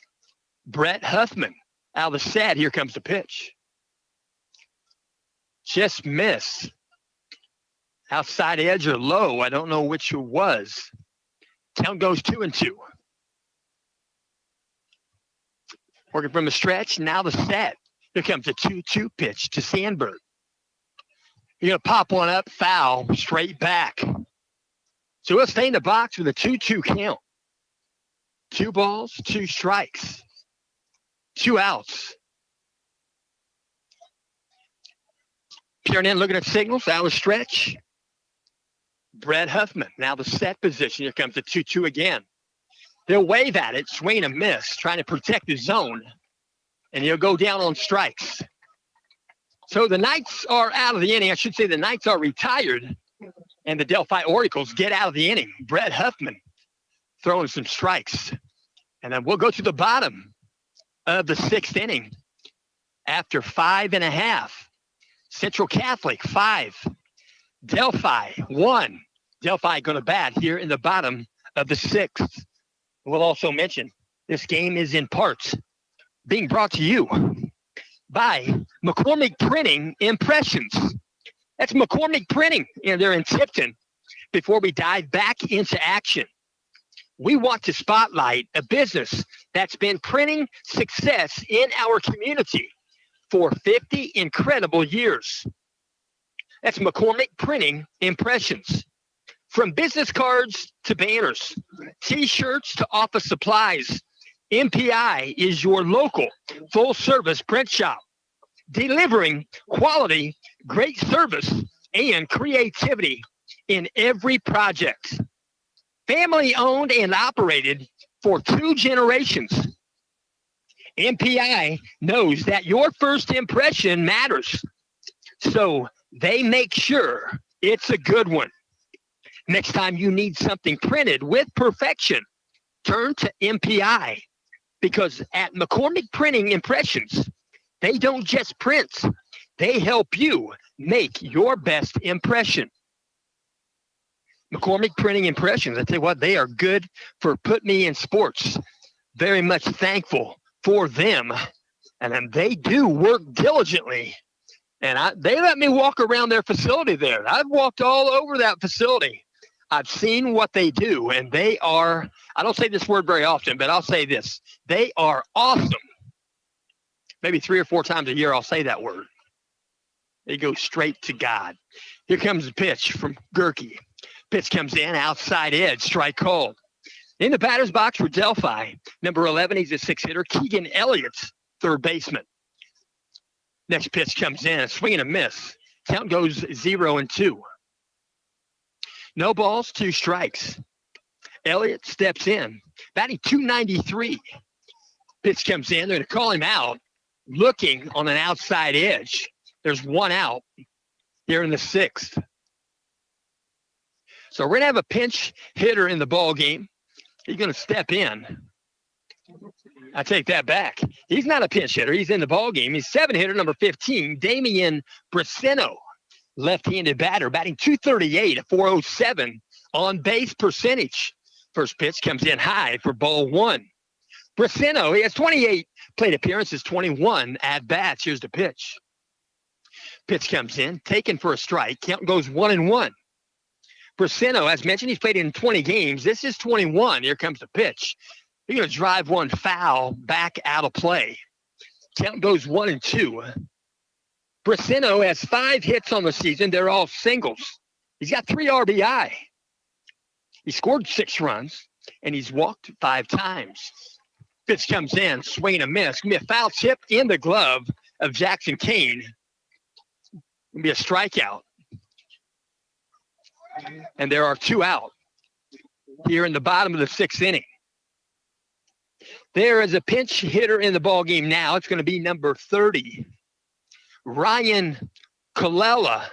Brett Huffman out of the set. Here comes the pitch. Just missed. Outside edge or low. I don't know which it was. Count goes 2-2. Working from the stretch. Now the set. Here comes a 2-2 pitch to Sandberg. You're going to pop one up, foul, straight back. So we'll stay in the box with a 2-2 count. 2 balls, 2 strikes. 2 outs. Peering in, looking at signals. Out of stretch. Brett Huffman. Now the set position. Here comes the 2-2 again. They'll wave at it, swing and miss, trying to protect the zone. And he'll go down on strikes. So the Knights are out of the inning. I should say the Knights are retired. And the Delphi Oracles get out of the inning. Brett Huffman throwing some strikes. And then we'll go to the bottom of the 6th inning. After 5.5. Central Catholic, 5. Delphi, 1. Delphi going to bat here in the bottom of the 6th. We'll also mention this game is in parts being brought to you by McCormick Printing Impressions. That's McCormick Printing, and they're in Tipton. Before we dive back into action, we want to spotlight a business that's been printing success in our community for 50 incredible years. That's McCormick Printing Impressions. From business cards to banners, T-shirts to office supplies, MPI is your local full-service print shop, delivering quality, great service, and creativity in every project. Family-owned and operated for 2 generations. MPI knows that your first impression matters, so they make sure it's a good one. Next time you need something printed with perfection, turn to MPI, because at McCormick Printing Impressions, they don't just print, they help you make your best impression. McCormick Printing Impressions, I tell you what, they are good for Put Me in Sports. Very much thankful for them, and then they do work diligently. And they let me walk around their facility there. I've walked all over that facility. I've seen what they do, and they are, I don't say this word very often, but I'll say this. They are awesome. Maybe 3 or 4 times a year I'll say that word. They go straight to God. Here comes the pitch from Gerke. Pitch comes in, outside edge, strike called. In the batter's box for Delphi, number 11, he's a 6-hitter, Keegan Elliott's third baseman. Next pitch comes in, a swing and a miss. Count goes 0-2. No balls, 2 strikes. Elliott steps in, batting .293. Pitch comes in, they're going to call him out, looking on an outside edge. There's 1 out here in the 6th. So we're going to have a pinch hitter in the ball game. He's going to step in. I take that back. He's not a pinch hitter. He's in the ball game. He's 7-hitter, number 15, Damian Bracino. Left-handed batter, batting .238, a .407 on base percentage. First pitch comes in high for ball 1. Bracino, he has 28 plate appearances, 21 at-bats. Here's the pitch. Pitch comes in, taken for a strike. Count goes 1-1. Bracino, as mentioned, he's played in 20 games. This is 21. Here comes the pitch. You're going to drive one foul back out of play. Count goes 1-2. Bracino has 5 hits on the season. They're all singles. He's got 3 RBI. He scored 6 runs, and he's walked 5 times. Pitch comes in, swing and a miss. Going to be a foul tip in the glove of Jackson Kane. Going to be a strikeout. And there are 2 out here in the bottom of the 6th inning. There is a pinch hitter in the ball game now. It's going to be number 30, Ryan Colella.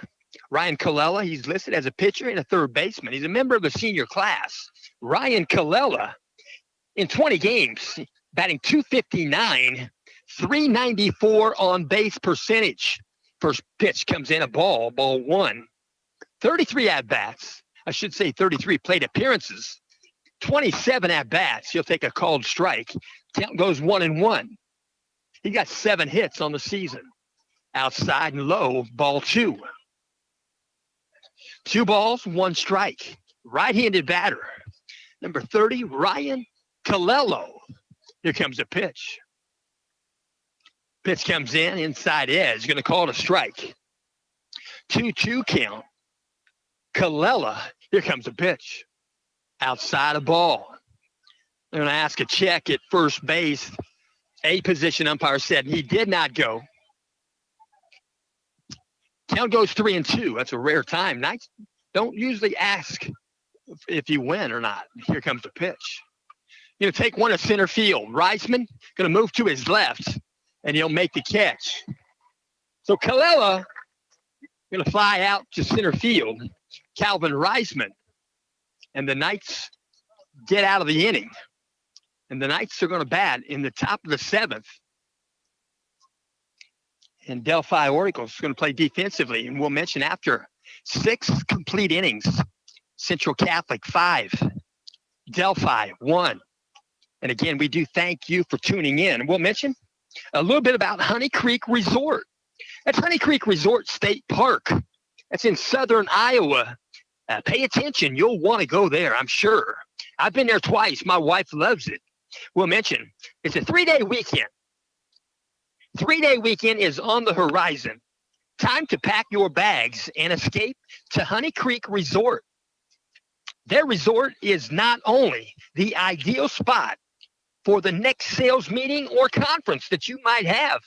Ryan Colella, he's listed as a pitcher and a third baseman. He's a member of the senior class. Ryan Colella, in 20 games, batting .259, .394 on base percentage. First pitch comes in, ball 1. 33 at-bats. I should say 33 plate appearances. 27 at-bats. He'll take a called strike. Count goes 1-1. He got 7 hits on the season. Outside and low, ball 2. 2 balls, 1 strike. Right-handed batter. Number 30, Ryan Colello. Here comes the pitch. Pitch comes in, inside edge. Going to call it a strike. 2-2 count. Colella. Here comes the pitch. Outside a ball. They're going to ask a check at first base. A position umpire said he did not go. Count goes 3-2. That's a rare time. Knights don't usually ask if you win or not. Here comes the pitch. Going to take one to center field. Reisman going to move to his left, and he'll make the catch. So Colella going to fly out to center field. Calvin Reisman. And the Knights get out of the inning. And the Knights are going to bat in the top of the 7th. And Delphi Oracles is going to play defensively. And we'll mention after 6 complete innings, Central Catholic 5, Delphi 1. And again, we do thank you for tuning in. And we'll mention a little bit about Honey Creek Resort. That's Honey Creek Resort State Park. That's in southern Iowa. Pay attention. You'll want to go there, I'm sure. I've been there twice. My wife loves it. We'll mention it's a 3-day weekend. 3-day weekend is on the horizon. Time to pack your bags and escape to Honey Creek Resort. Their resort is not only the ideal spot for the next sales meeting or conference that you might have,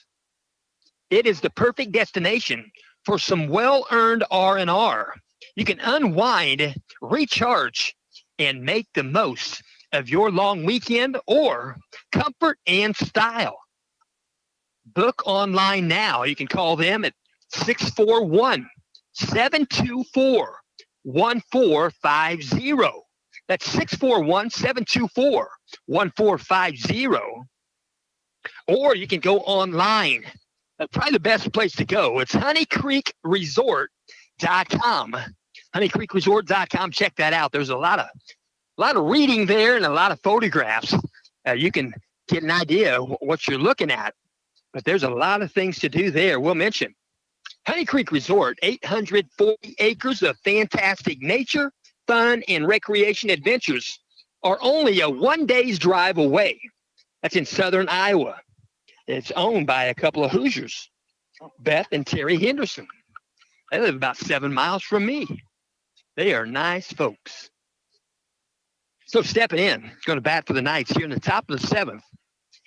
it is the perfect destination for some well-earned R&R. You can unwind, recharge, and make the most of your long weekend or comfort and style. Book online now. You can call them at 641-724-1450. That's 641-724-1450. Or you can go online. Probably the best place to go. It's honeycreekresort.com. honeycreekresort.com. Check that out. There's a lot of reading there and a lot of photographs. You can get an idea of what you're looking at. But there's a lot of things to do there. We'll mention Honey Creek Resort, 840 acres of fantastic nature, fun, and recreation adventures are only a 1-day's drive away. That's in southern Iowa. It's owned by a couple of Hoosiers, Beth and Terry Henderson. They live about 7 miles from me. They are nice folks. So stepping in, going to bat for the Knights here in the top of the 7th.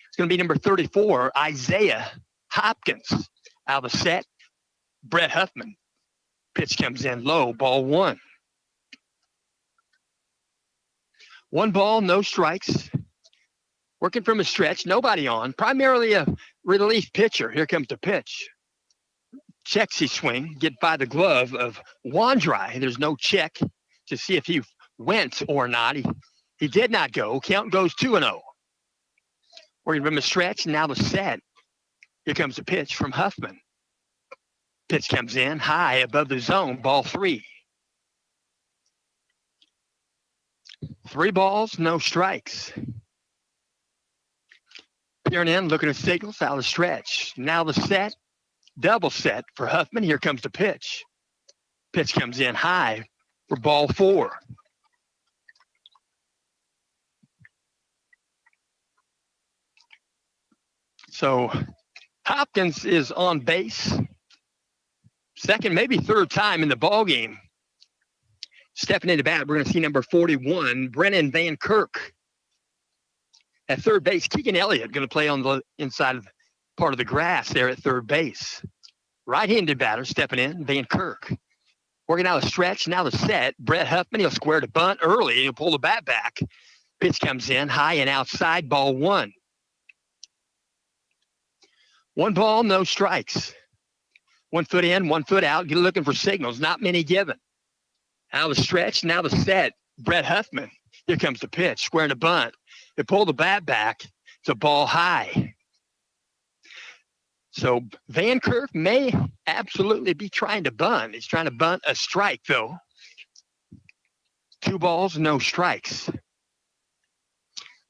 It's going to be number 34, Isaiah Hopkins. Out of the set, Brett Huffman. Pitch comes in low, ball 1. 1 ball, no strikes. Working from a stretch, nobody on. Primarily a relief pitcher. Here comes the pitch. Checks his swing, get by the glove of Wandry. There's no check to see if he went or not. He did not go. Count goes 2-0. Working from a stretch, now the set. Here comes the pitch from Huffman. Pitch comes in high above the zone, ball 3. 3 balls, no strikes. Peering in, looking at signals, out of the stretch. Now the set, double set for Huffman. Here comes the pitch. Pitch comes in high for ball 4. So Hopkins is on base. Second, maybe third time in the ball game. Stepping into bat, we're going to see number 41, Brennan Van Kirk. At third base, Keegan Elliott going to play on the inside of part of the grass there at third base. Right-handed batter stepping in, Van Kirk. Working out a stretch, now the set. Brett Huffman, he'll square to bunt early. He'll pull the bat back. Pitch comes in, high and outside, ball one. 1 ball, no strikes. 1 foot in, 1 foot out. You're looking for signals, not many given. Out of the stretch, now the set. Brett Huffman, here comes the pitch, squaring the bunt. They pull the bat back. It's a ball high. So Van Kirk may absolutely be trying to bunt. He's trying to bunt a strike, though. 2 balls, no strikes.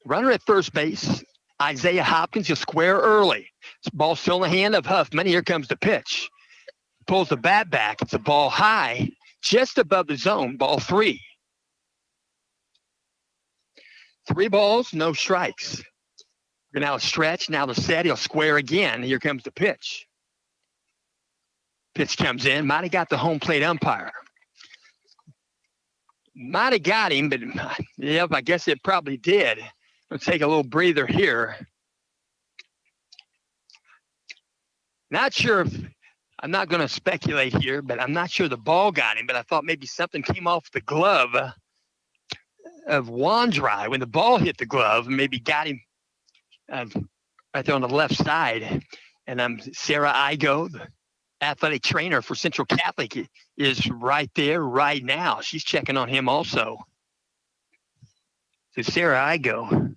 Runner at first base, Isaiah Hopkins, he'll square early. Ball still in the hand of Huffman. Here comes the pitch. Pulls the bat back. It's a ball high, just above the zone, ball 3. 3 balls, no strikes. Now a stretch, now the set, he'll square again. Here comes the pitch. Pitch comes in, might have got the home plate umpire. Might have got him, but yep, I guess it probably did. Let's take a little breather here. Not sure if, I'm not going to speculate here, but I'm not sure the ball got him, but I thought maybe something came off the glove of Wandry when the ball hit the glove, maybe got him right there on the left side. And Sarah Igo, the athletic trainer for Central Catholic, is right there right now. She's checking on him also. So Sarah Igo,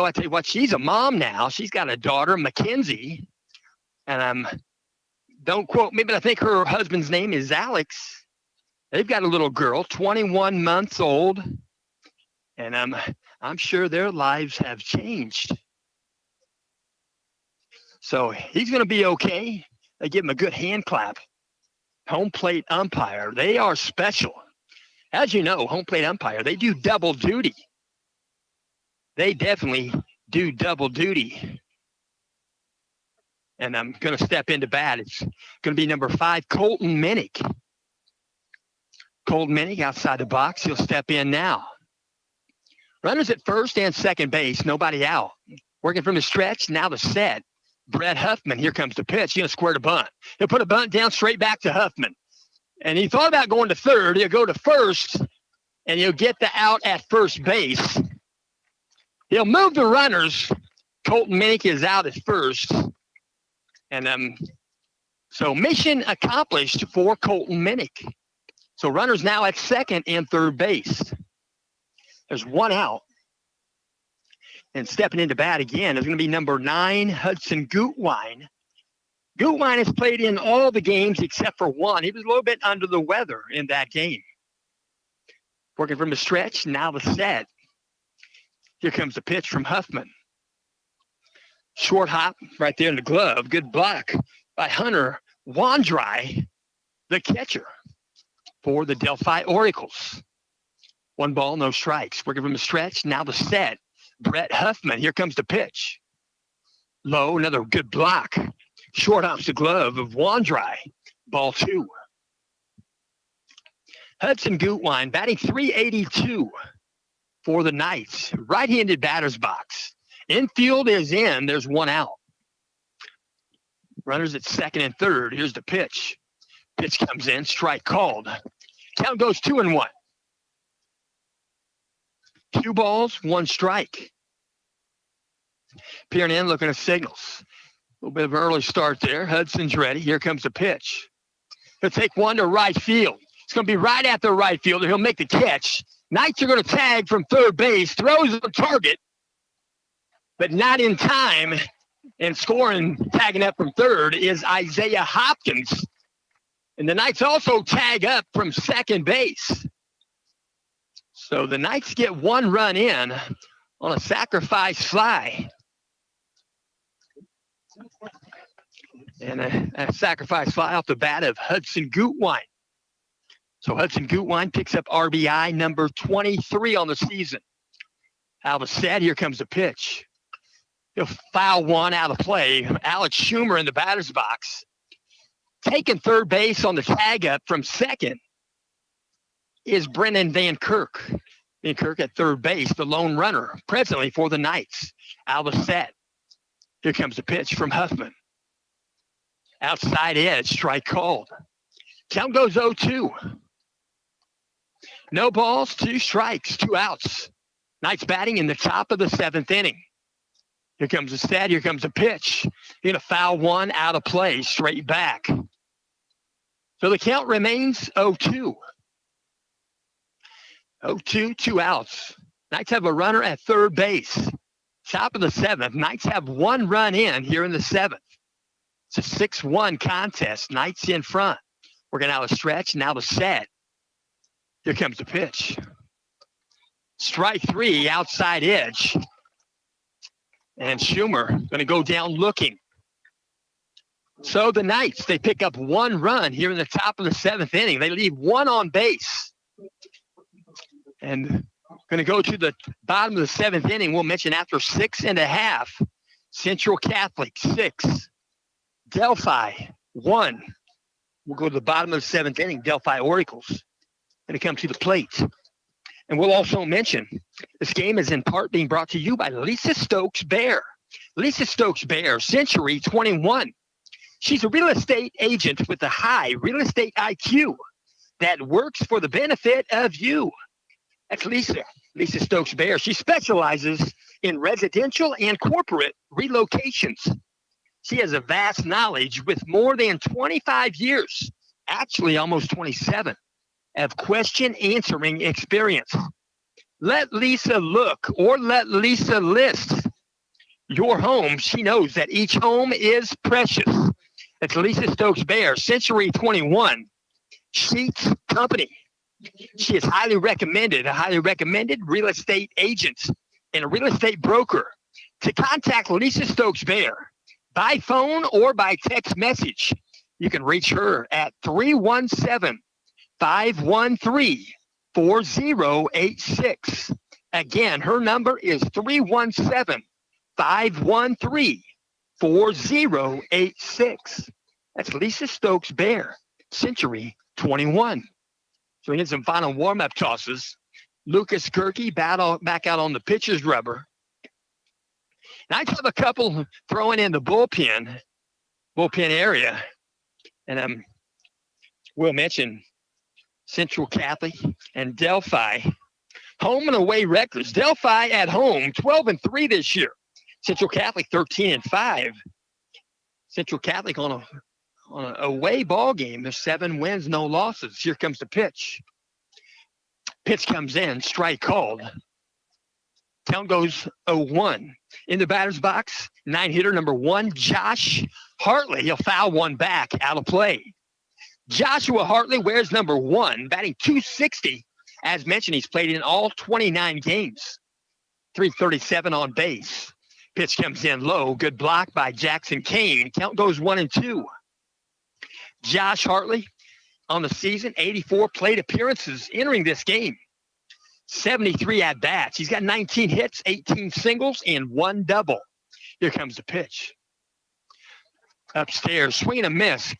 I tell you what, she's a mom now. She's got a daughter, Mackenzie, and don't quote me, but I think her husband's name is Alex. They've got a little girl, 21 months old, and I'm sure their lives have changed. So he's going to be okay. They give him a good hand clap. Home plate umpire, they are special. As you know, home plate umpire, they do double duty. They definitely do double duty. And I'm going to step into bat. It's going to be number 5, Colton Minnick. Colton Minnick outside the box. He'll step in now. Runners at first and second base. Nobody out. Working from the stretch. Now the set. Brett Huffman. Here comes the pitch. He's going to square the bunt. He'll put a bunt down straight back to Huffman. And he thought about going to third. He'll go to first. And he'll get the out at first base. He'll move the runners. Colton Minnick is out at first. And so mission accomplished for Colton Minnick. So runners now at second and third base. There's 1 out. And stepping into bat again is going to be number 9, Hudson Gutwein. Gutwein has played in all the games except for 1. He was a little bit under the weather in that game. Working from the stretch, now the set. Here comes the pitch from Huffman. Short hop right there in the glove. Good block by Hunter Wandry, the catcher for the Delphi Oracles. 1 ball, no strikes. Working from the stretch, now the set. Brett Huffman, here comes the pitch. Low, another good block. Short hops the glove of Wandry. Ball 2. Hudson Gutwein batting .382 for the Knights. Right-handed batter's box. Infield is in. There's 1 out. Runners at second and third. Here's the pitch. Pitch comes in. Strike called. Count goes 2-1. 2 balls, 1 strike. Peering in, looking at signals. A little bit of an early start there. Hudson's ready. Here comes the pitch. He'll take 1 to right field. It's going to be right at the right fielder. He'll make the catch. Knights are going to tag from third base. Throws the target, but not in time. And scoring, tagging up from third is Isaiah Hopkins. And the Knights also tag up from second base. So the Knights get 1 run in on a sacrifice fly. And a sacrifice fly off the bat of Hudson Gutwein. So Hudson Gutwein picks up RBI number 23 on the season. Out of the set, here comes the pitch. He'll foul one out of play. Alex Schumer in the batter's box. Taking third base on the tag up from second is Brennan Van Kirk. Van Kirk at third base, the lone runner presently for the Knights. Out of the set. Here comes the pitch from Huffman. Outside edge, strike called. Count goes 0-2. No balls, 2 strikes, 2 outs. Knights batting in the top of the 7th inning. Here comes the set. Here comes the pitch. You're going to foul one out of play, straight back. So the count remains 0-2. 0-2, 2 outs. Knights have a runner at third base. Top of the 7th. Knights have 1 run in here in the 7th. It's a 6-1 contest. Knights in front. Working out a stretch. Now the set. Here comes the pitch. Strike 3, outside edge. And Schumer going to go down looking. So the Knights, they pick up 1 run here in the top of the 7th inning. They leave 1 on base. And going to go to the bottom of the 7th inning. We'll mention after 6.5, Central Catholic 6, Delphi 1. We'll go to the bottom of the 7th inning, Delphi Oracles. Going to come to the plate. And we'll also mention this game is in part being brought to you by Lisa Stokes Bear. Lisa Stokes Bear, Century 21. She's a real estate agent with a high real estate IQ that works for the benefit of you. That's Lisa. Lisa Stokes Bear. She specializes in residential and corporate relocations. She has a vast knowledge with more than 25 years, actually almost 27, of question answering experience. Let Lisa look or let Lisa list your home. She knows that each home is precious. That's Lisa Stokes Bear, Century 21 Sheets Company. She is a highly recommended real estate agent and a real estate broker. To contact Lisa Stokes Bear by phone or by text message, you can reach her at 317-513-4086. Again, her number is 317-513-4086. That's Lisa Stokes Bear, Century 21. So we get some final warm-up tosses. Lucas Gerke back out on the pitcher's rubber. And I have a couple throwing in the bullpen area. And we'll mention Central Catholic and Delphi. Home and away records. Delphi at home, 12-3 this year. Central Catholic, 13-5. Central Catholic on an away ball game. There's 7 wins, no losses. Here comes the pitch. Pitch comes in, strike called. Count goes 0-1. In the batter's box, 9-hitter number 1, Josh Hartley. He'll foul one back, out of play. Joshua Hartley wears number 1, batting .260. As mentioned, he's played in all 29 games. .337 on base. Pitch comes in low. Good block by Jackson Kane. Count goes 1-2. Josh Hartley on the season, 84 plate appearances entering this game. 73 at-bats. He's got 19 hits, 18 singles, and 1 double. Here comes the pitch. Upstairs, swing and a miss.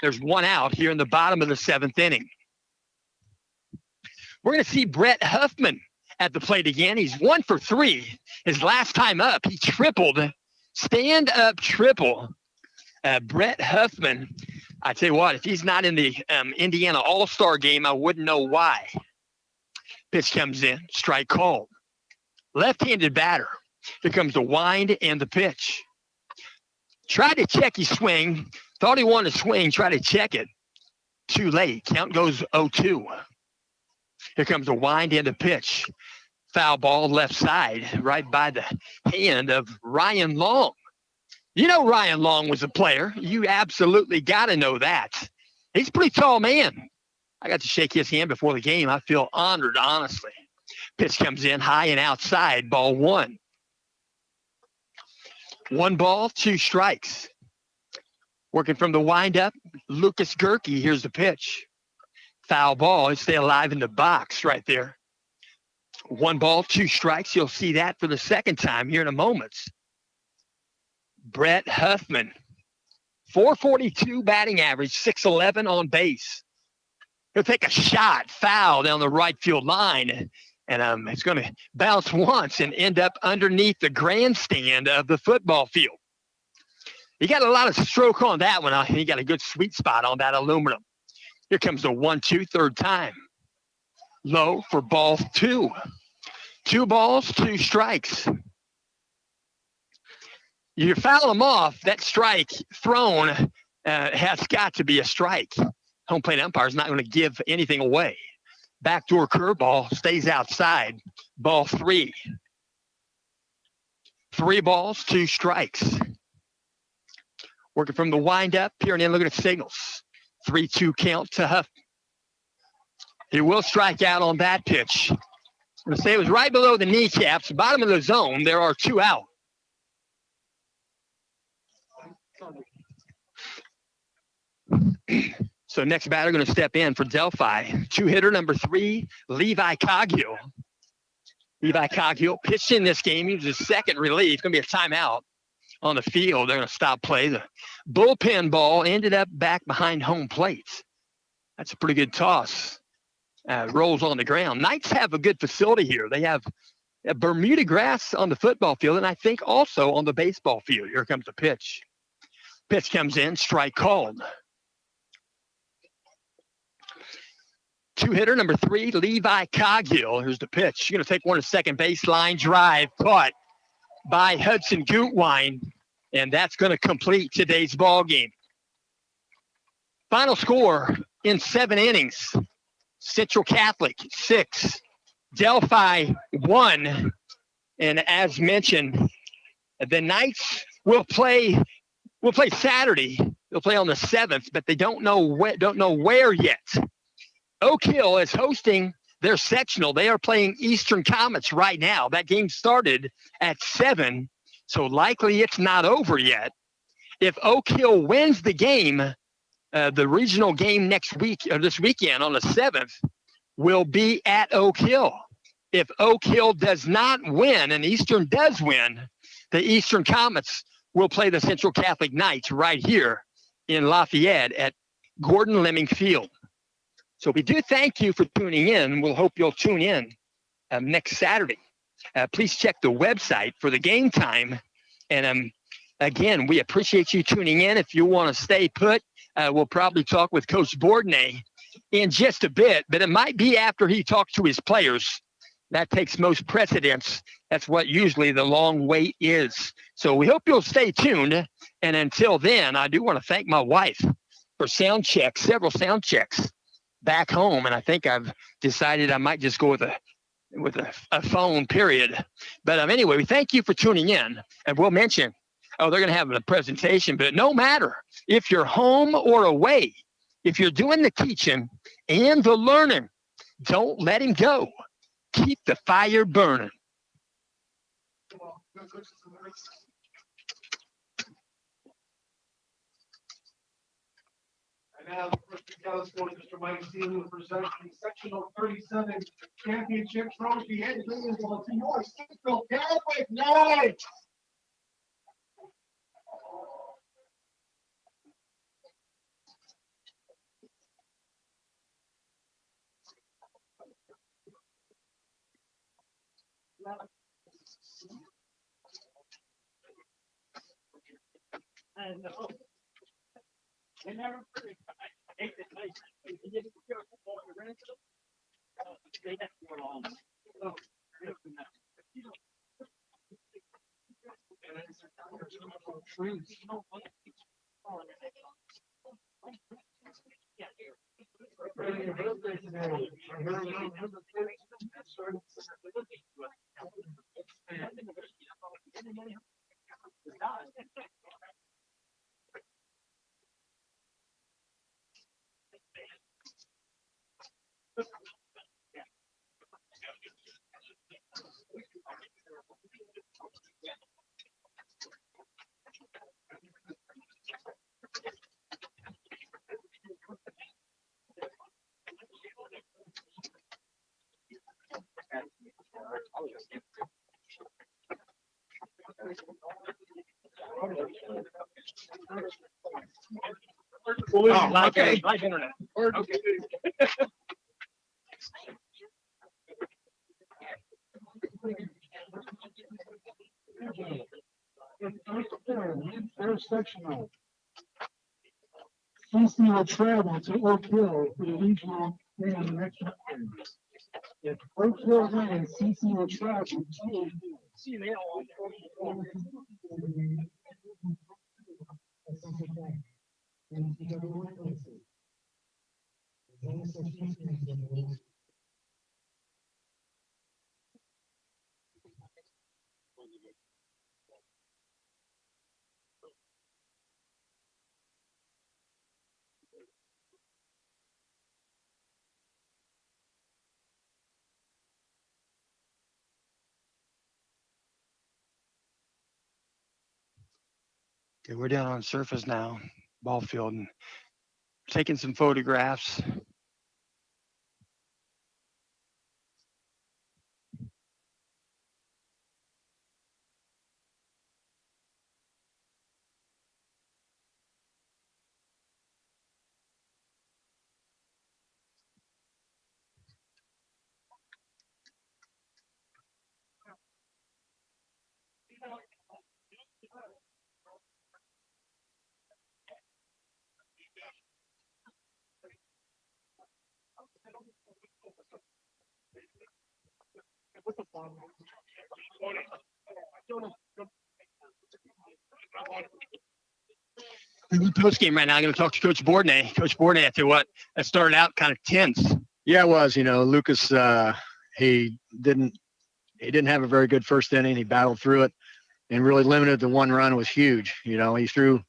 There's 1 out here in the bottom of the 7th inning. We're going to see Brett Huffman at the plate again. He's 1 for 3. His last time up, he tripled. Stand-up triple. Brett Huffman, I tell you what, if he's not in the Indiana All-Star game, I wouldn't know why. Pitch comes in, strike called. Left-handed batter. Here comes the wind and the pitch. Tried to check his swing. Thought he wanted to swing, tried to check it. Too late. Count goes 0-2. Here comes the wind and the pitch. Foul ball left side, right by the hand of Ryan Long. You know Ryan Long was a player. You absolutely got to know that. He's a pretty tall man. I got to shake his hand before the game. I feel honored, honestly. Pitch comes in high and outside, ball 1. 1 ball, 2 strikes. Working from the windup, Lucas Gerke. Here's the pitch. Foul ball. Stay alive in the box right there. 1 ball, 2 strikes. You'll see that for the second time here in a moment. Brett Huffman. 442 batting average, 611 on base. He'll take a shot, foul down the right field line, and it's going to bounce once and end up underneath the grandstand of the football field. He got a lot of stroke on that one. He got a good sweet spot on that aluminum. Here comes the 1-2, third time. Low for ball 2. 2 balls, 2 strikes. You foul him off, that strike thrown has got to be a strike. Home plate umpire is not going to give anything away. Backdoor curveball stays outside. Ball 3. 3 balls, 2 strikes. Working from the windup, peering in, looking at signals. 3-2 count to Huff. He will strike out on that pitch. I'm going to say it was right below the kneecaps, bottom of the zone. There are 2 out. So next batter going to step in for Delphi. 2-hitter number 3, Levi Coghill. Levi Coghill pitched in this game. He was his second relief. Going to be a timeout on the field. They're going to stop play. The bullpen ball ended up back behind home plate. That's a pretty good toss. Rolls on the ground. Knights have a good facility here. They have Bermuda grass on the football field, and I think also on the baseball field. Here comes the pitch. Pitch comes in, strike called. 2-hitter number 3, Levi Coghill. Here's the pitch. You're going to take one to second base line drive, caught by Hudson Gutwein, and that's going to complete today's ball game. Final score in 7 innings. Central Catholic 6, Delphi 1, and as mentioned, the Knights will play Saturday. They'll play on the 7th, but they don't know where yet. Oak Hill is hosting their sectional. They are playing Eastern Comets right now. That game started at 7, so likely it's not over yet. If Oak Hill wins the game, the regional game this weekend on the 7th will be at Oak Hill. If Oak Hill does not win and Eastern does win, the Eastern Comets will play the Central Catholic Knights right here in Lafayette at Gordon Lemming Field. So we do thank you for tuning in. We'll hope you'll tune in next Saturday. Please check the website for the game time. And again, we appreciate you tuning in. If you want to stay put, we'll probably talk with Coach Bourdonnais in just a bit, but it might be after he talks to his players. That takes most precedence. That's what usually the long wait is. So we hope you'll stay tuned. And until then, I do want to thank my wife for several sound checks back home. And I think I've decided I might just go with a phone, period. But anyway, we thank you for tuning in. And we'll mention, they're going to have a presentation, but no matter if you're home or away, if you're doing the teaching and the learning, don't let him go. Keep the fire burning. And now, the first Dallas Sports, Mr. Mike Steele will present the sectional 37 championship trophy. And bringing it to your Central Catholic Knights. I know. They never I hate that place. They didn't go for the rent. They have to go on. Oh, Oh, Okay. Live internet. Okay. Intersectional. CC will travel to Oak Hill for the regional game next weekend. If Oak Hill wins, CC will travel to Oak Hill. See you later. Okay, we're down on surface now, ball field, and taking some photographs. Post game right now. I'm going to talk to Coach Bourdonnais. Coach Bourdonnais, I tell you what, that started out kind of tense. Yeah, it was. Lucas, he didn't have a very good first inning. He battled through it and really limited the one run was huge. He threw,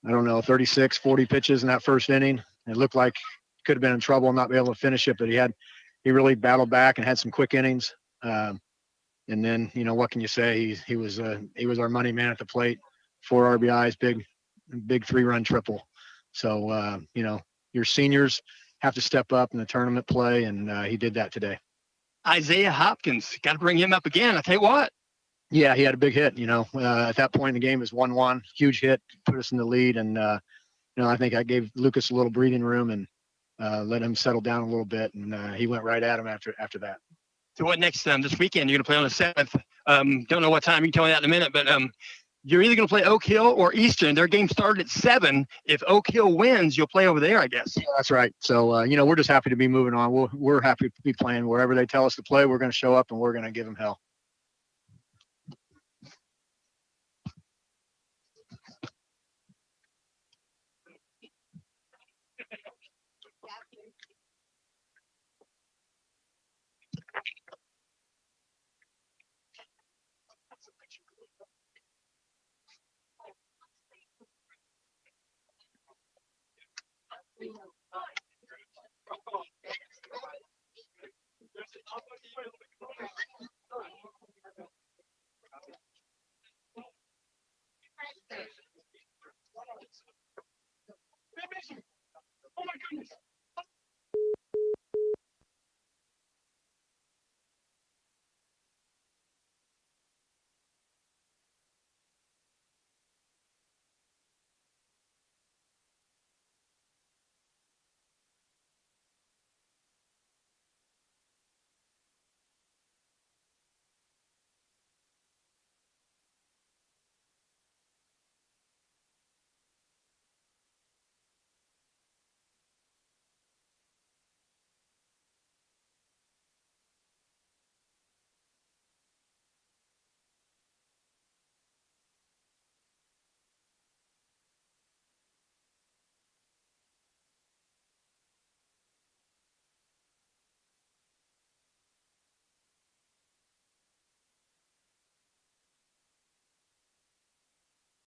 36, 40 pitches in that first inning. It looked like he could have been in trouble and not be able to finish it, but he really battled back and had some quick innings. And then, what can you say? He was our money man at the plate, 4 RBIs, big 3-run triple. So, your seniors have to step up in the tournament play, and he did that today. Isaiah Hopkins, got to bring him up again. I tell you what. Yeah, he had a big hit. At that point in the game, it was 1-1, huge hit, put us in the lead, and I think I gave Lucas a little breathing room and let him settle down a little bit, and he went right at him after that. So what next this weekend? You're going to play on the 7th. Don't know what time. You can tell me that in a minute, but you're either going to play Oak Hill or Eastern. Their game started at 7. If Oak Hill wins, you'll play over there, I guess. Yeah, that's right. So, we're just happy to be moving on. We're happy to be playing wherever they tell us to play. We're going to show up and we're going to give them hell.